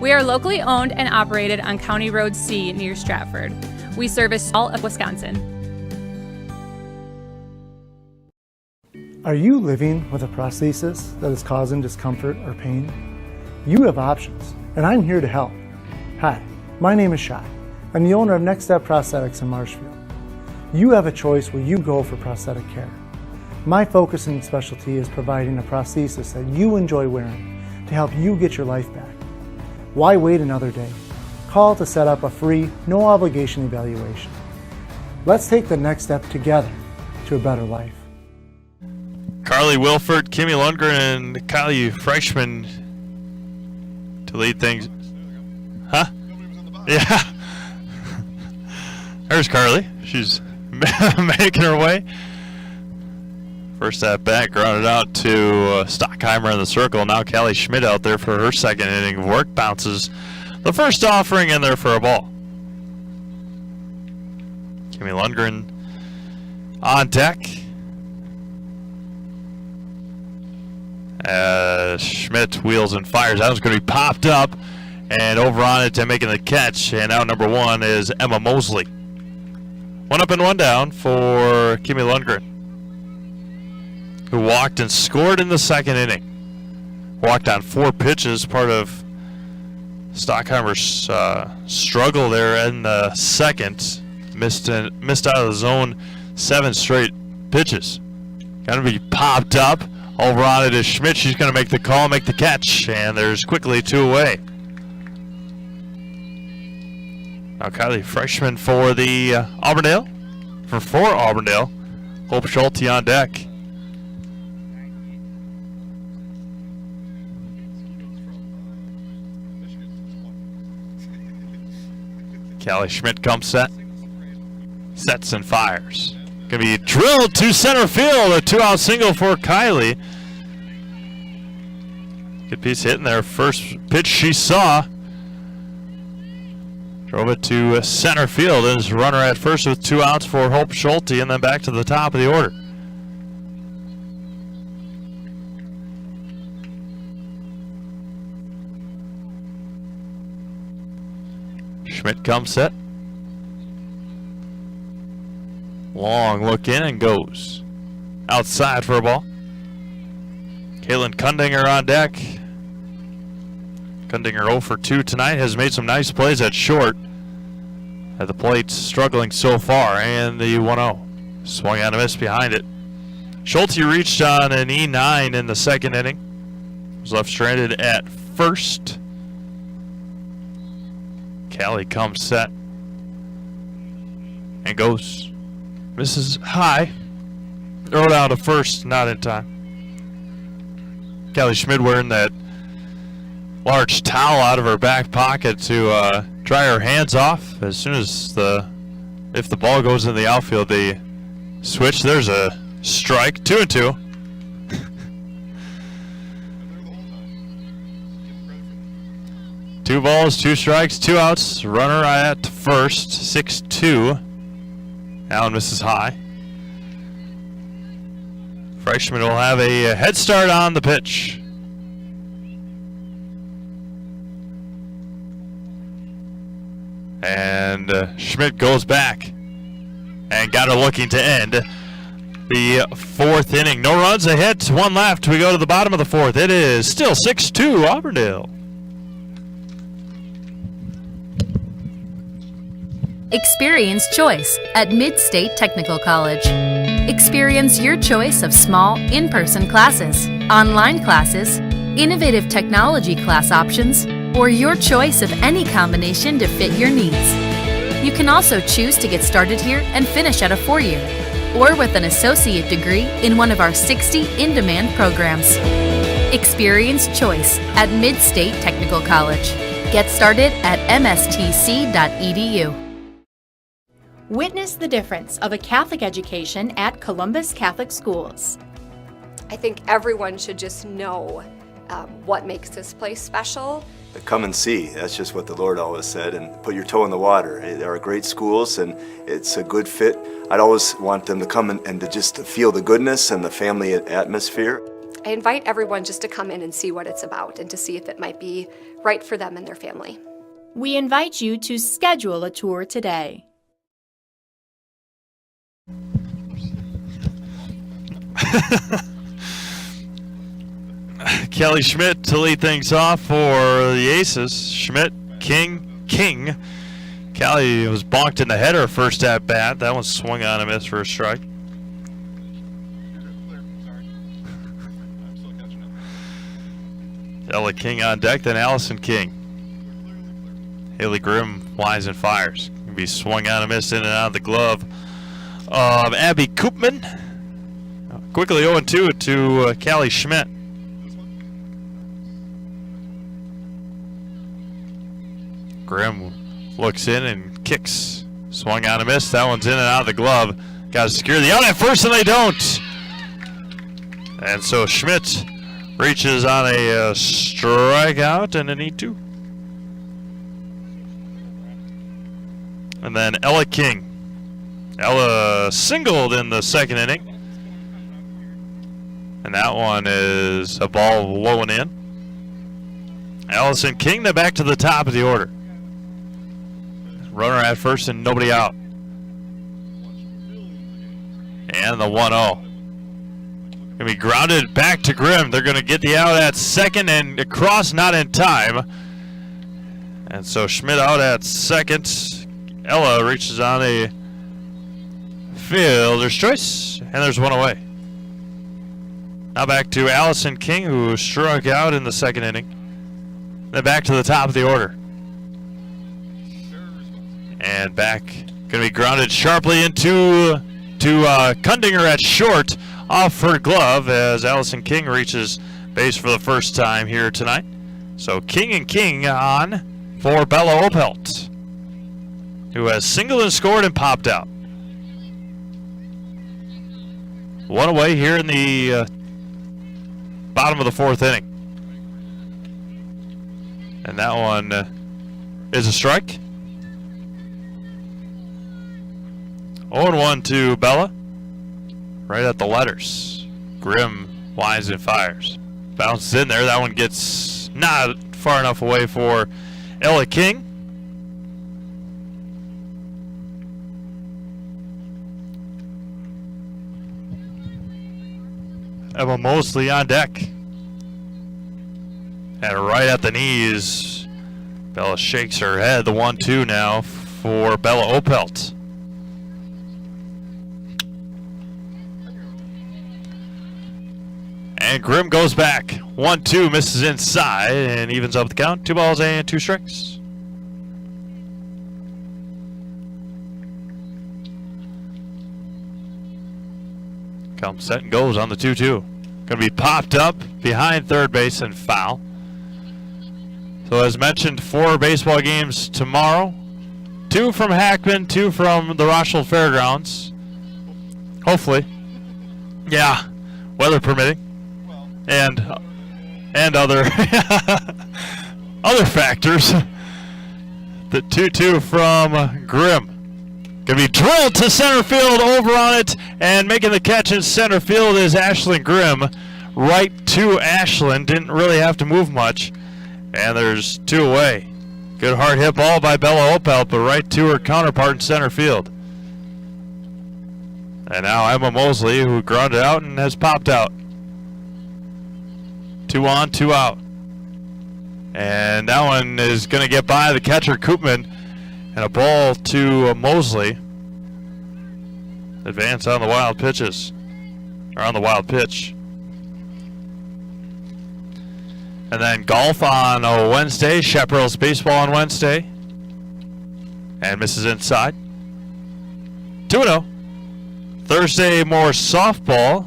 L: We are locally owned and operated on County Road C near Stratford. We service all of Wisconsin.
M: Are you living with a prosthesis that is causing discomfort or pain? You have options, and I'm here to help. Hi, my name is Shai. I'm the owner of Next Step Prosthetics in Marshfield. You have a choice where you go for prosthetic care. My focus and specialty is providing a prosthesis that you enjoy wearing to help you get your life back. Why wait another day? Call to set up a free, no obligation evaluation. Let's take the next step together to a better life.
A: Carly Wilford, Kimmy Lundgren, and Kylie Freischman to lead things. Huh? Yeah. There's Carly. She's making her way. First at bat, grounded out to Stockheimer in the circle. Now Callie Schmidt out there for her second inning of work. Bounces the first offering in there for a ball. Kimmy Lundgren on deck. Schmidt wheels and fires. That was going to be popped up and over on it and making the catch. And out number 1 is Emma Mosley. 1 up and 1 down for Kimmy Lundgren, who walked and scored in the second inning. Walked on 4 pitches, part of Stockheimer's struggle there in the second. Missed out of the zone 7 straight pitches. Going to be popped up. Over on it is Schmidt. She's going to make the call, make the catch, and there's quickly 2 away. Now Kylie freshman for the Auburndale. For Auburndale. Hope Schulte on deck. Callie Schmidt comes set. Sets and fires. Gonna be drilled to center field. A 2-out single for Kylie. Good piece hitting there. First pitch she saw. Drove it to center field. There's a runner at first with 2 outs for Hope Schulte, and then back to the top of the order. Schmidt comes set. Long look in and goes outside for a ball. Kaylin Kundinger on deck. Kundinger 0 for 2 tonight, has made some nice plays at short. At the plate, struggling so far, and the 1-0. Swung on a miss behind it. Schulte reached on an E9 in the second inning. Was left stranded at first. Callie comes set and goes. Misses high. Throw down to first, not in time. Callie Schmidt wearing that large towel out of her back pocket to dry her hands off. As soon as if the ball goes in the outfield, they switch. There's a strike, 2-2. 2 balls, 2 strikes, 2 outs. Runner at first, 6-2. Allen misses high. Freshman will have a head start on the pitch. And Schmidt goes back and got her looking to end the 4th inning. No runs, a hit, 1 left. We go to the bottom of the 4th. It is still 6-2 Auburndale.
N: Experience choice at Mid-State Technical College. Experience your choice of small, in-person classes, online classes, innovative technology class options, or your choice of any combination to fit your needs. You can also choose to get started here and finish at a 4-year, or with an associate degree in one of our 60 in-demand programs. Experience choice at Mid-State Technical College. Get started at mstc.edu.
O: Witness the difference of a Catholic education at Columbus Catholic Schools.
P: I think everyone should just know what makes this place special.
Q: Come and see. That's just what the Lord always said, and put your toe in the water. There are great schools, and it's a good fit. I'd always want them to come and to just feel the goodness and the family atmosphere.
P: I invite everyone just to come in and see what it's about and to see if it might be right for them and their family.
O: We invite you to schedule a tour today.
A: Kelly Schmidt to lead things off for the Aces. Schmidt, King. Kelly was bonked in the head her first at bat. That one swung on a miss for a strike. Ella King on deck, then Allison King. Haley Grimm lines and fires. Can be swung on a miss in and out of the glove of Abby Koopman. Quickly 0-2 to Callie Schmidt. Grimm looks in and kicks. Swung on a miss. That one's in and out of the glove. Got to secure the out at first, and they don't. And so Schmidt reaches on a strikeout and an E2. And then Ella King. Ella singled in the second inning. And that one is a ball low and in. Allison King then back to the top of the order. Runner at first and nobody out. And the 1-0. Gonna be grounded back to Grimm. They're gonna get the out at second and across, not in time. And so Schmidt out at second. Ella reaches on a fielder's choice, and there's one away. Now back to Allison King, who struck out in the second inning. Then back to the top of the order. And back, going to be grounded sharply into Kundinger at short off her glove as Allison King reaches base for the first time here tonight. So King and King on for Bella Opelt, who has singled and scored and popped out. One away here in the bottom of the fourth inning. And that one is a strike. 0-1 to Bella. Right at the letters. Grimm winds and fires. Bounces in there. That one gets not far enough away for Ella King. Emma Mosley on deck. And right at the knees, Bella shakes her head. The 1-2 now for Bella Opelt. And Grimm goes back. 1-2, misses inside and evens up the count. 2 balls and 2 strikes. Comes set and goes on the 2-2. Going to be popped up behind third base and foul. So as mentioned, 4 baseball games tomorrow. 2 from Hackman, 2 from the Marshfield Fairgrounds. Hopefully. Yeah, weather permitting. And other other factors. The 2-2 from Grimm. Gonna be drilled to center field, over on it, and making the catch in center field is Ashlyn Grimm. Right to Ashlyn, didn't really have to move much. And there's 2 away. Good hard hit ball by Bella Opelt, but right to her counterpart in center field. And now Emma Mosley, who grounded out and has popped out. 2 on, 2 out. And that one is going to get by the catcher, Koopman. And a ball to Mosley. Advance on the wild pitches. Or on the wild pitch. And then golf on a Wednesday. Chaparral's baseball on Wednesday. And misses inside. 2-0. Thursday, more softball.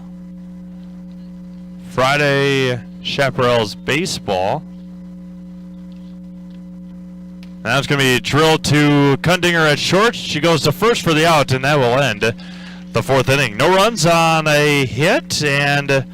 A: Friday, Chaparral's baseball. Now it's going to be drilled to Kundinger at short. She goes to first for the out, and that will end the fourth inning. No runs on a hit, and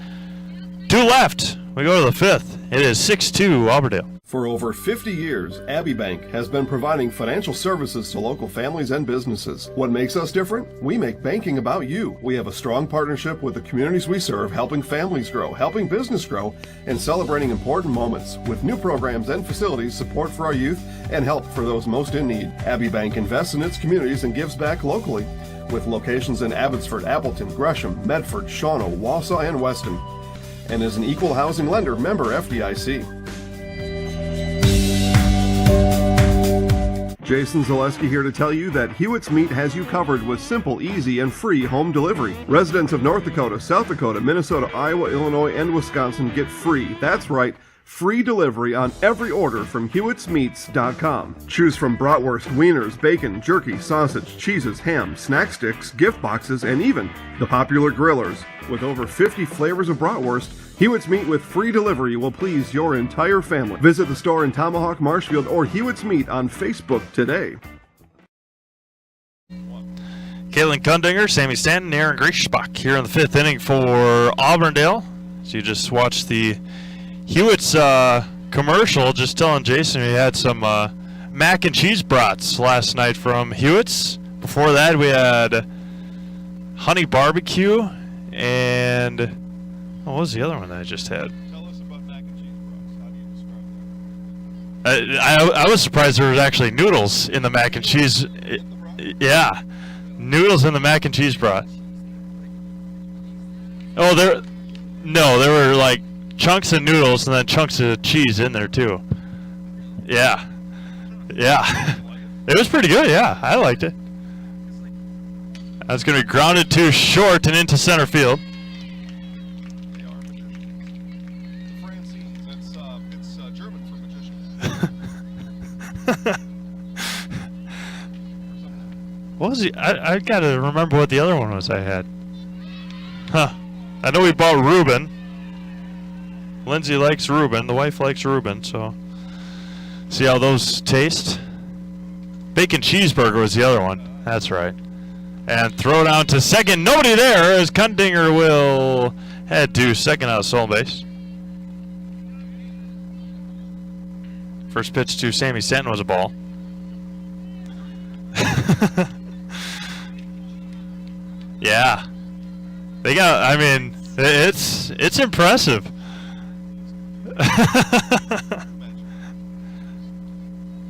A: 2 left. We go to the fifth. It is 6-2 Auburndale.
D: For over 50 years, Abbey Bank has been providing financial services to local families and businesses. What makes us different? We make banking about you. We have a strong partnership with the communities we serve, helping families grow, helping business grow, and celebrating important moments with new programs and facilities, support for our youth, and help for those most in need. Abbey Bank invests in its communities and gives back locally, with locations in Abbotsford, Appleton, Gresham, Medford, Shawano, Wausau, and Weston, and is an equal housing lender, member FDIC. Jason Zaleski here to tell you that Hewitt's Meat has you covered with simple, easy, and free home delivery. Residents of North Dakota, South Dakota, Minnesota, Iowa, Illinois, and Wisconsin get free, that's right, free delivery on every order from Hewitt'sMeats.com. Choose from bratwurst, wieners, bacon, jerky, sausage, cheeses, ham, snack sticks, gift boxes, and even the popular grillers. With over 50 flavors of bratwurst, Hewitt's Meat with free delivery will please your entire family. Visit the store in Tomahawk, Marshfield, or Hewitt's Meat on Facebook today.
A: Caitlin Kundinger, Sammy Stanton, Aaron Grieshbach here in the fifth inning for Auburndale. So you just watched the Hewitt's commercial, just telling Jason we had some mac and cheese brats last night from Hewitt's. Before that, we had honey barbecue and what was the other one that I just had?
S: Tell us about mac and cheese brats. How do you describe them?
A: I was surprised there was actually noodles in the mac and cheese. Yeah, noodles in the mac and cheese broth. Oh, there were like chunks of noodles and then chunks of cheese in there too. Yeah. It was pretty good. Yeah, I liked it. That's going to be grounded to short and into center field.
D: It's German for magician.
A: What was he? I got to remember what the other one was I had. Huh. I know we bought Reuben. Lindsay likes Reuben. The wife likes Reuben, so see how those taste. Bacon cheeseburger was the other one. That's right. And throw down to second. Nobody there as Kundinger will head to second out of stolen base. First pitch to Sammy Stanton was a ball. Yeah. They got, I mean, it's impressive.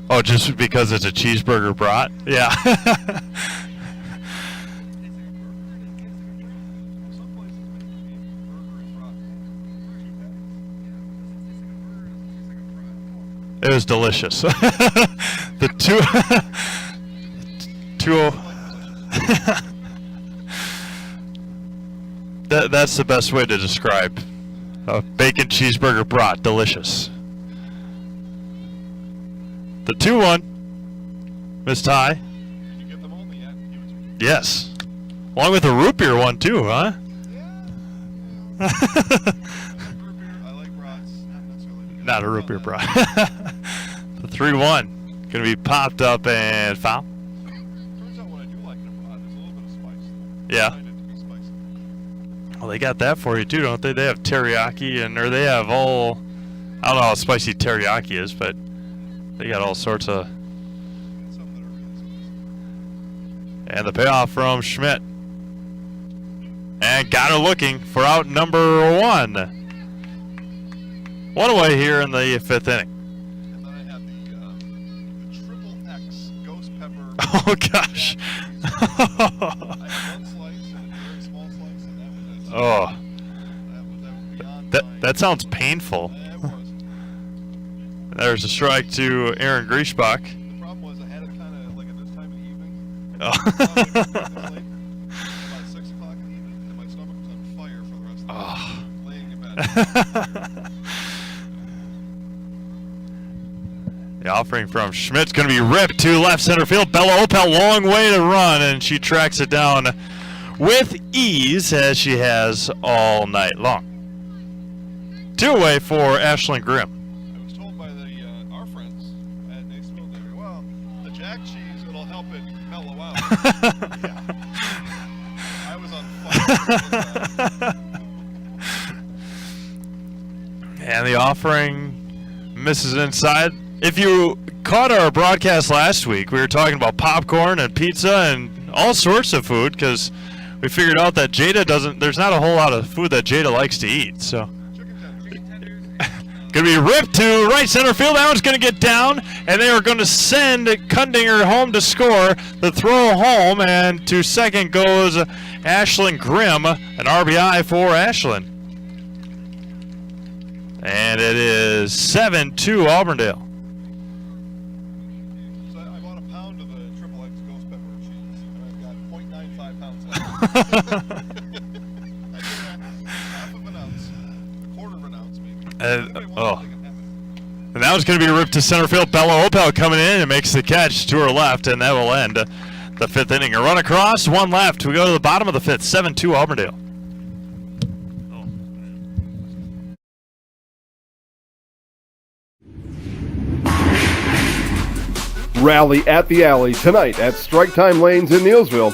A: Oh, just because it's a cheeseburger brat? Yeah. It was delicious. The that's the best way to describe a bacon cheeseburger brat. Delicious. The 2-1. Miss Ty.
D: Did you get them all?
A: Yes. Along with the root beer one too, huh?
D: Yeah. I like brats.
A: Not a root beer brat. The 3-1. Gonna be popped up and foul.
D: Turns out what I do like in a brat is a little bit of spice.
A: Yeah.
D: I find it to be spicy.
A: Well, they got that for you too, don't they? They have teriyaki or they have all. I don't know how spicy teriyaki is, but they got all sorts of. And the payoff from Schmidt. And got her looking for out number 1. One away here in the 5th inning.
D: And then I have the triple X ghost pepper.
A: Oh gosh.
D: I had one slice and a very small slice, and that was it.
A: Oh.
D: That was beyond
A: That sounds painful.
D: Yeah, it was.
A: There's a strike to Aaron Griesbach.
D: The problem was I had it kind of like at this time of the evening.
A: Oh.
D: About 6 o'clock in the evening, and my stomach was on fire for the rest of the night. Laying in bed.
A: The offering from Schmidt's going to be ripped to left center field. Bella Opel, long way to run, and she tracks it down with ease as she has all night long. 2 away for Ashlyn Grimm.
D: I was told by our friends at Naisville, they were, well, the jack cheese, it'll help it mellow out. Yeah. I was on fire.
A: And the offering misses inside. If you caught our broadcast last week, we were talking about popcorn and pizza and all sorts of food because we figured out that Jada there's not a whole lot of food that Jada likes to eat. So, going to be ripped to right center field. That one's going to get down, and they are going to send Kundinger home to score. The throw home, and to second goes Ashlyn Grimm, an RBI for Ashlyn. And it is 7-2 Auburndale.
D: So I bought a pound of the triple X ghost pepper cheese, and I've got 0.95 pounds left. I did half of an ounce, a quarter of an ounce maybe.
A: And that was going to be ripped to center field. Bella Opel coming in and makes the catch to her left, and that will end the 5th inning. A run across, 1 left. We go to the bottom of the 5th, 7-2 Auburndale.
D: Rally at the Alley tonight at Strike Time Lanes in Neilsville.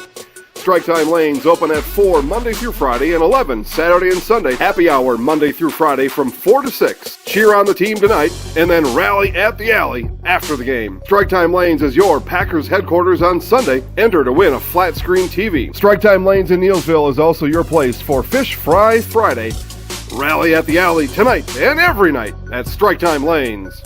D: Strike Time Lanes open at 4 Monday through Friday and 11 Saturday and Sunday. Happy hour Monday through Friday from 4 to 6. Cheer on the team tonight and then rally at the Alley after the game. Strike Time Lanes is your Packers headquarters on Sunday. Enter to win a flat screen TV. Strike Time Lanes in Neilsville is also your place for Fish Fry Friday. Rally at the Alley tonight and every night at Strike Time Lanes.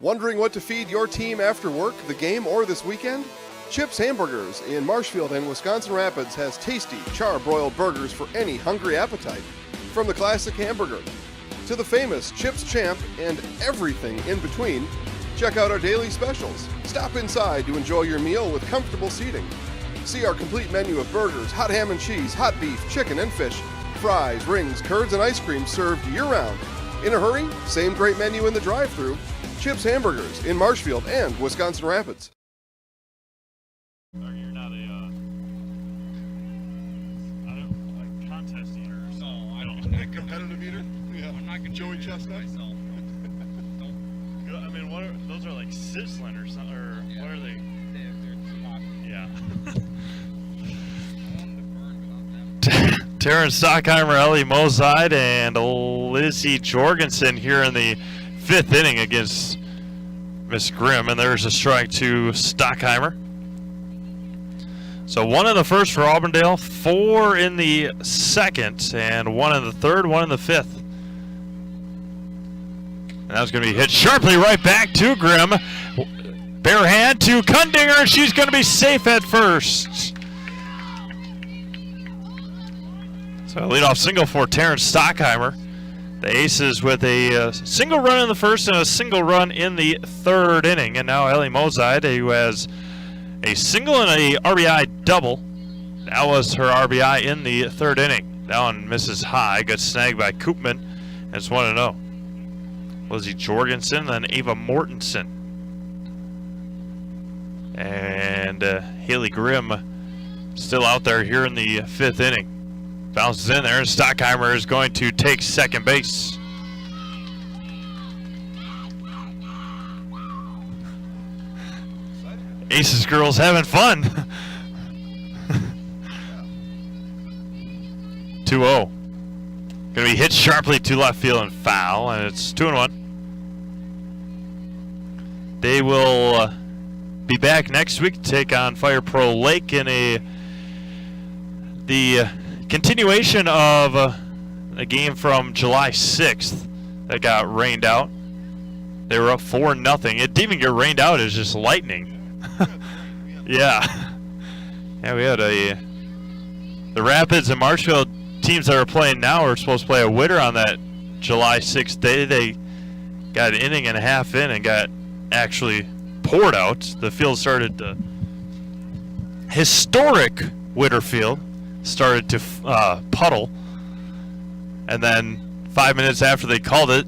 D: Wondering what to feed your team after work, the game, or this weekend? Chips Hamburgers in Marshfield and Wisconsin Rapids has tasty, char-broiled burgers for any hungry appetite. From the classic hamburger to the famous Chips Champ and everything in between, check out our daily specials. Stop inside to enjoy your meal with comfortable seating.
T: See our complete menu of burgers, hot ham and cheese, hot beef, chicken and fish, fries, rings, curds, and ice cream served year-round. In a hurry? Same great menu in the drive-thru. Chips Hamburgers in Marshfield and Wisconsin Rapids.
A: You're not a, contest eater. No, I don't.
T: Competitive eater? Yeah. I'm not Joey Chestnut.
A: I mean, what are those? Are like sizzling or something? Or yeah. What are they? Yeah. Terrence Stockheimer, Ellie Mozide, and Lizzie Jorgensen here in the 5th inning against Miss Grimm, and there's a strike to Stockheimer. So 1 in the first for Auburndale, 4 in the second, and 1 in the third, 1 in the 5th. And that's going to be hit sharply right back to Grimm. Bare hand to Kundinger, and she's going to be safe at first. So a leadoff single for Terrence Stockheimer. The Aces with a single run in the first and a single run in the 3rd inning. And now Ellie Mozide, who has a single and a RBI double. That was her RBI in the 3rd inning. Down misses high, got snagged by Koopman. And it's 1-0. Lizzie Jorgensen, then Ava Mortensen. And Haley Grimm still out there here in the 5th inning. Bounces in there, and Stockheimer is going to take second base. Aces girls having fun. 2-0. Going to be hit sharply to left field and foul, and it's 2-1. They will be back next week to take on Fire Pro Lake in the continuation of a game from July 6th that got rained out. They were up 4-0. It didn't even get rained out. It was just lightning. Yeah. Yeah, we had the Rapids and Marshfield teams that are playing now are supposed to play a winner on that July 6th day. They got an inning and a half in and got actually poured out. The field started to historic winter field started to puddle, and then 5 minutes after they called it,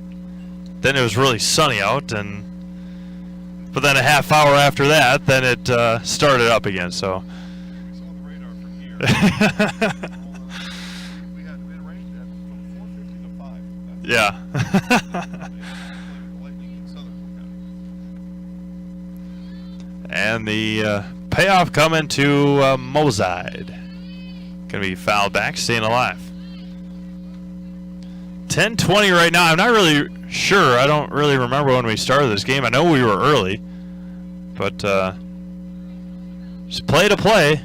A: then it was really sunny out, but then a half hour after that, then it started up again. So yeah. And the payoff coming to Mozide. Going to be fouled back, staying alive. 10:20 right now. I'm not really sure. I don't really remember when we started this game. I know we were early, but just play to play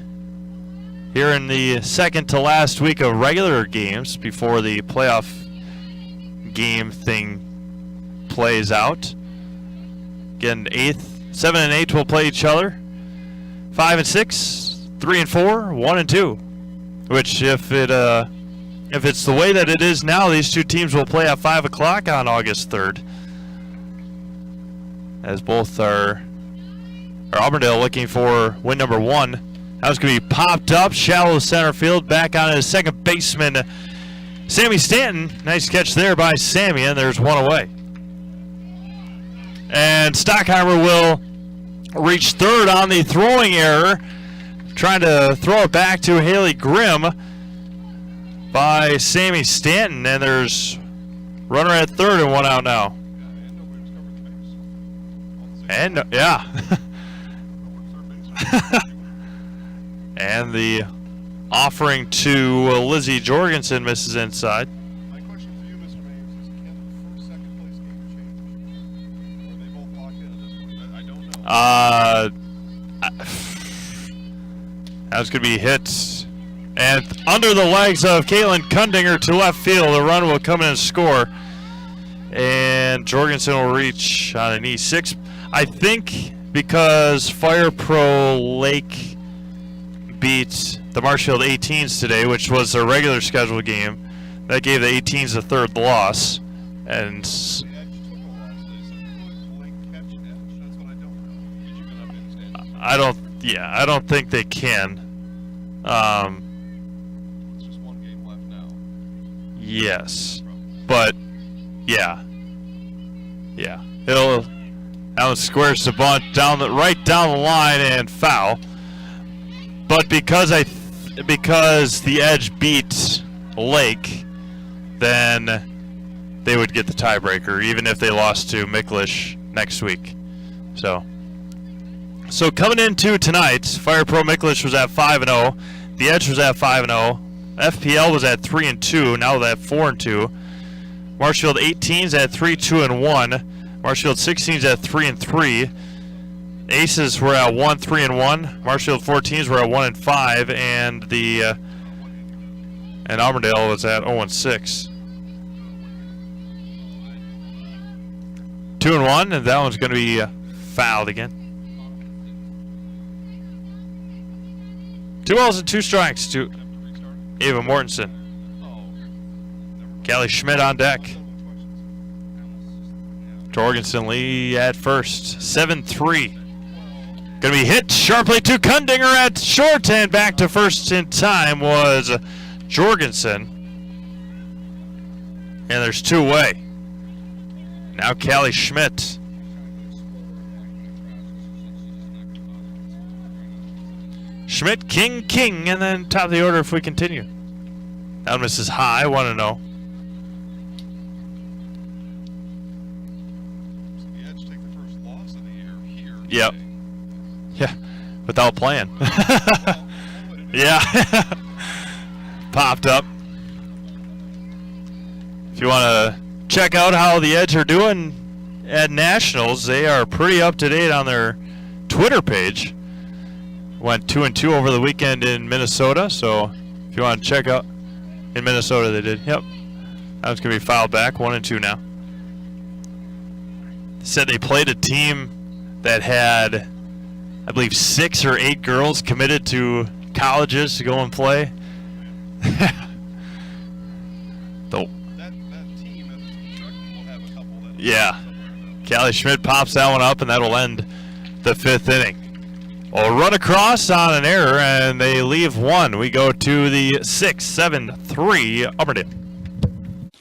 A: here in the second to last week of regular games before the playoff game thing plays out. Again, 7 and 8 will play each other. 5 and 6, 3 and 4, 1 and 2. Which, if it's the way that it is now, these two teams will play at 5 o'clock on August 3rd. As both are Auburndale looking for win number 1. That was going to be popped up, shallow center field, back on his second baseman, Sammy Stanton. Nice catch there by Sammy, and there's one away. And Stockheimer will reach third on the throwing error. Trying to throw it back to Haley Grimm by Sammy Stanton, and there's runner at third and one out now. And yeah. And the offering to Lizzie Jorgensen misses inside.
T: My question for you, Mr. Mames, is can the first, second place game change? Or are they both locked in at this point? I don't know.
A: That was going to be hit. And under the legs of Caitlin Kundinger to left field. The run will come in and score. And Jorgensen will reach on an E6. I think because Fire Pro Lake beat the Marshfield 18s today, which was their regular scheduled game, that gave the 18s a third loss. And I don't think they can.
T: It's just one game left now.
A: Yes. But, yeah. Yeah. Allen squares the bunt right down the line and foul. But because the Edge beat Lake, then they would get the tiebreaker, even if they lost to Micklish next week. So coming into tonight, Fire Pro Micklish was at 5-0. The Edge was at 5-0. FPL was at 3-2. Now they're at 4-2. Marshfield 18's at 3-2-1. Marshfield 16's at 3-3. Aces were at 1-3-1. Marshfield 14's were at 1-5, and Auburndale was at 0-6. 2-1, and that one's going to be fouled again. 2 balls and 2 strikes to Ava Mortensen. Callie Schmidt on deck. Jorgensen Lee at first. 7-3. Going to be hit sharply to Kundinger at short, and back to first in time was Jorgensen. And there's 2 away. Now Callie Schmidt. Schmidt, King, and then top of the order if we continue. That one misses high, 1-0.
T: The Edge take the first loss of the year here.
A: Yep. Yeah, without playing. Yeah. Popped up. If you want to check out how the Edge are doing at Nationals, they are pretty up to date on their Twitter page. Went 2-2 over the weekend in Minnesota, so if you want to check out, in Minnesota they did. Yep. That was going to be fouled back, 1-2 now. They said they played a team that had, I believe, 6 or 8 girls committed to colleges to go and play. Yeah. Callie Schmidt pops that one up, and that'll end the 5th inning. Well, run across on an error, and they leave 1. We go to the 6-7-3 Auburndale.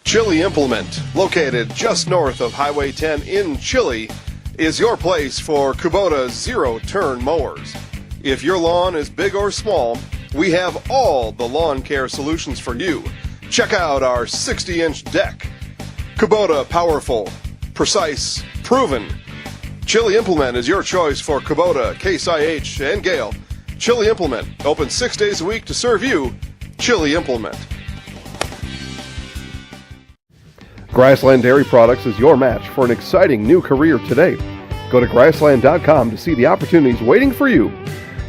T: Chili Implement, located just north of Highway 10 in Chili, is your place for Kubota zero-turn mowers. If your lawn is big or small, we have all the lawn care solutions for you. Check out our 60-inch deck. Kubota powerful, precise, proven. Chili Implement is your choice for Kubota, Case IH, and Gale. Chili Implement, open 6 days a week to serve you. Chili Implement.
D: Grassland Dairy Products is your match for an exciting new career today. Go to grassland.com to see the opportunities waiting for you.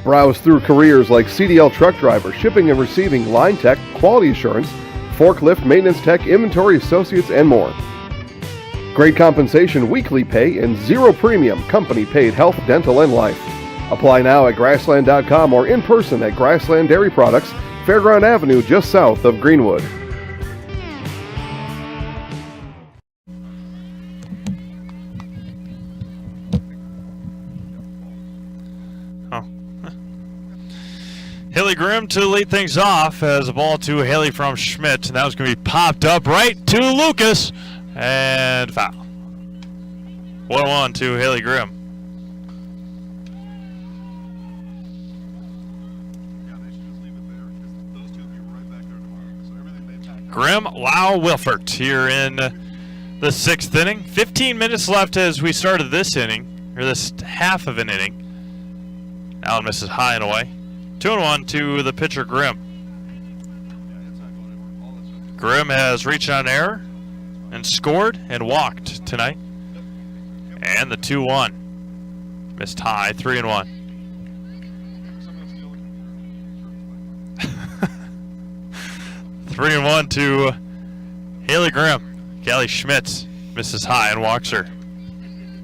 D: Browse through careers like CDL truck driver, shipping and receiving, line tech, quality assurance, forklift maintenance tech, inventory associates, and more. Great compensation, weekly pay, and zero premium company-paid health, dental, and life. Apply now at grassland.com or in person at Grassland Dairy Products, Fairground Avenue, just south of Greenwood.
A: Haley Grimm to lead things off as a ball to Haley from Schmidt, and that was going to be popped up right to Lucas. And foul. 1-1 to Haley Grimm. Grimm, Lau, Wilfert here in the 6th inning. 15 minutes left as we started this inning, or this half of an inning. Allen misses high and away. 2-1 to the pitcher Grimm. Grimm has reached on error and scored and walked tonight. And the 2-1. Missed high, 3-1. 3-1 to Haley Grimm. Callie Schmidt misses high and walks her.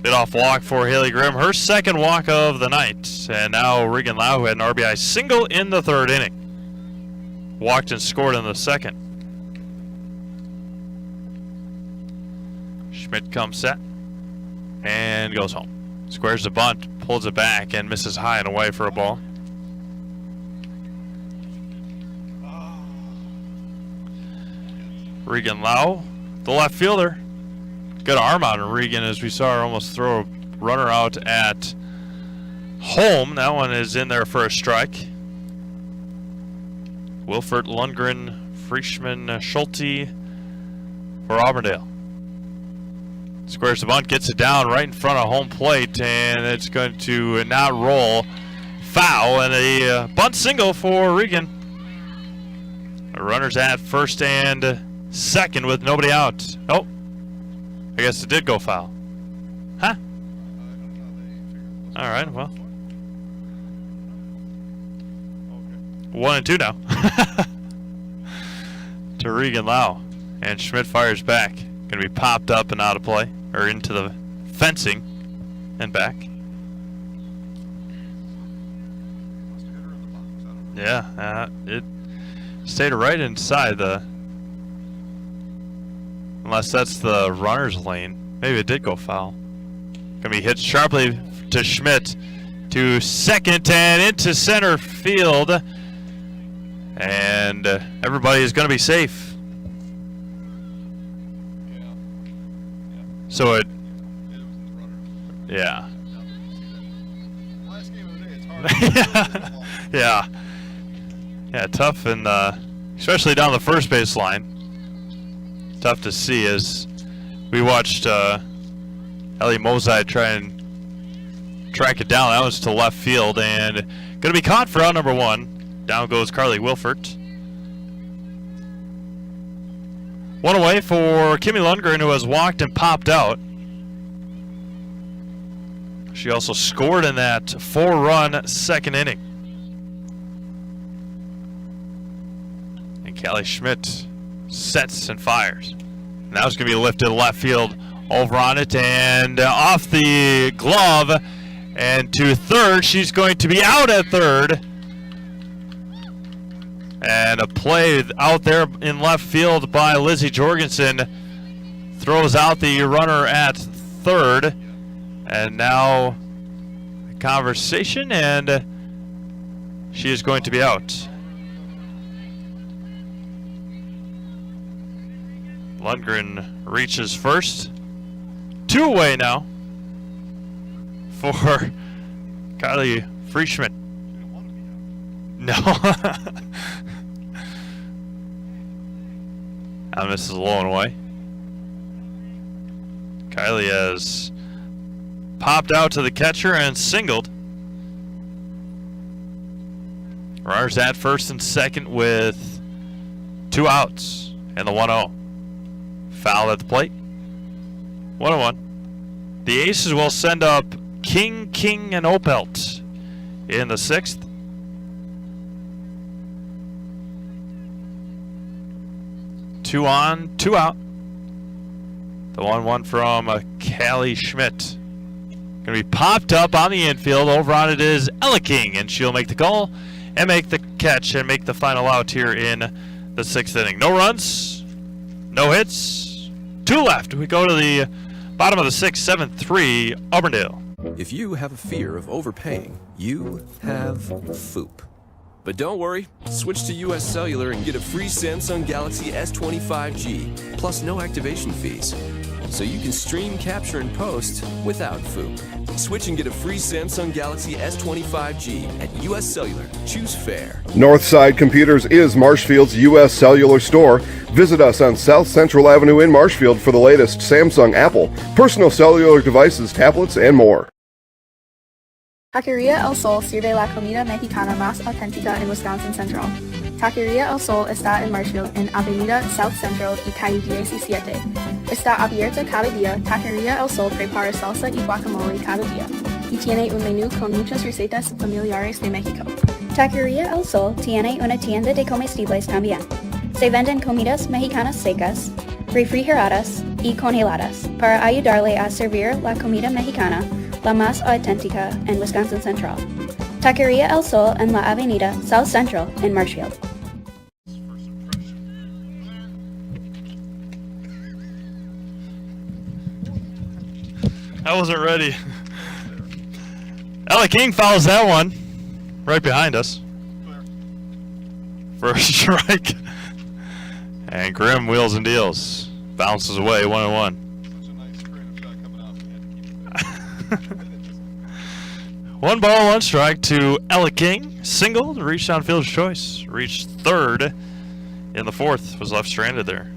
A: Bit off walk for Haley Grimm, her 2nd walk of the night. And now Regan Lau, who had an RBI single in the 3rd inning, walked and scored in the 2nd. Schmidt comes set and goes home. Squares the bunt, pulls it back, and misses high and away for a ball. Regan Lau, the left fielder. Good arm on Regan as we saw her almost throw a runner out at home. That one is in there for a strike. Wilfert, Lundgren, Frischman, Schulte for Auburndale. Squares the bunt, gets it down right in front of home plate, and it's going to not roll. Foul, and a bunt single for Regan. The runner's at first and second with nobody out. Oh, I guess it did go foul. Huh? All right, well. 1-2 now. To Regan Lau. And Schmidt fires back. Going to be popped up and out of play. Or into the fencing and back. Yeah, it stayed right inside the... Unless that's the runner's lane. Maybe it did go foul. Going to be hit sharply to Schmidt. To second and into center field. And everybody is going to be safe. So it... Yeah. Yeah. Yeah, tough, and especially down the first base line. Tough to see as we watched Ellie Mozai try and track it down. That was to left field and going to be caught for out number one. Down goes Carly Wilfert. One away for Kimmy Lundgren, who has walked and popped out. She also scored in that 4-run second inning. And Callie Schmidt sets and fires. Now it's going to be lifted left field over on it and off the glove and to third. She's going to be out at third. And a play out there in left field by Lizzie Jorgensen throws out the runner at third. And now a conversation, and she is going to be out. Lundgren reaches first. 2 away now for Kylie Frischman. No. Now misses a low and away. Kylie has popped out to the catcher and singled. Runners at first and second with 2 outs and the 1-0. Foul at the plate. 1-1. The Aces will send up King, and Opelt in the 6th. Two on, 2 out. The 1-1 from Callie Schmidt. Going to be popped up on the infield. Over on it is Ella King, and she'll make the call and make the catch and make the final out here in the 6th inning. No runs, no hits, 2 left. We go to the bottom of the 6th, 7-3, Auburndale.
C: If you have a fear of overpaying, you have FOOP. But don't worry, switch to US Cellular and get a free Samsung Galaxy S25G, plus no activation fees. So you can stream, capture, and post without FOOP. Switch and get a free Samsung Galaxy S25G at US Cellular. Choose fair.
D: Northside Computers is Marshfield's U.S. Cellular store. Visit us on South Central Avenue in Marshfield for the latest Samsung, Apple, personal cellular devices, tablets, and more.
E: Taqueria El Sol sirve la comida mexicana más auténtica en Wisconsin Central. Taqueria El Sol está en Marshfield, en Avenida South Central y calle 17. Está abierta cada día. Taqueria El Sol prepara salsa y guacamole cada día. Y tiene un menú con muchas recetas familiares de México.
I: Taqueria El Sol tiene una tienda de comestibles también. Se venden comidas mexicanas secas, refrigeradas y congeladas para ayudarle a servir la comida mexicana, la más auténtica en Wisconsin Central. Taqueria El Sol en la Avenida South Central en Marshfield.
A: I wasn't ready. Ella King fouls that one right behind us for a strike. And Grimm wheels and deals. Bounces away, 1-1. One ball, one strike to Ella King. Single to reach down fielder's choice. Reached third in the fourth. Was left stranded there.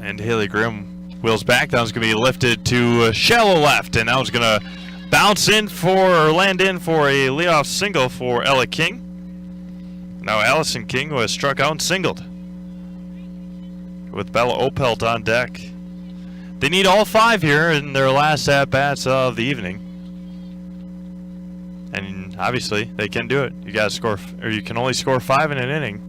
A: And Haley Grimm wheels back. That one's going to be lifted to shallow left. And that one's going to bounce in or land in for a leadoff single for Ella King. Now Allison King was struck out and singled with Bella Opelt on deck. They need all 5 here in their last at-bats of the evening. And obviously, they can do it. You got to score, or you can only score 5 in an inning.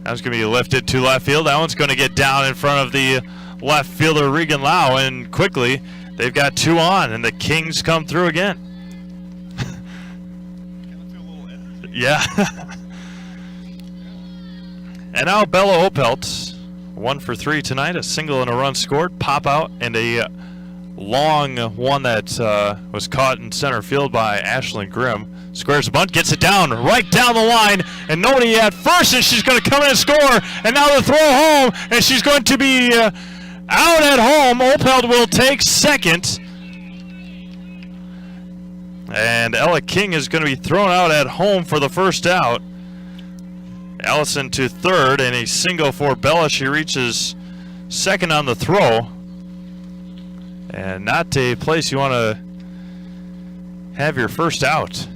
A: That one's going to be lifted to left field. That one's going to get down in front of the left fielder, Regan Lau, and quickly, they've got 2 on, and the Kings come through again. Yeah. And now Bella Opelt, 1 for 3 tonight, a single and a run scored, pop out, and a long one that was caught in center field by Ashlyn Grimm. Squares the bunt, gets it down, right down the line, and nobody at first, and she's going to come in and score, and now the throw home, and she's going to be out at home. Opelt will take second, and Ella King is going to be thrown out at home for the first out. Allison to third, and a single for Bella. She reaches second on the throw. And not a place you want to have your first out.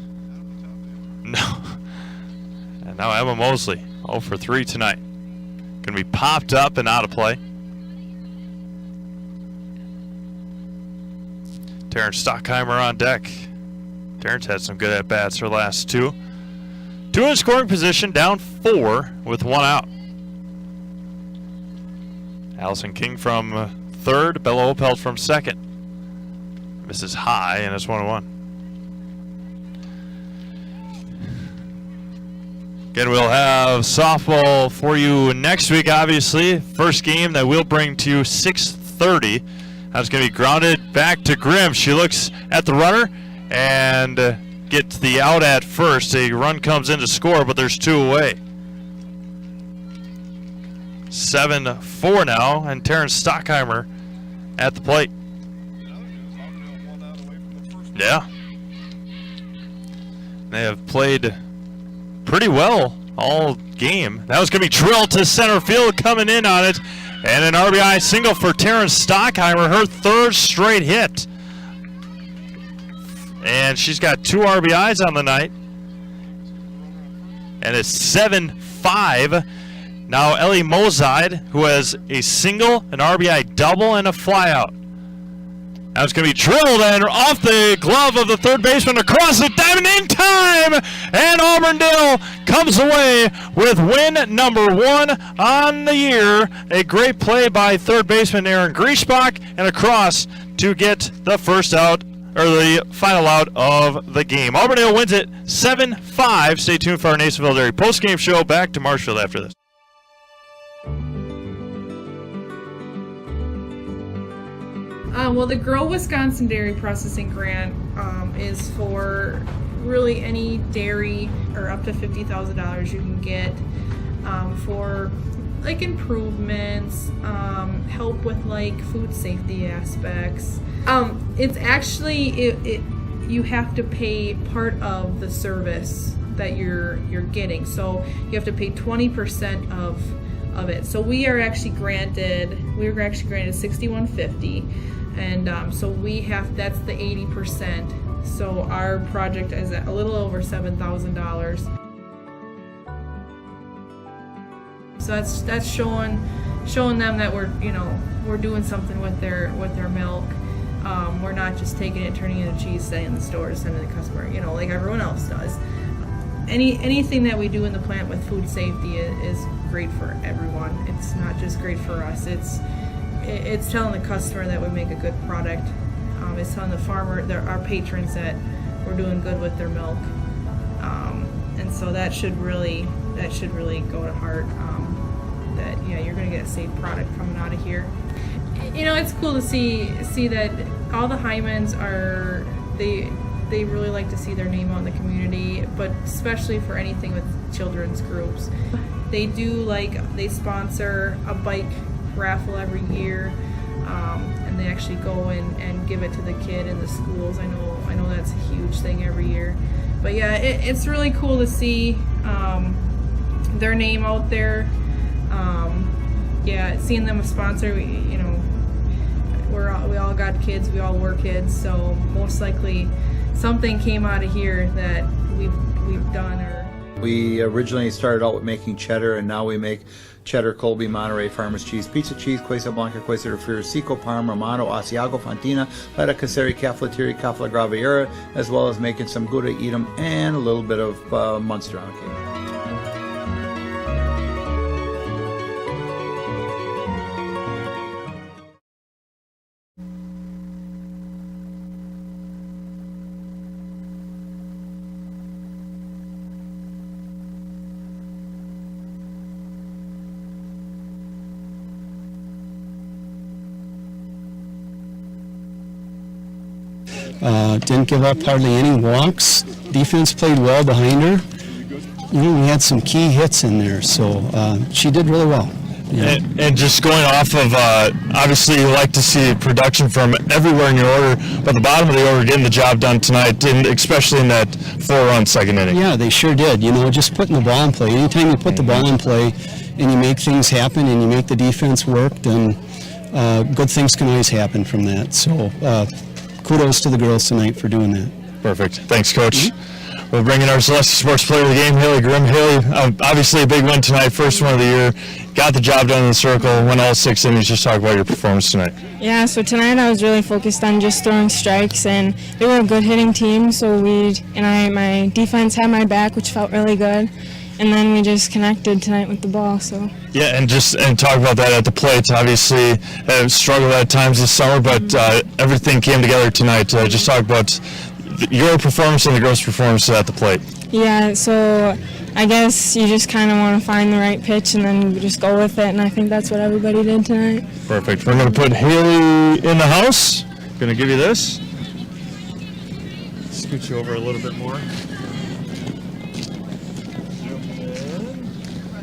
A: No. And now Emma Mosley, 0 for 3 tonight. Going to be popped up and out of play. Terrence Stockheimer on deck. Terrence had some good at-bats her last 2. 2 in scoring position, down 4 with 1 out. Allison King from third, Bella Opelt from second. Misses high, and it's 1-1. Again, we'll have softball for you next week, obviously. First game that we'll bring to you 6:30. That's going to be grounded back to Grimm. She looks at the runner and gets the out at first. A run comes in to score, but there's 2 away. 7-4 now, and Terrence Stockheimer at the plate. Yeah. They have played pretty well all game. That was going to be drilled to center field, coming in on it. And an RBI single for Terrence Stockheimer, her 3rd straight hit. And she's got 2 RBIs on the night. And it's 7-5. Now Ellie Mozide, who has a single, an RBI double, and a flyout. Now it's going to be drilled and off the glove of the third baseman, across the diamond in time. And Auburndale comes away with win number 1 on the year. A great play by third baseman Aaron Griesbach, and across to get the first out, or the final out of the game. Auburndale wins it 7-5. Stay tuned for our Nationville Dairy postgame show. Back to Marshfield after this.
F: Well, the Grow Wisconsin Dairy Processing Grant is for really any dairy, or up to $50,000 you can get for like improvements, help with like food safety aspects. It's actually you have to pay part of the service that you're getting, so you have to pay 20% of it. So we were actually granted $61.50. And so that's the 80%. So our project is at a little over $7,000. So that's showing them that we're doing something with their milk. We're not just taking it, turning it into cheese, staying in the store, sending the customer, like everyone else does. Anything that we do in the plant with food safety is great for everyone. It's not just great for us. It's telling the customer that we make a good product. It's telling the farmer, our patrons, that we're doing good with their milk. And so that should really go to heart. That you're going to get a safe product coming out of here. It's cool to see that all the Hymens they really like to see their name out in the community, but especially for anything with children's groups. They they sponsor a bike raffle every year, and they actually go and give it to the kid in the schools. I know that's a huge thing every year. But yeah, it's really cool to see their name out there. Seeing them a sponsor, we all got kids, we all were kids, so most likely something came out of here that we've done.
G: We originally started out with making cheddar, and now we make cheddar, Colby, Monterey, Farmers cheese, pizza cheese, Quesa Blanca, Quesa de Friar, Seco, Parma, Romano, Asiago, Fontina, Letta, Caseri, Caflateri, Cafla Graviera, as well as making some Gouda, Edam, and a little bit of Munster on occasion.
U: Didn't give up hardly any walks. Defense played well behind her. We had some key hits in there, so she did really well. Yeah.
A: And just going off of, obviously you like to see production from everywhere in your order, but the bottom of the order getting the job done tonight, especially in that 4-run second inning.
U: Yeah, they sure did. Just putting the ball in play. Anytime you put the ball in play and you make things happen and you make the defense work, then good things can always happen from that. So kudos to the girls tonight for doing that.
A: Perfect. Thanks, Coach. We'll bring in our Zaleski Sports Player of the Game, Haley Grimm. Haley, obviously a big win tonight, first one of the year. Got the job done in the circle, went all 6 innings. Just talk about your performance tonight.
V: Yeah, so tonight I was really focused on just throwing strikes, and they were a good hitting team, so my defense had my back, which felt really good. And then we just connected tonight with the ball. So
A: yeah, and talk about that at the plate. Obviously, struggled at times this summer, but everything came together tonight. Just talk about your performance and the girls' performance at the plate.
V: Yeah, so I guess you just kind of want to find the right pitch and then you just go with it, and I think that's what everybody did tonight.
A: Perfect. We're going to put Haley in the house. Going to give you this. Scoot you over a little bit more.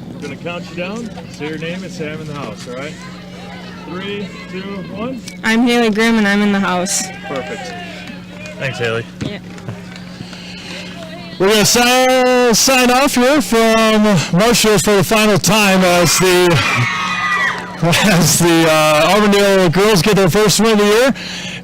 A: I'm going to count you down, say your name, and say I'm in the house, all right? 3, 2, 1.
V: I'm Haley Grimm, and I'm in the house.
A: Perfect. Thanks, Haley.
V: Yeah.
A: We're going to sign off here from Marshfield for the final time as the Auburndale girls get their first win of the year.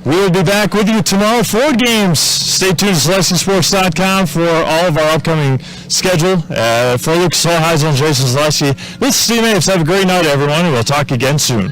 A: We will be back with you tomorrow for games. Stay tuned to ZaleskiSports.com for all of our upcoming schedule. For Lucas Solheisel and Jason Zaleski, this is Steve Mapes. Have a great night, everyone, and we'll talk again soon.